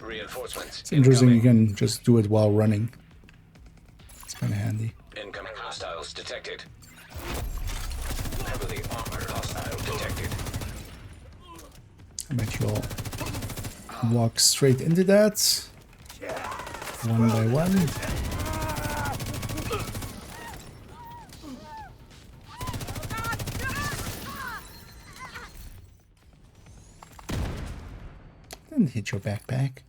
Reinforcements. It's interesting you can just do it while running. It's kind of handy. Incoming hostiles detected. Heavily armored hostile detected. I bet you'll walk straight into that. One by one. Didn't hit your backpack.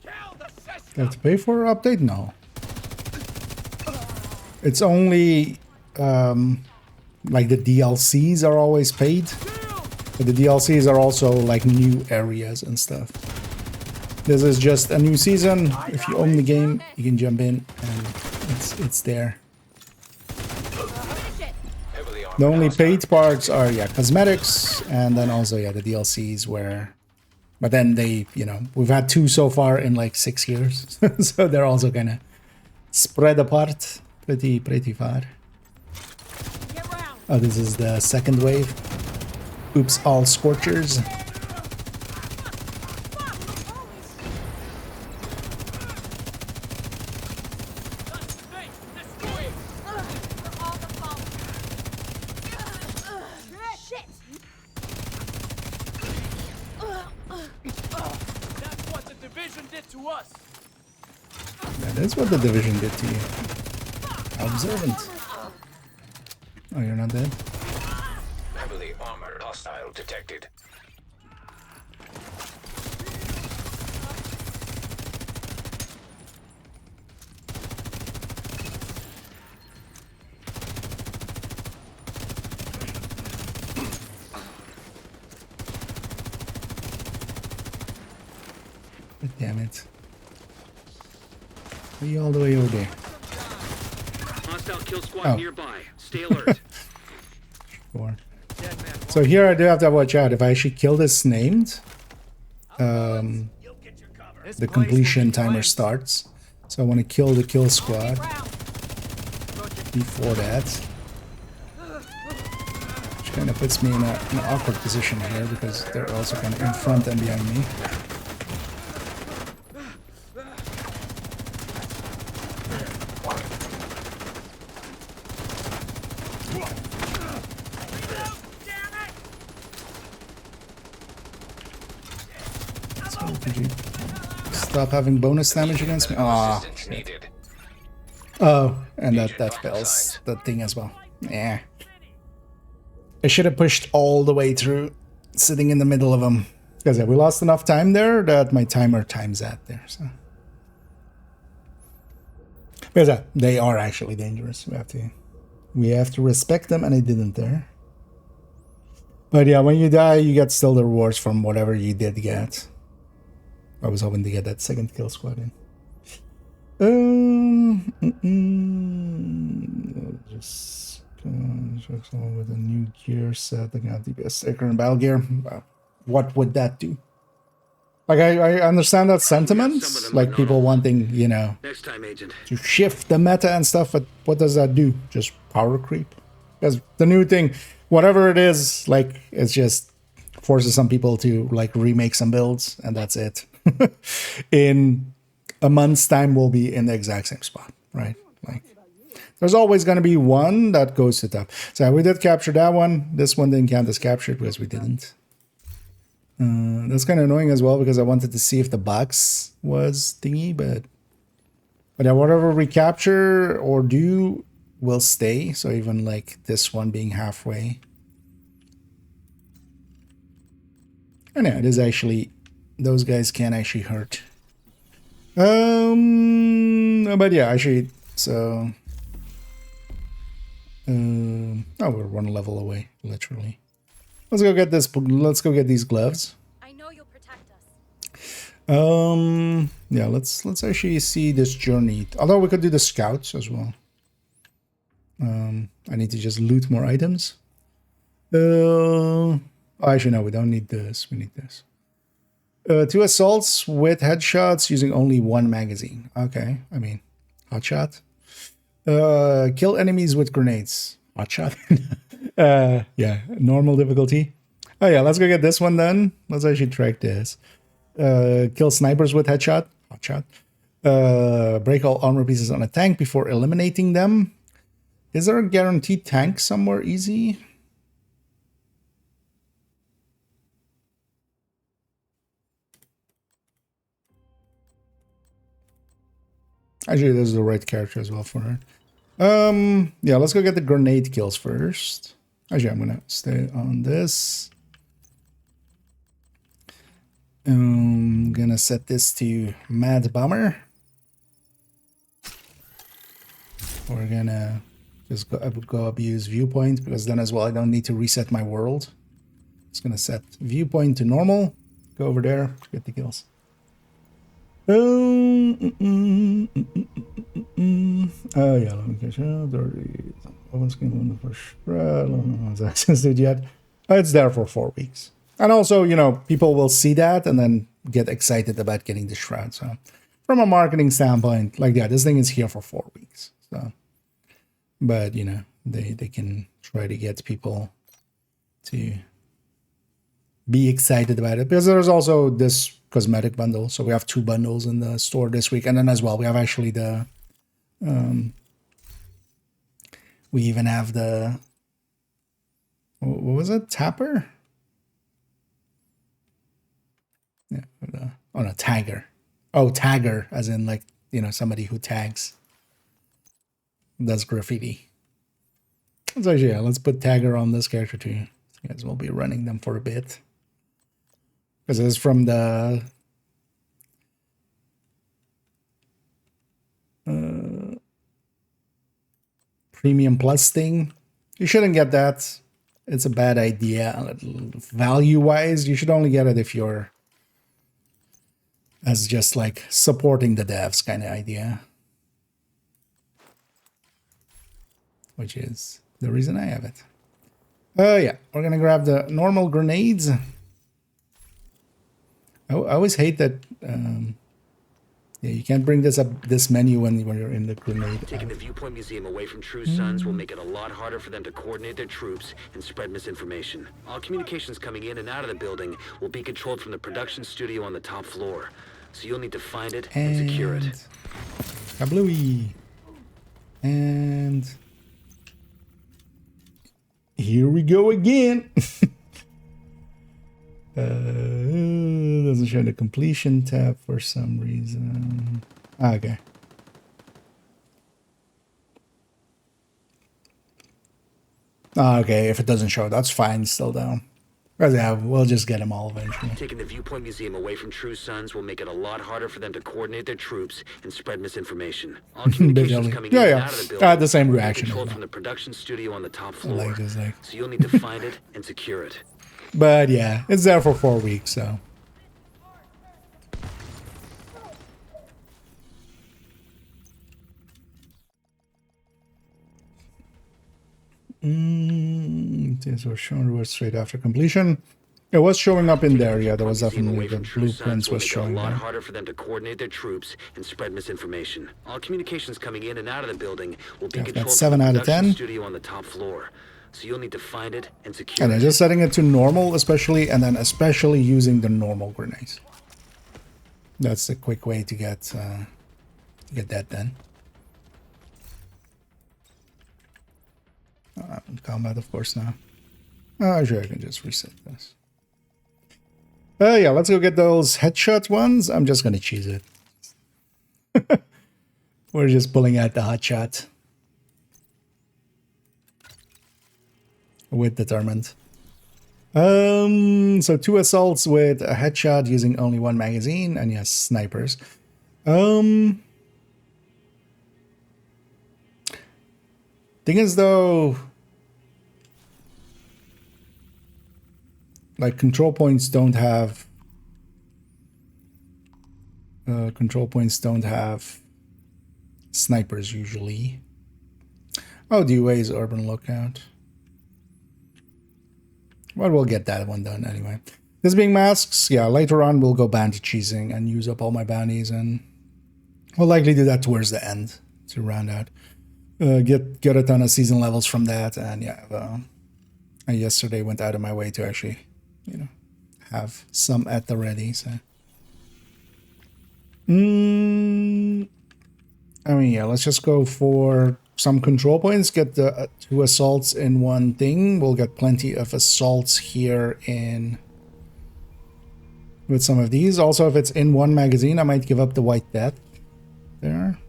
You have to pay for an update? No. It's only like the DLCs are always paid, but the DLCs are also like new areas and stuff. This is just a new season. If you own the game, you can jump in and it's there. The only paid parts are, yeah, cosmetics, and then also, yeah, the DLCs where, but then they, you know, we've had 2 so far in like 6 years, so they're also kind of spread apart pretty far. Oh, this is the second wave. Oops, all Scorchers. That's what the division did to you. Observant. Oh, you're not dead? Heavy armor hostile detected. Damn it. Are you all the way over there? Hostile kill squad Oh. nearby. Stay alert. Sure. So here I do have to watch out. If I actually kill this named, the completion timer starts. So I want to kill the kill squad before that. Which kind of puts me in an awkward position here because they're also kind of in front and behind me. Could you stop having bonus damage against me? Ah. Assistance needed. Oh, and that fails that thing as well. Yeah. I should have pushed all the way through, sitting in the middle of them. Because yeah, we lost enough time there that my timer times out there. So. Because yeah, they are actually dangerous. We have to respect them, and I didn't there. But yeah, when you die, you get still the rewards from whatever you did get. I was hoping to get that second kill squad in. Just check someone with a new gear set. I got the best sticker and battle gear. What would that do? Like I understand that sentiment, like people wanting, you know, Next time, Agent. to shift the meta and stuff. But what does that do? Just power creep? Because the new thing, whatever it is, like it's just forces some people to like remake some builds, and that's it. In a month's time, we'll be in the exact same spot, right? Like, there's always going to be one that goes to top. So we did capture that one. This one didn't count as captured because we didn't. That's kind of annoying as well because I wanted to see if the box was thingy, but yeah, whatever we capture or do will stay. So even like this one being halfway. And yeah, it is actually, those guys can actually hurt. But yeah, actually, so oh, we're one level away, literally. Let's go get this. Let's go get these gloves. I know you'll protect us. Yeah, let's actually see this journey. Although we could do the scouts as well. I need to just loot more items. Oh, actually, no, we don't need this. We need this. 2 assaults with headshots using only 1 magazine. Okay, I mean, hotshot. Kill enemies with grenades. Hotshot. Yeah, normal difficulty. Oh yeah, let's go get this one then. Let's actually track this. Kill snipers with headshot. Hotshot. Break all armor pieces on a tank before eliminating them. Is there a guaranteed tank somewhere easy? Actually, this is the right character as well for her. Yeah, let's go get the grenade kills first. Actually, I'm gonna stay on this. I'm gonna set this to Mad Bomber. We're gonna just go abuse viewpoint because then as well I don't need to reset my world. Just gonna set viewpoint to normal. Go over there, get the kills. Oh yeah, let me catch up. Dirty. Open skin on the first spread. I don't know how access it yet. It's there for 4 weeks. And also, you know, people will see that and then get excited about getting the shroud. So from a marketing standpoint, like yeah, this thing is here for 4 weeks. So but you know, they can try to get people to be excited about it because there's also this cosmetic bundle. So we have 2 bundles in the store this week, and then as well we have actually the we even have the, what was it, tapper? Yeah, oh no, tagger. Oh, tagger, as in like, you know, somebody who tags, does graffiti. So yeah, let's put tagger on this character too. Guys will be running them for a bit. Because it's from the Premium Plus thing. You shouldn't get that. It's a bad idea. Value-wise, you should only get it if you're as just like supporting the devs kind of idea. Which is the reason I have it. Yeah, we're gonna grab the normal grenades. I always hate that. Yeah, you can't bring this menu when you're in the grenade. Taking the Viewpoint Museum away from True Sons will make it a lot harder for them to coordinate their troops and spread misinformation. All communications coming in and out of the building will be controlled from the production studio on the top floor. So you'll need to find it and secure it. Kablooey. And here we go again. Doesn't show the completion tab for some reason. Okay. Okay, if it doesn't show, that's fine. Still down. But yeah, we'll just get them all eventually. Taking the Viewpoint Museum away from True Sons will make it a lot harder for them to coordinate their troops and spread misinformation. All communications coming in and out of the building the same will be reaction. controlled from the production studio on the top floor. Like this, like. So you'll need to find it and secure it. But yeah, it's there for 4 weeks, so. These were shown straight after completion. It was showing up in there, yeah. There was definitely the blueprints was showing a lot there. harder for them to coordinate their troops and spread misinformation. All communications coming in and out of the building will be controlled that's from 7 the out of production 10. studio on the top floor. So you'll need to find it and secure And it. I'm just setting it to normal, especially, and then especially using the normal grenades. That's a quick way to get that done. In combat, of course, now. Oh, sure, I can just reset this. Yeah, let's go get those headshot ones. I'm just gonna cheese it. We're just pulling out the hot shot. With Determined. So 2 assaults with a headshot using only 1 magazine, and yes, snipers. Thing is though, like control points don't have snipers usually. Oh, the UA is Urban Lookout. Well, we'll get that one done anyway. This being masks, yeah, later on we'll go bounty cheesing and use up all my bounties, and we'll likely do that towards the end to round out. Get a ton of season levels from that, and yeah, I yesterday went out of my way to actually, you know, have some at the ready, so. I mean, yeah, let's just go for some control points, get the 2 assaults in one thing. We'll get plenty of assaults here in with some of these. Also, if it's in 1 magazine, I might give up the White Death there.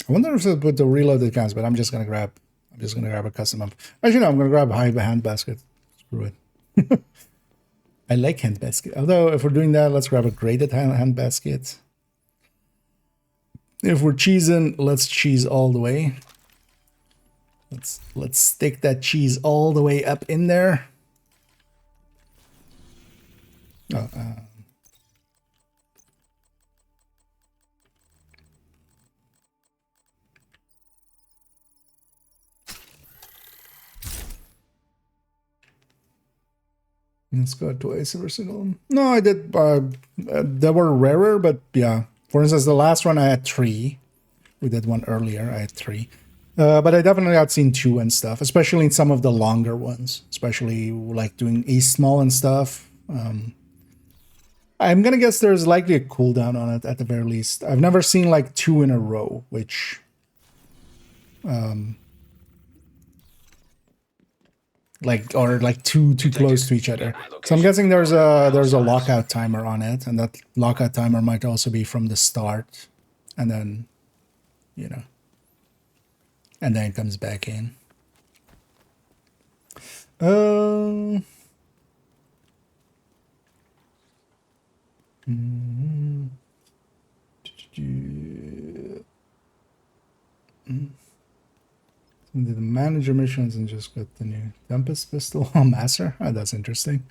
I wonder if it with the reloaded guns, but I'm just gonna grab a custom up. Actually, no, I'm gonna grab a high hand basket. Screw it. I like hand basket. Although if we're doing that, let's grab a graded hand basket. If we're cheesing, let's cheese all the way. Let's stick that cheese all the way up in there. Oh, let's go twice versatile. No, I did. They were rarer, but yeah. For instance, the last one I had 3. We did one earlier. I had 3. But I definitely had seen 2 and stuff, especially in some of the longer ones, especially like doing East Small and stuff. I'm gonna guess there's likely a cooldown on it at the very least. I've never seen like 2 in a row, which like too close to each other. So I'm guessing there's a lockout timer on it, and that lockout timer might also be from the start, and then, you know, and then it comes back in. Mm, did the manager missions and just got the new Tempest pistol on Master? Oh, that's interesting.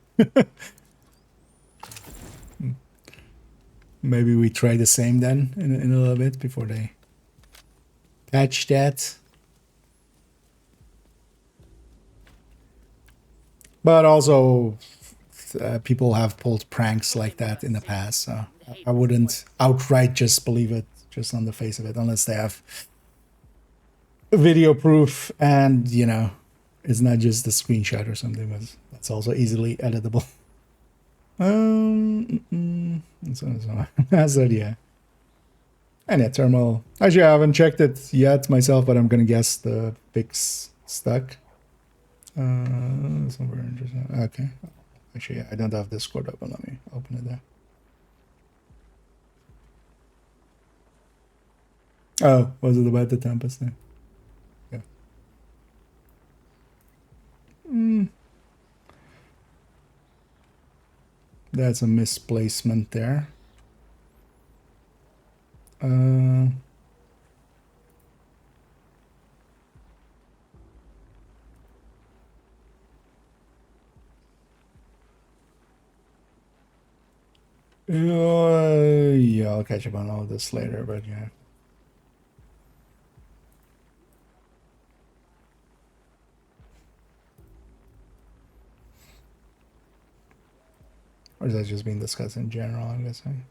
Maybe we try the same then in a little bit before they patch that. But also, people have pulled pranks like that in the past, so I wouldn't outright just believe it just on the face of it, unless they have video proof and, you know, it's not just a screenshot or something, but that's also easily editable. So yeah. And yeah, terminal. Actually, I haven't checked it yet myself, but I'm gonna guess the fix stuck. Somewhere interesting. Okay. Actually, yeah, I don't have Discord open. Let me open it there. Oh, was it about the Tempest thing? Yeah. That's a misplacement there. Yeah, I'll catch up on all of this later, but yeah. Or is that just being discussed in general, I'm guessing?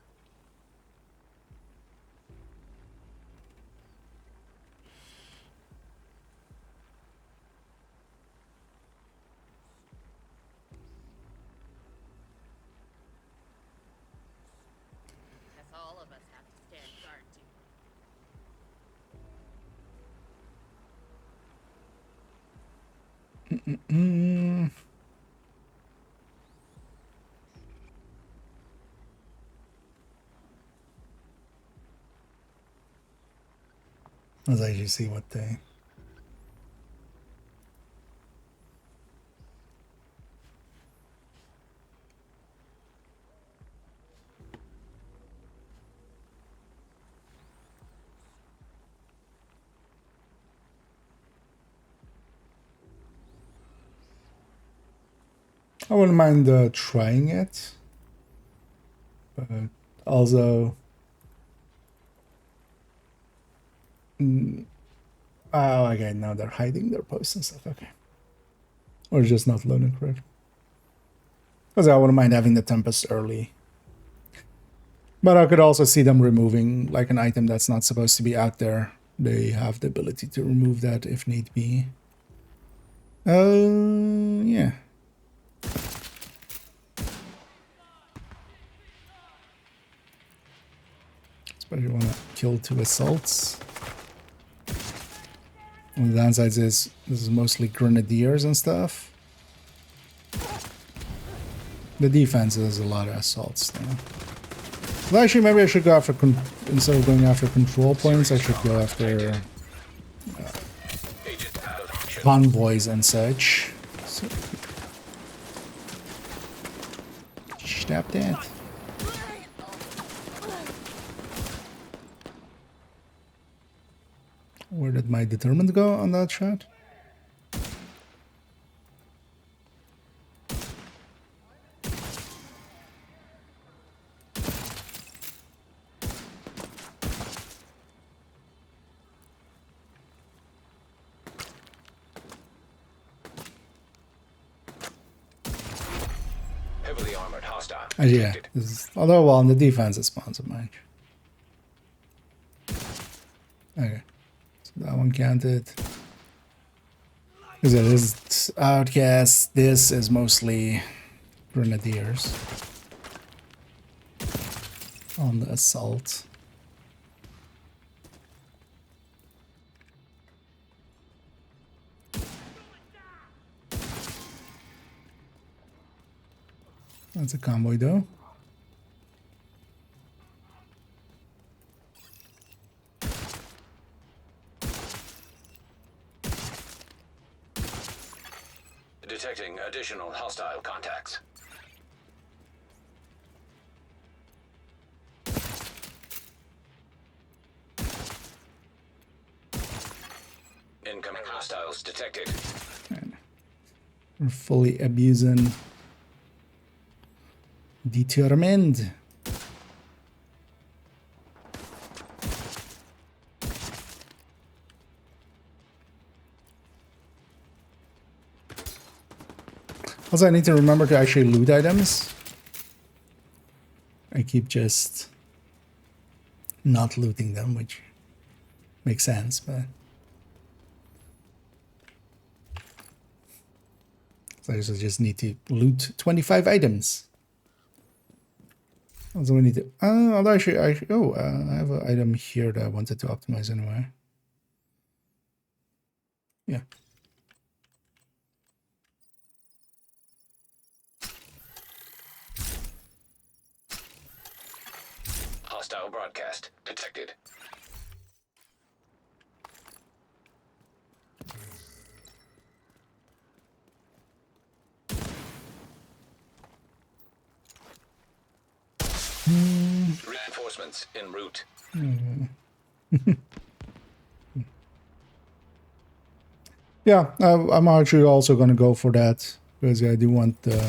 Guess all of us have to stand guard to. Let's actually see what they... I wouldn't mind trying it, but also... Oh, okay, now they're hiding their posts and stuff, okay. Or just not loading correct. Because I wouldn't mind having the Tempest early. But I could also see them removing like an item that's not supposed to be out there. They have the ability to remove that if need be. Yeah. Especially want to kill 2 assaults. One of the downsides is this is mostly grenadiers and stuff. The defense is a lot of assaults though. Well, actually, maybe I should go after, instead of going after control points, I should go after convoys and such. So, stop that. Where did my determined go on that shot? Heavily armored hostile. Yeah, this is, although well, on the defense it spawns a bunch. Okay, so that one counted. Because it is outcast. This is mostly grenadiers on the assault. That's a convoy though. Additional hostile contacts. Incoming hostiles detected. We're fully abusing. Determined. Also, I need to remember to actually loot items. I keep just not looting them, which makes sense, but so I just need to loot 25 items. Also, we need to. Although actually, I have an item here that I wanted to optimize anyway. Yeah. Hostile broadcast detected. Reinforcements en route. Yeah, I'm actually also going to go for that because I do want the,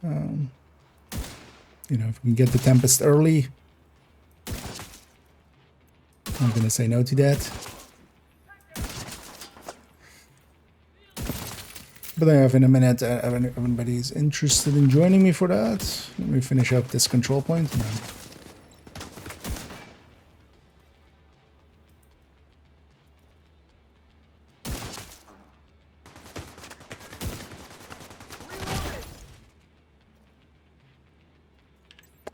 you know, if we can get the Tempest early, I'm going to say no to that. But then if in a minute everybody's interested in joining me for that, let me finish up this control point. And then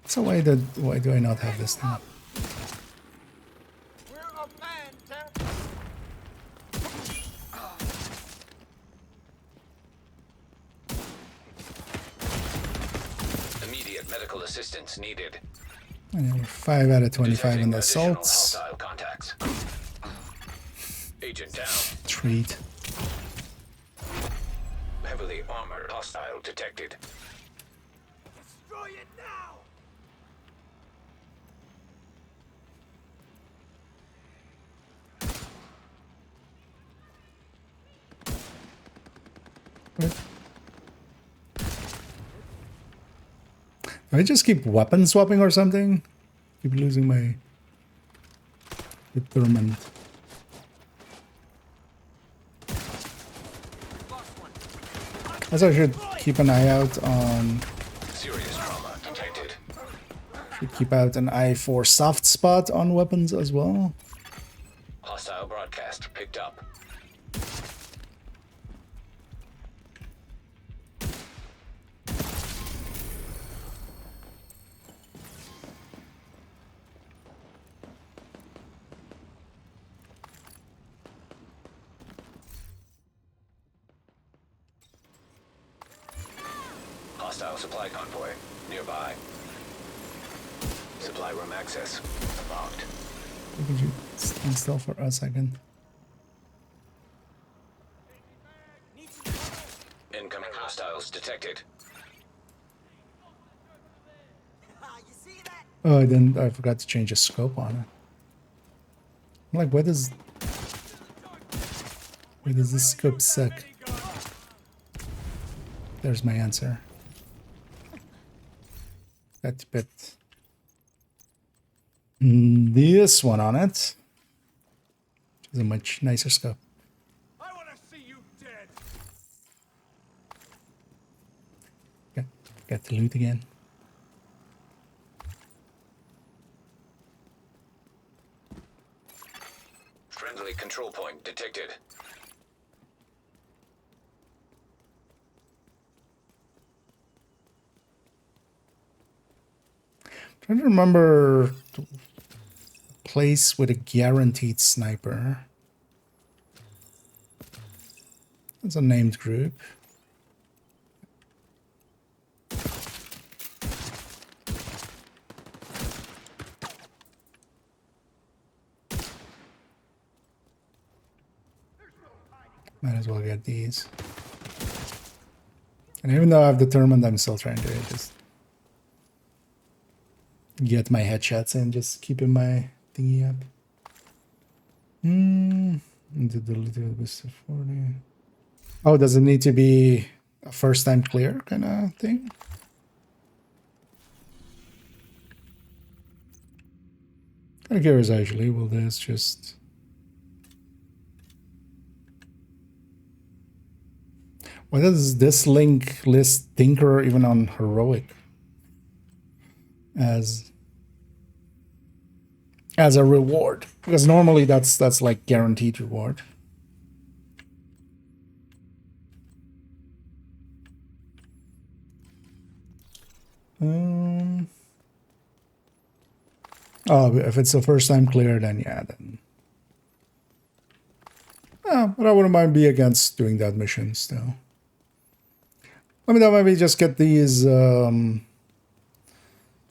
so why do I not have this now? We're a man, Temp. Immediate medical assistance needed. And we're 5 out of 25 in Detecting the additional assaults. hostile contacts. Agent down. Treat. Heavily armored hostile detected. Destroy it now. Do I just keep weapon swapping or something? Keep losing my determined. Also, I should keep an eye out on. Serious trauma detected. Should keep out an eye for soft spot on weapons as well. Hostile broadcast picked up. Hostile supply convoy nearby. Supply room access locked. Could you stand still for a second? Incoming hostiles detected. You see that? Oh, I forgot to change the scope on it. I'm like, why does this scope suck? There's my answer. Got to put this one on it. It's a much nicer scope. I want to see you dead. Got to loot again. Friendly control point detected. Trying to remember a place with a guaranteed sniper. It's a named group. Might as well get these. And even though I've determined, I'm still trying to just get my headshots and just keeping my thingy up. Oh, does it need to be a first time clear kind of thing? Kind of curious actually, will this just... Why does this link list Tinker even on heroic as a reward? Because normally that's like guaranteed reward. Oh, if it's the first time clear, then yeah, then. Oh, but I wouldn't mind be against doing that mission still. Let me maybe just get these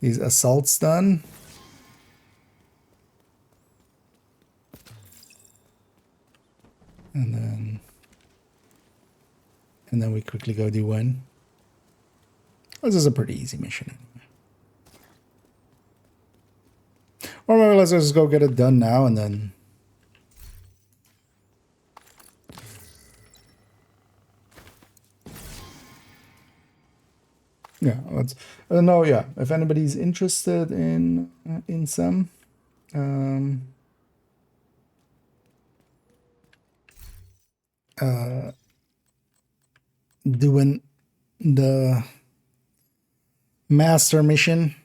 assaults done. And then we quickly go do one. This is a pretty easy mission anyway. Or maybe let's just go get it done now and then. Yeah, let's no, yeah. If anybody's interested in some doing the master mission.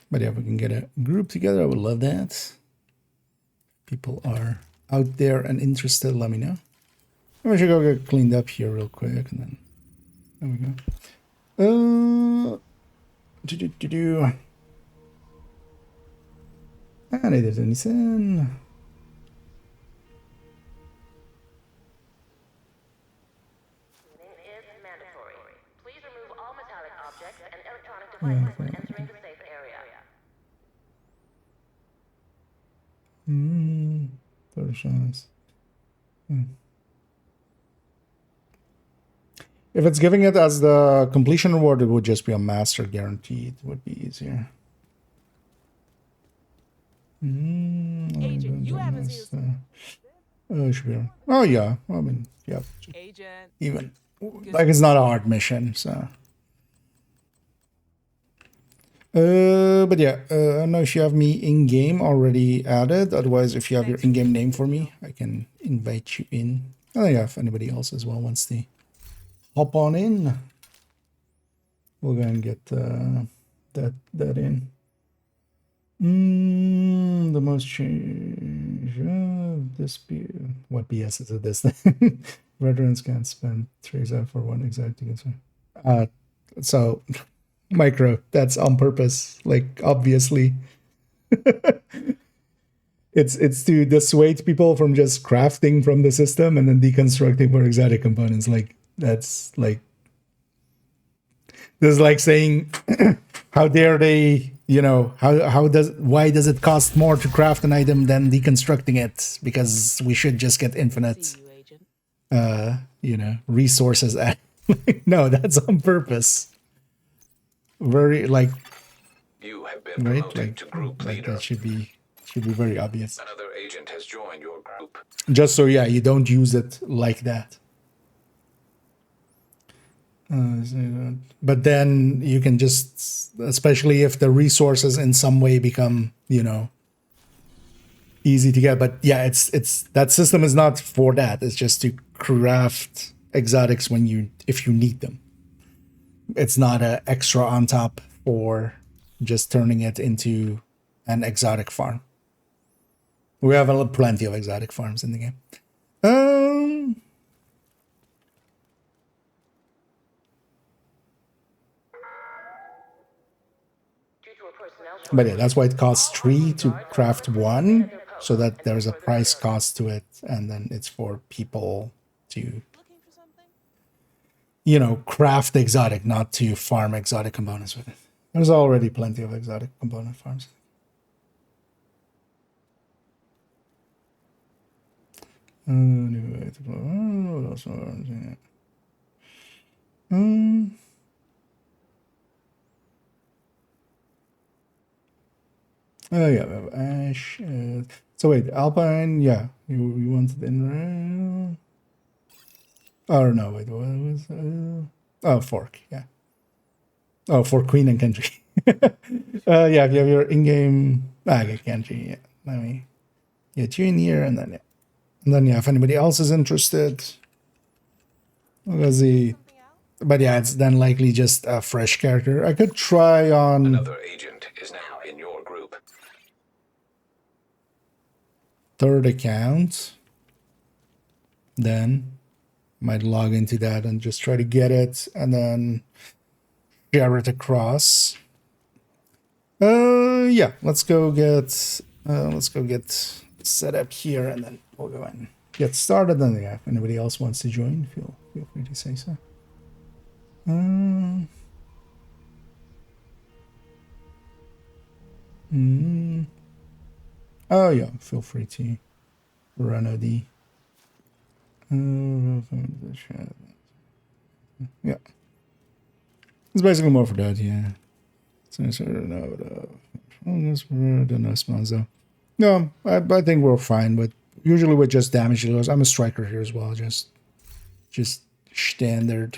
But yeah, if we can get a group together, I would love that. People are out there and interested, let me know. I should go get cleaned up here real quick, and then there we go. And it didn't listen. Is mandatory. Please remove all metallic objects and electronic devices when entering the safe area. If it's giving it as the completion reward, it would just be a master guaranteed. It would be easier. Agent, you haven't seen Should be. Oh yeah, I mean, yeah. Agent. Even like it's not a hard mission, so. But yeah, I don't know if you have me in game already added. Otherwise, if you have your in-game name for me, I can invite you in. I think if anybody else as well wants to hop on in, we'll go and get that in. The most change. What BS is it? This thing? Veterans can't spend 3 out for one exact answer. So. Micro, that's on purpose, like obviously. it's to dissuade people from just crafting from the system and then deconstructing for exotic components. Like that's like this is like saying how dare they, you know, why does it cost more to craft an item than deconstructing it? Because we should just get infinite resources at no, that's on purpose. Very like you have been promoted to group leader. That should be very obvious. Another agent has joined your group. Just so yeah, you don't use it like that. But then you can just, especially if the resources in some way become, you know, easy to get. But yeah, it's that system is not for that. It's just to craft exotics if you need them. It's not an extra on top for just turning it into an exotic farm. We have plenty of exotic farms in the game. But yeah, that's why it costs 3 to craft 1, so that there's a price cost to it, and then it's for people to, you know, craft exotic, not to farm exotic components with it. There's already plenty of exotic component farms. Anyway, what else? Oh yeah, we have Ash. So wait, Alpine, yeah, you wanted in. Oh no, wait, what was? Oh, Fork, yeah. Oh, for Queen and Country. Yeah, if you have your in-game. Okay, Country, yeah. Let me get you in here, and then yeah, if anybody else is interested, let's see. But yeah, it's then likely just a fresh character. I could try on. Another agent is now in your group. Third account. Then might log into that and just try to get it, and then share it across. Yeah, let's go get set up here, and then we'll go and get started. And yeah, if anybody else wants to join, feel free to say so. Oh yeah, feel free to run OD. Yeah, it's basically more for that. Yeah. So I don't know spawns though. No, I think we're fine. But usually with just damage dealers, I'm a striker here as well. Just standard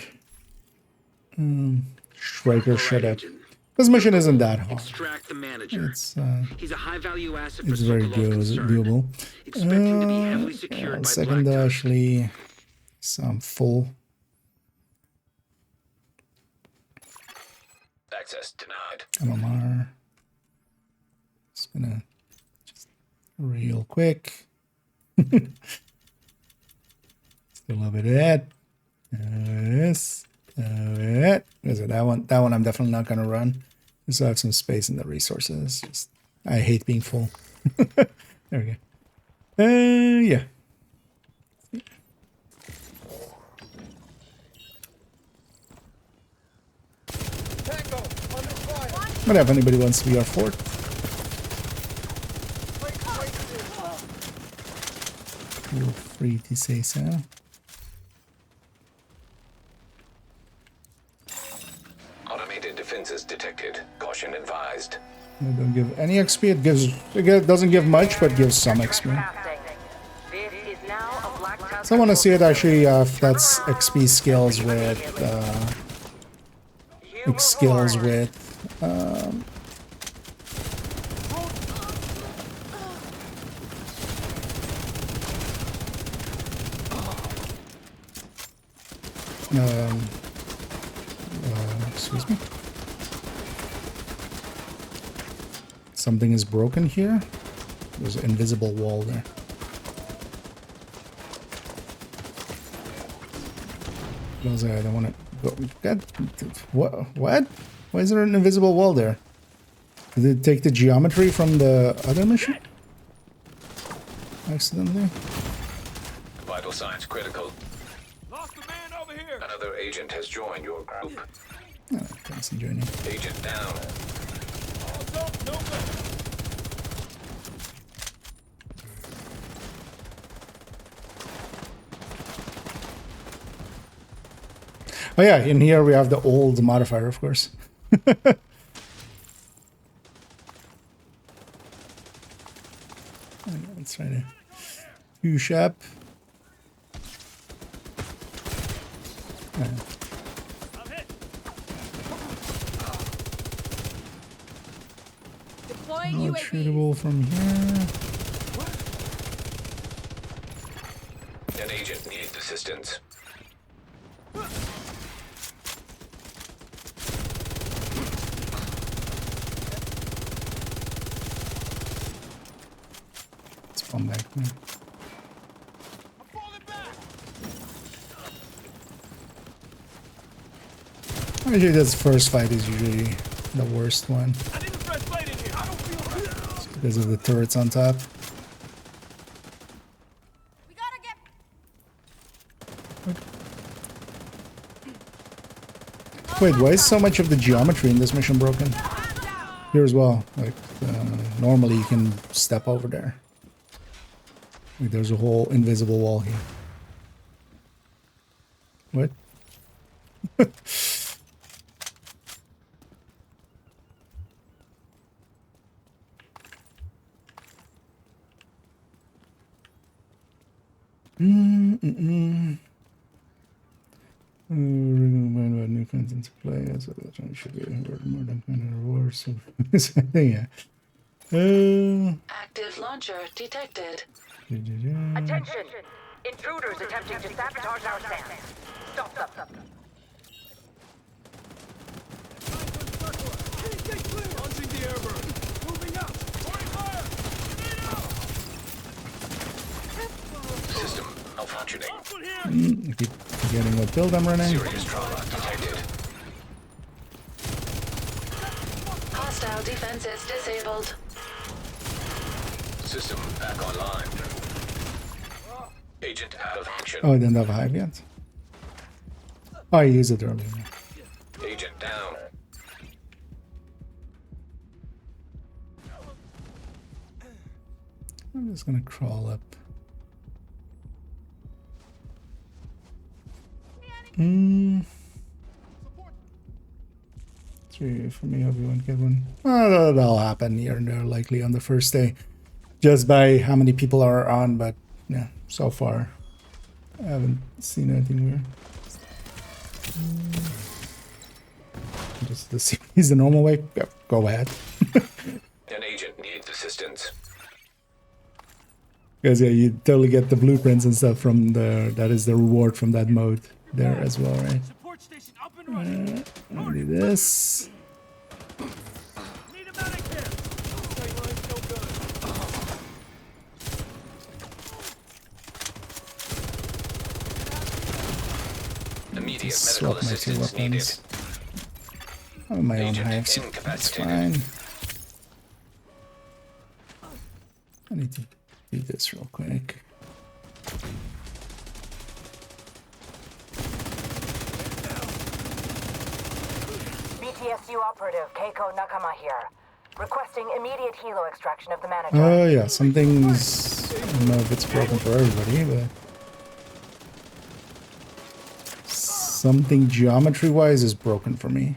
striker shut up. This mission isn't that hard. Extract the manager. He's a high-value asset. It's very doable. Expect him to be heavily secured by Second, Black actually, some full. Access denied. MMR. Just gonna real quick. Still a little bit of that. This. That one I'm definitely not gonna run. Just have some space in the resources. I hate being full. There we go. Yeah. What if anybody wants to be our fort? Feel free to say so. Automated defenses detected. Caution advised. I don't give any XP. It doesn't give much, but gives some XP. So I want to see it actually if that's XP skills with excuse me. Something is broken here. There's an invisible wall there. I don't want to go. What? Why is there an invisible wall there? Did it take the geometry from the other mission? Accidentally? Vital signs critical. Lost a man over here. Another agent has joined your group. Oh, thanks for joining. Agent down. No good. Oh yeah, in here we have the old modifier, of course. Let's try to push up. Deploying Not UAV. shootable from here. An agent needs assistance. Let's come back there. Usually this first fight is usually the worst one. I need a fresh blade in here. I don't feel right. It's because of the turrets on top. We gotta get. Wait, why is so much of the geometry in this mission broken? Here as well. Like, normally you can step over there. Like there's a whole invisible wall here. What? New content to play. So that should be more than kind of rewards. Yeah. Active launcher detected. Attention! Intruders attempting to sabotage our stand. Stop them. Launching the airburn. Moving up. Pouring fire. System malfunctioning. I keep forgetting what build I'm running. Serious trauma detected. Hostile defenses disabled. System back online. Agent out of action. Oh, I didn't have a hive yet. Oh, I used it earlier. Agent down. I'm just gonna crawl up. Three for me, hope you won't get one. Oh, that'll happen here and there, likely on the first day. Just by how many people are on, but yeah, so far I haven't seen anything weird. Just the series the normal way. Yep, go ahead. An agent needs assistance. Because yeah, you totally get the blueprints and stuff from the. That is the reward from that mode there as well, right? Support station up and running. I'll do this. Need a medic here. Sight line's no good. Immediate medical Swap my two assistance needed. weapons. I have my own Agent hives. That's incapacitated. fine. I need to do this real quick. BTSU operative Keiko Nakama here. Requesting immediate helo extraction of the manager. Oh yeah, some things. I don't know if it's broken for everybody, but something geometry-wise is broken for me.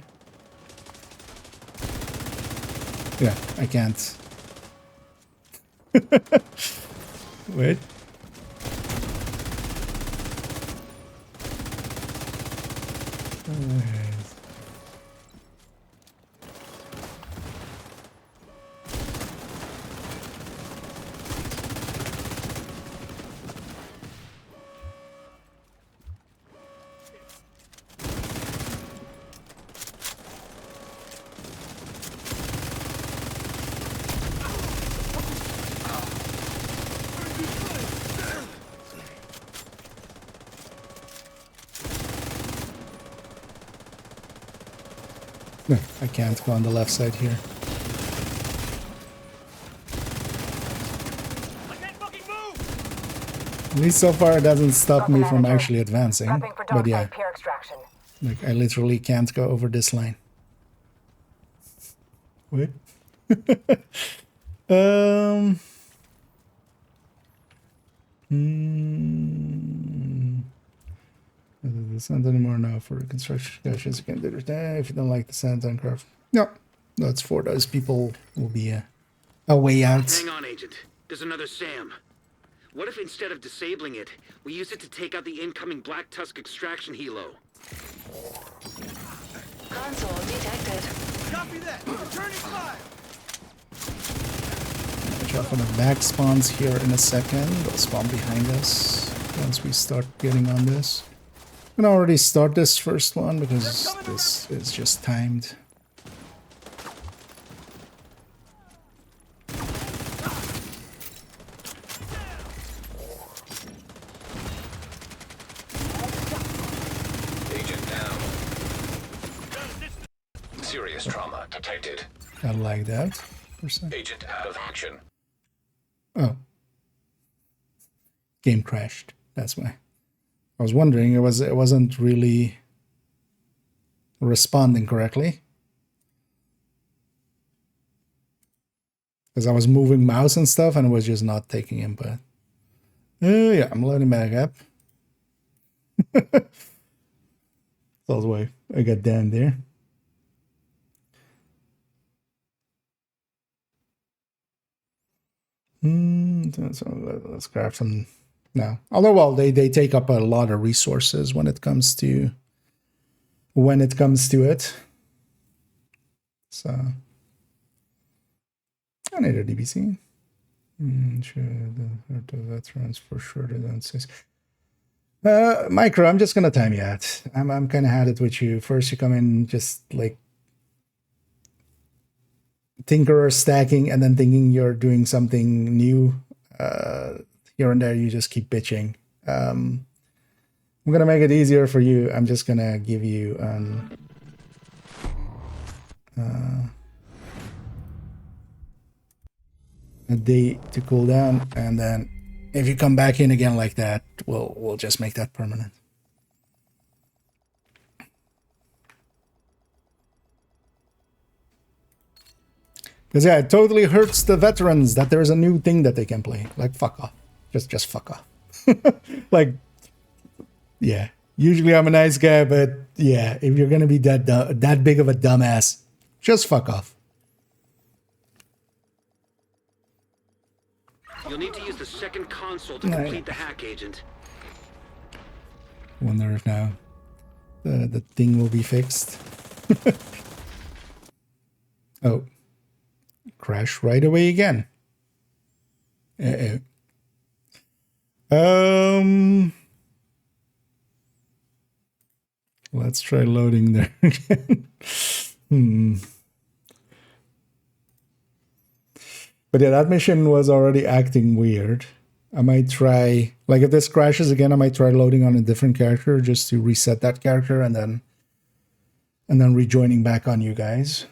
Yeah, I can't. Wait. No, I can't go on the left side here. I can't fucking move. At least so far it doesn't stop me from actually advancing. Prepping for But yeah, dockside peer extraction. like I literally can't go over this line. Wait. The sand anymore now for construction discussions. You can do it if you don't like the sand on craft. No, that's for those people will be a way out. Hang on, Agent. There's another SAM. What if instead of disabling it, we use it to take out the incoming Black Tusk extraction helo? Console detected. Copy that. Returning fire. Watch out for the back spawns here in a second. They'll spawn behind us once we start getting on this. I'm gonna already start this first one because this is just timed. Agent down. Serious trauma detected. I like that. Agent out of action. Oh. Game crashed. That's why. I was wondering, it wasn't really responding correctly. Because I was moving mouse and stuff and it was just not taking input. Yeah, I'm loading back up. That's why I got down there. So let's grab some now. Although, well, they take up a lot of resources when it comes to it. So I need a DBC. Should the veterans for sure they don't say. Micro, I'm just gonna time you out. I'm kind of had it with you. First, you come in just like tinkerer stacking, and then thinking you're doing something new. Here and there, you just keep bitching. I'm gonna make it easier for you. I'm just gonna give you a day to cool down, and then if you come back in again like that, we'll just make that permanent. Because yeah, it totally hurts the veterans that there's a new thing that they can play. Like, fuck off. Just fuck off. Like, yeah. Usually I'm a nice guy, but yeah, if you're gonna be that big of a dumbass, just fuck off. You'll need to use the second console to complete the hack, Agent. Wonder if now the thing will be fixed. Oh. Crash right away again. Let's try loading there again. But yeah, that mission was already acting weird. I might try, like if this crashes again, I might try loading on a different character just to reset that character and then rejoining back on you guys.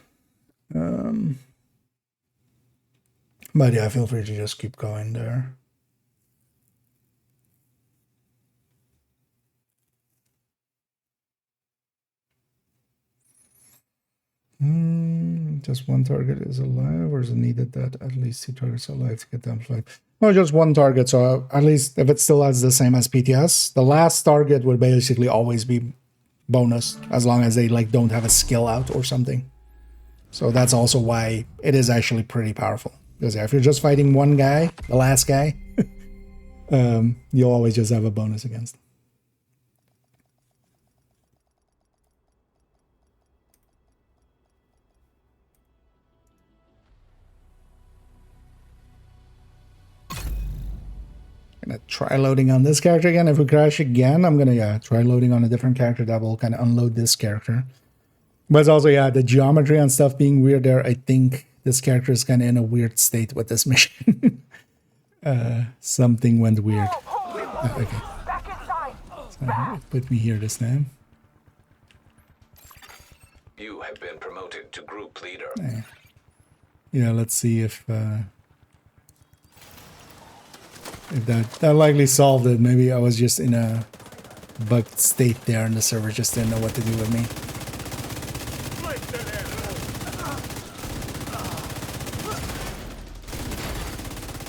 But yeah, feel free to just keep going there. Just one target is alive, or is it needed that at least 2 targets are alive to get them flight? No, just one target, so at least if it still has the same as PTS, the last target would basically always be bonus, as long as they like don't have a skill out or something. So that's also why it is actually pretty powerful. Because yeah, if you're just fighting one guy, the last guy, you'll always just have a bonus against them. Gonna try loading on this character again. If we crash again, I'm gonna try loading on a different character that will kind of unload this character. But it's also, yeah, the geometry and stuff being weird there. I think this character is kind of in a weird state with this mission. Something went weird. Okay. So put me here this time. You have been promoted to group leader. Yeah, let's see if that likely solved it. Maybe I was just in a bugged state there and the server just didn't know what to do with me.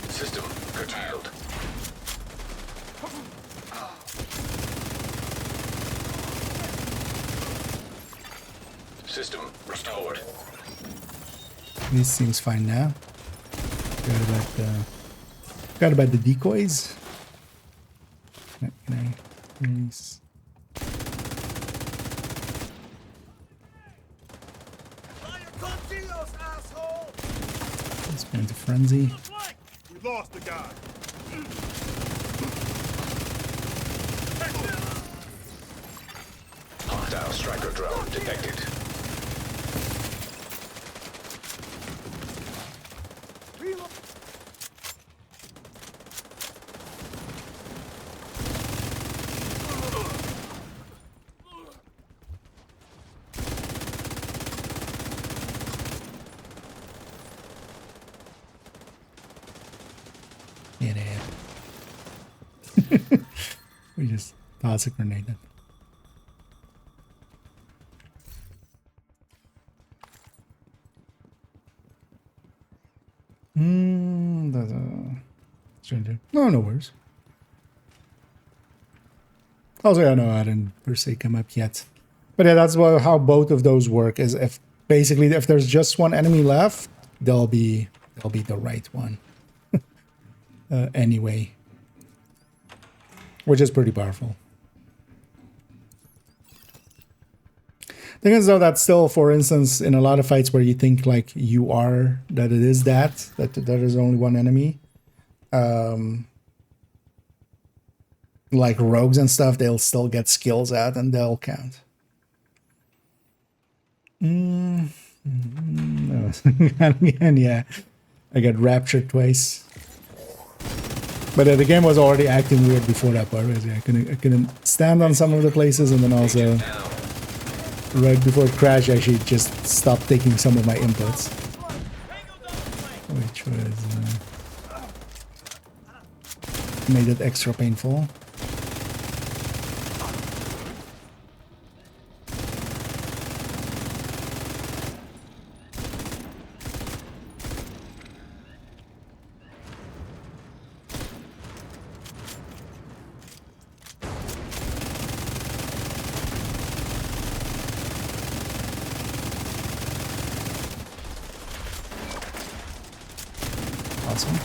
System curtailed. System restored. This seems fine now. Forgot about the decoys. Can I release? Let's go into frenzy. We lost the guy. Hostile striker drone detected. We just toss a grenade then. No worries. Also, I know I didn't per se come up yet. But yeah, that's how both of those work. Is if basically if there's just one enemy left, they'll be the right one. Anyway, which is pretty powerful. Thing is though that still, for instance, in a lot of fights where you think like you are that it is that there is only one enemy, like rogues and stuff, they'll still get skills out and they'll count. No. Again, yeah, I got raptured twice. But the game was already acting weird before that part. Right? I couldn't stand on some of the places, and then also right before it crashed, I actually just stopped taking some of my inputs, which was made it extra painful. Awesome.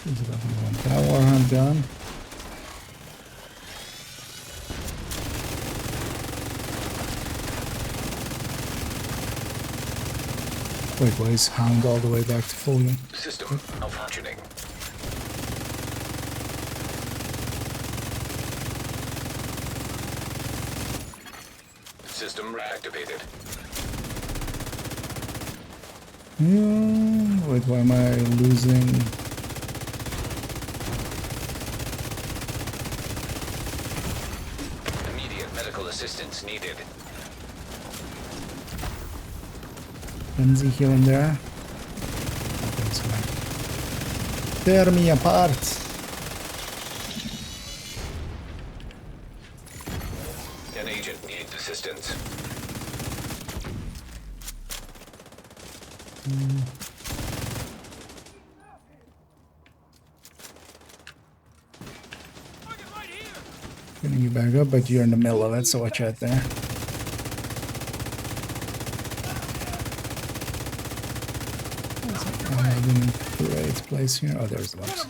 There's definitely one tower hunt done. Wait, why is Hound all the way back to full? System malfunctioning. System reactivated. Wait, why am I losing? Immediate medical assistance needed. Frenzy here and there. Tear me apart. An agent needs assistance. Getting you back up, but you're in the middle of it, so watch out there. I'm in a great place here. Oh, there's the box.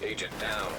Agent down.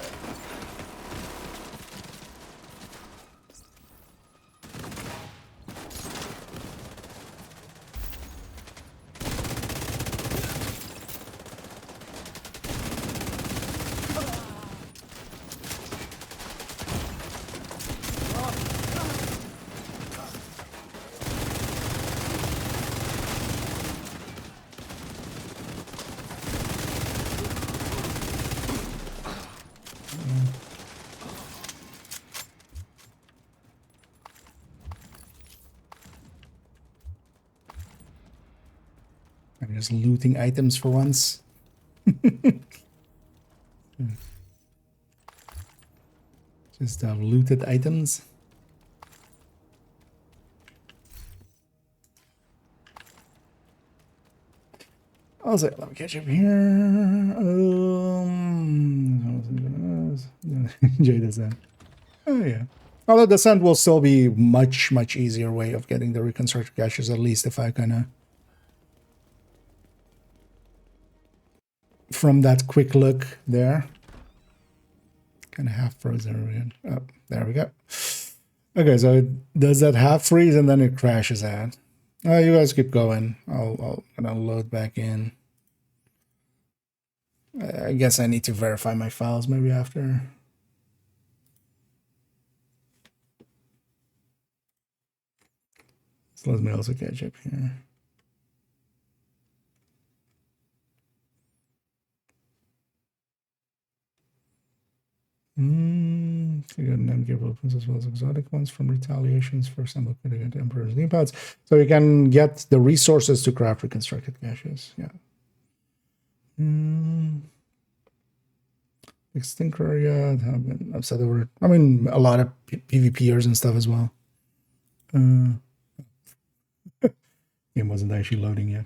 I'm just looting items for once. Just looted items. Also, let me catch up here. Enjoy this then. Oh yeah. Although the descent will still be much easier way of getting the reconstructed caches, at least if I kinda from that quick look there. Kind of half frozen again. Oh, there we go. Okay, so it does that half freeze and then it crashes out. You guys keep going. I'll load back in. I guess I need to verify my files maybe after. So let me also catch up here. You got non-give weapons as well as exotic ones from retaliations for some liquidate Emperor's knee pads. So you can get the resources to craft reconstructed caches. Yeah. Big stinker, yeah. I've said over. I mean, a lot of PvPers and stuff as well. Game wasn't actually loading yet.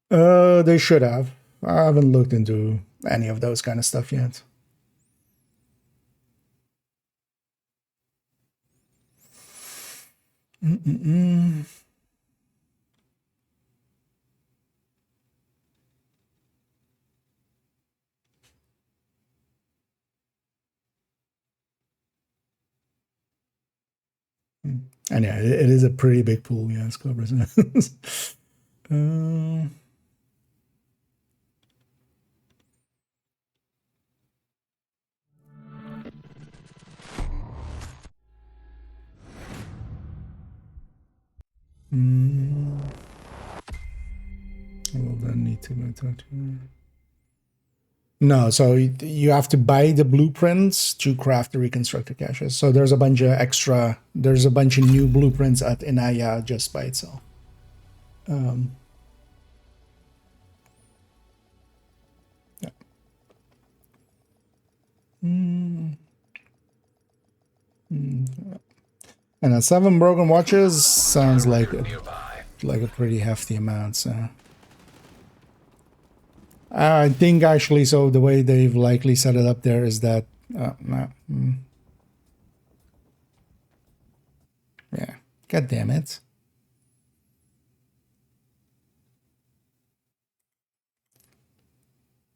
They should have. I haven't looked into any of those kind of stuff yet. And yeah, it is a pretty big pool, yes, Cobra. Well, then need to go talk to her. No, so you have to buy the blueprints to craft the reconstructed caches. So there's a bunch of extra, there's a bunch of new blueprints at Inaya just by itself. Yeah. And 7 broken watches sounds like a pretty hefty amount. So I think actually, so the way they've likely set it up there is that yeah, god damn it.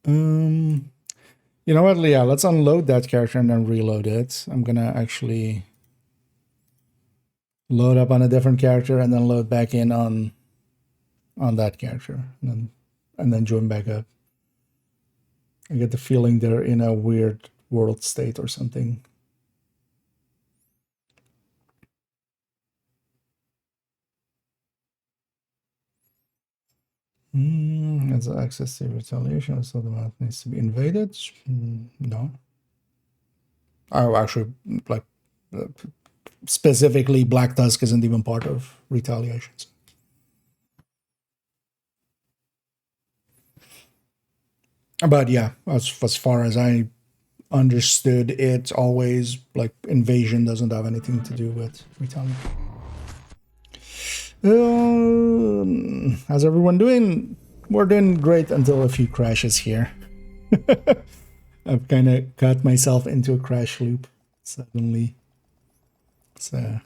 You know what, Leah? Let's unload that character and then reload it. I'm gonna actually load up on a different character and then load back in on that character, and then join back up. I get the feeling they're in a weird world state or something. Has access to retaliation, so the map needs to be invaded. No. Oh, actually, like specifically, Black Tusk isn't even part of retaliations. But yeah, as far as I understood, it's always like invasion doesn't have anything to do with retaliation. How's everyone doing? We're doing great until a few crashes here. I've kind of got myself into a crash loop suddenly. So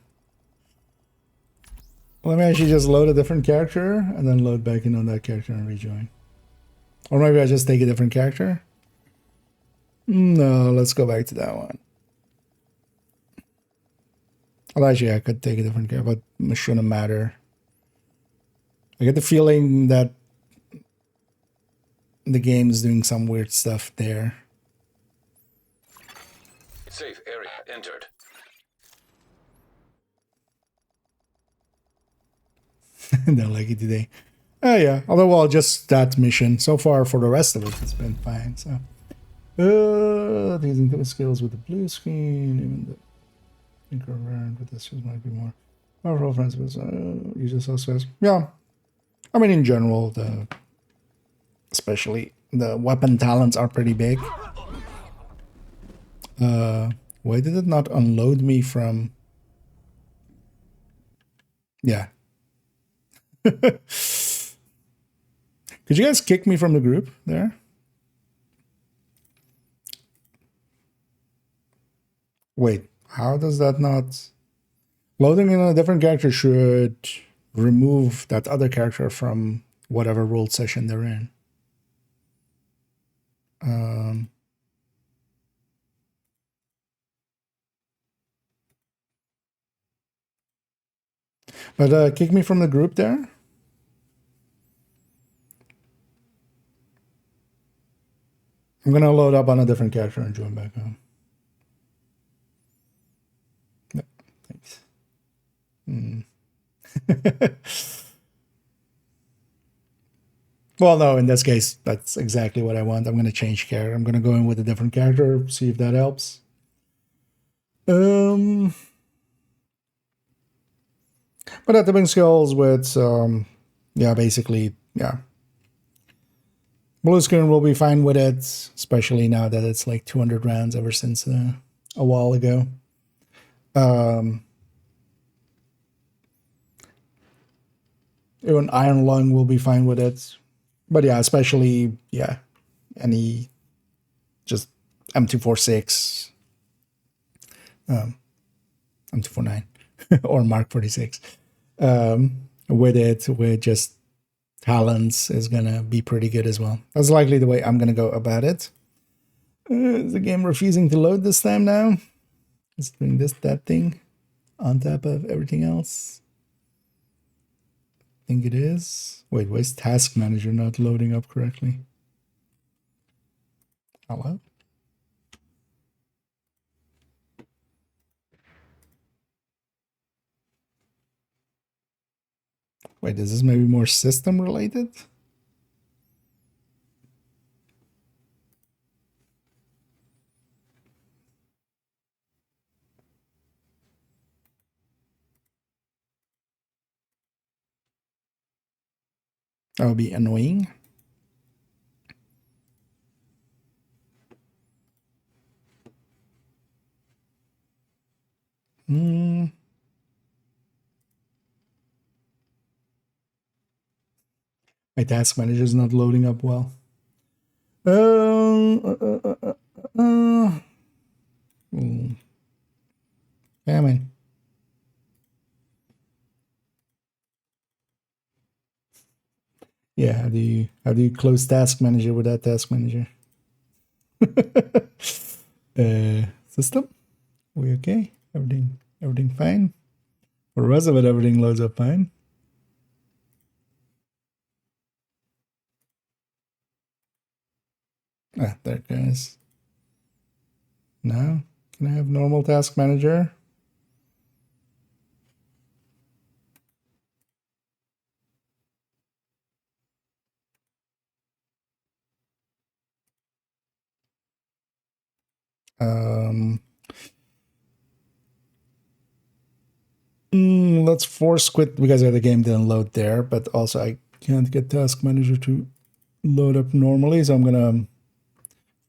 let me actually just load a different character and then load back in on that character and rejoin. Or maybe I just take a different character. No, let's go back to that one. Well, actually, I could take a different character, but it shouldn't matter. I get the feeling that the game is doing some weird stuff there. Safe area entered. Don't like it today. Oh yeah, although well, just that mission. So far for the rest of it, it's been fine. So, these intimate skills with the blue screen, even the tinker around with this might be more powerful. Friends with user suspects. Yeah, I mean in general, especially the weapon talents are pretty big. Why did it not unload me from? Yeah. Could you guys kick me from the group there? Wait, how does that not... Loading in a different character should remove that other character from whatever rolled session they're in. But kick me from the group there? I'm going to load up on a different character and join back on. No, thanks. Well, no, in this case, that's exactly what I want. I'm going to change character. I'm going to go in with a different character, see if that helps. But at the big skills with, yeah, basically, yeah. Blue screen will be fine with it, especially now that it's like 200 rounds ever since a while ago. Even Iron Lung will be fine with it. But yeah, especially, yeah, any just M246, M249, or Mark 46 with it, with just talents, is gonna be pretty good as well. That's likely the way I'm gonna go about it. Is the game refusing to load this time now? It's doing that thing on top of everything else. I think it is. Wait, why is Task Manager not loading up correctly? Hello? Wait, is this maybe more system related? That would be annoying. My task manager is not loading up well. Damn it. Yeah, how do you close task manager without task manager? System? We okay? Everything fine? For the rest of it, everything loads up fine. Ah, there it goes. Now, can I have normal task manager? Let's force quit because the game didn't load there, but also I can't get task manager to load up normally, so I'm gonna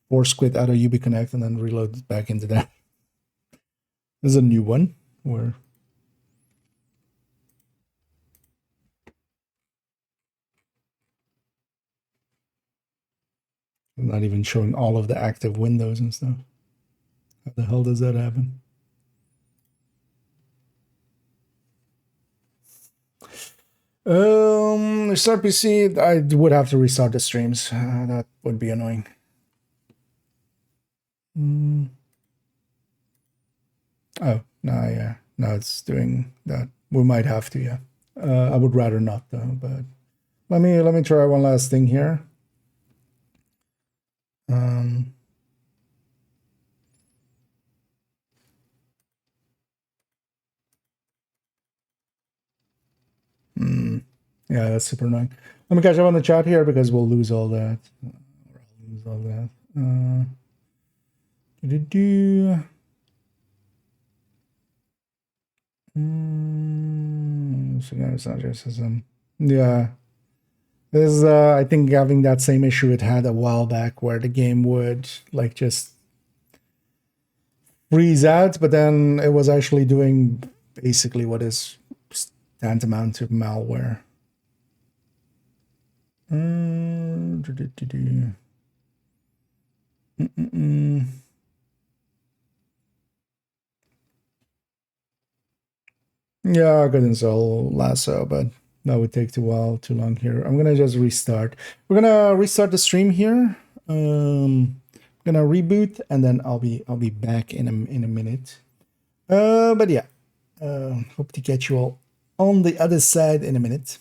force quit out of UbiConnect and then reload it back into that. This is a new one where I'm not even showing all of the active windows and stuff. How the hell does that happen? Restart PC. I would have to restart the streams. That would be annoying. Oh, no, yeah. No, it's doing that. We might have to, yeah. I would rather not though, but let me try one last thing here. Yeah, that's super annoying. Let me catch up on the chat here because we'll lose all that. Yeah. This is, I think, having that same issue it had a while back where the game would, like, just freeze out, but then it was actually doing basically what is tantamount to malware. Yeah, I could install Lasso, but that would take too long here. I'm gonna just restart. We're gonna restart the stream here. I'm gonna reboot and then I'll be back in a minute. But yeah, hope to catch you all on the other side in a minute.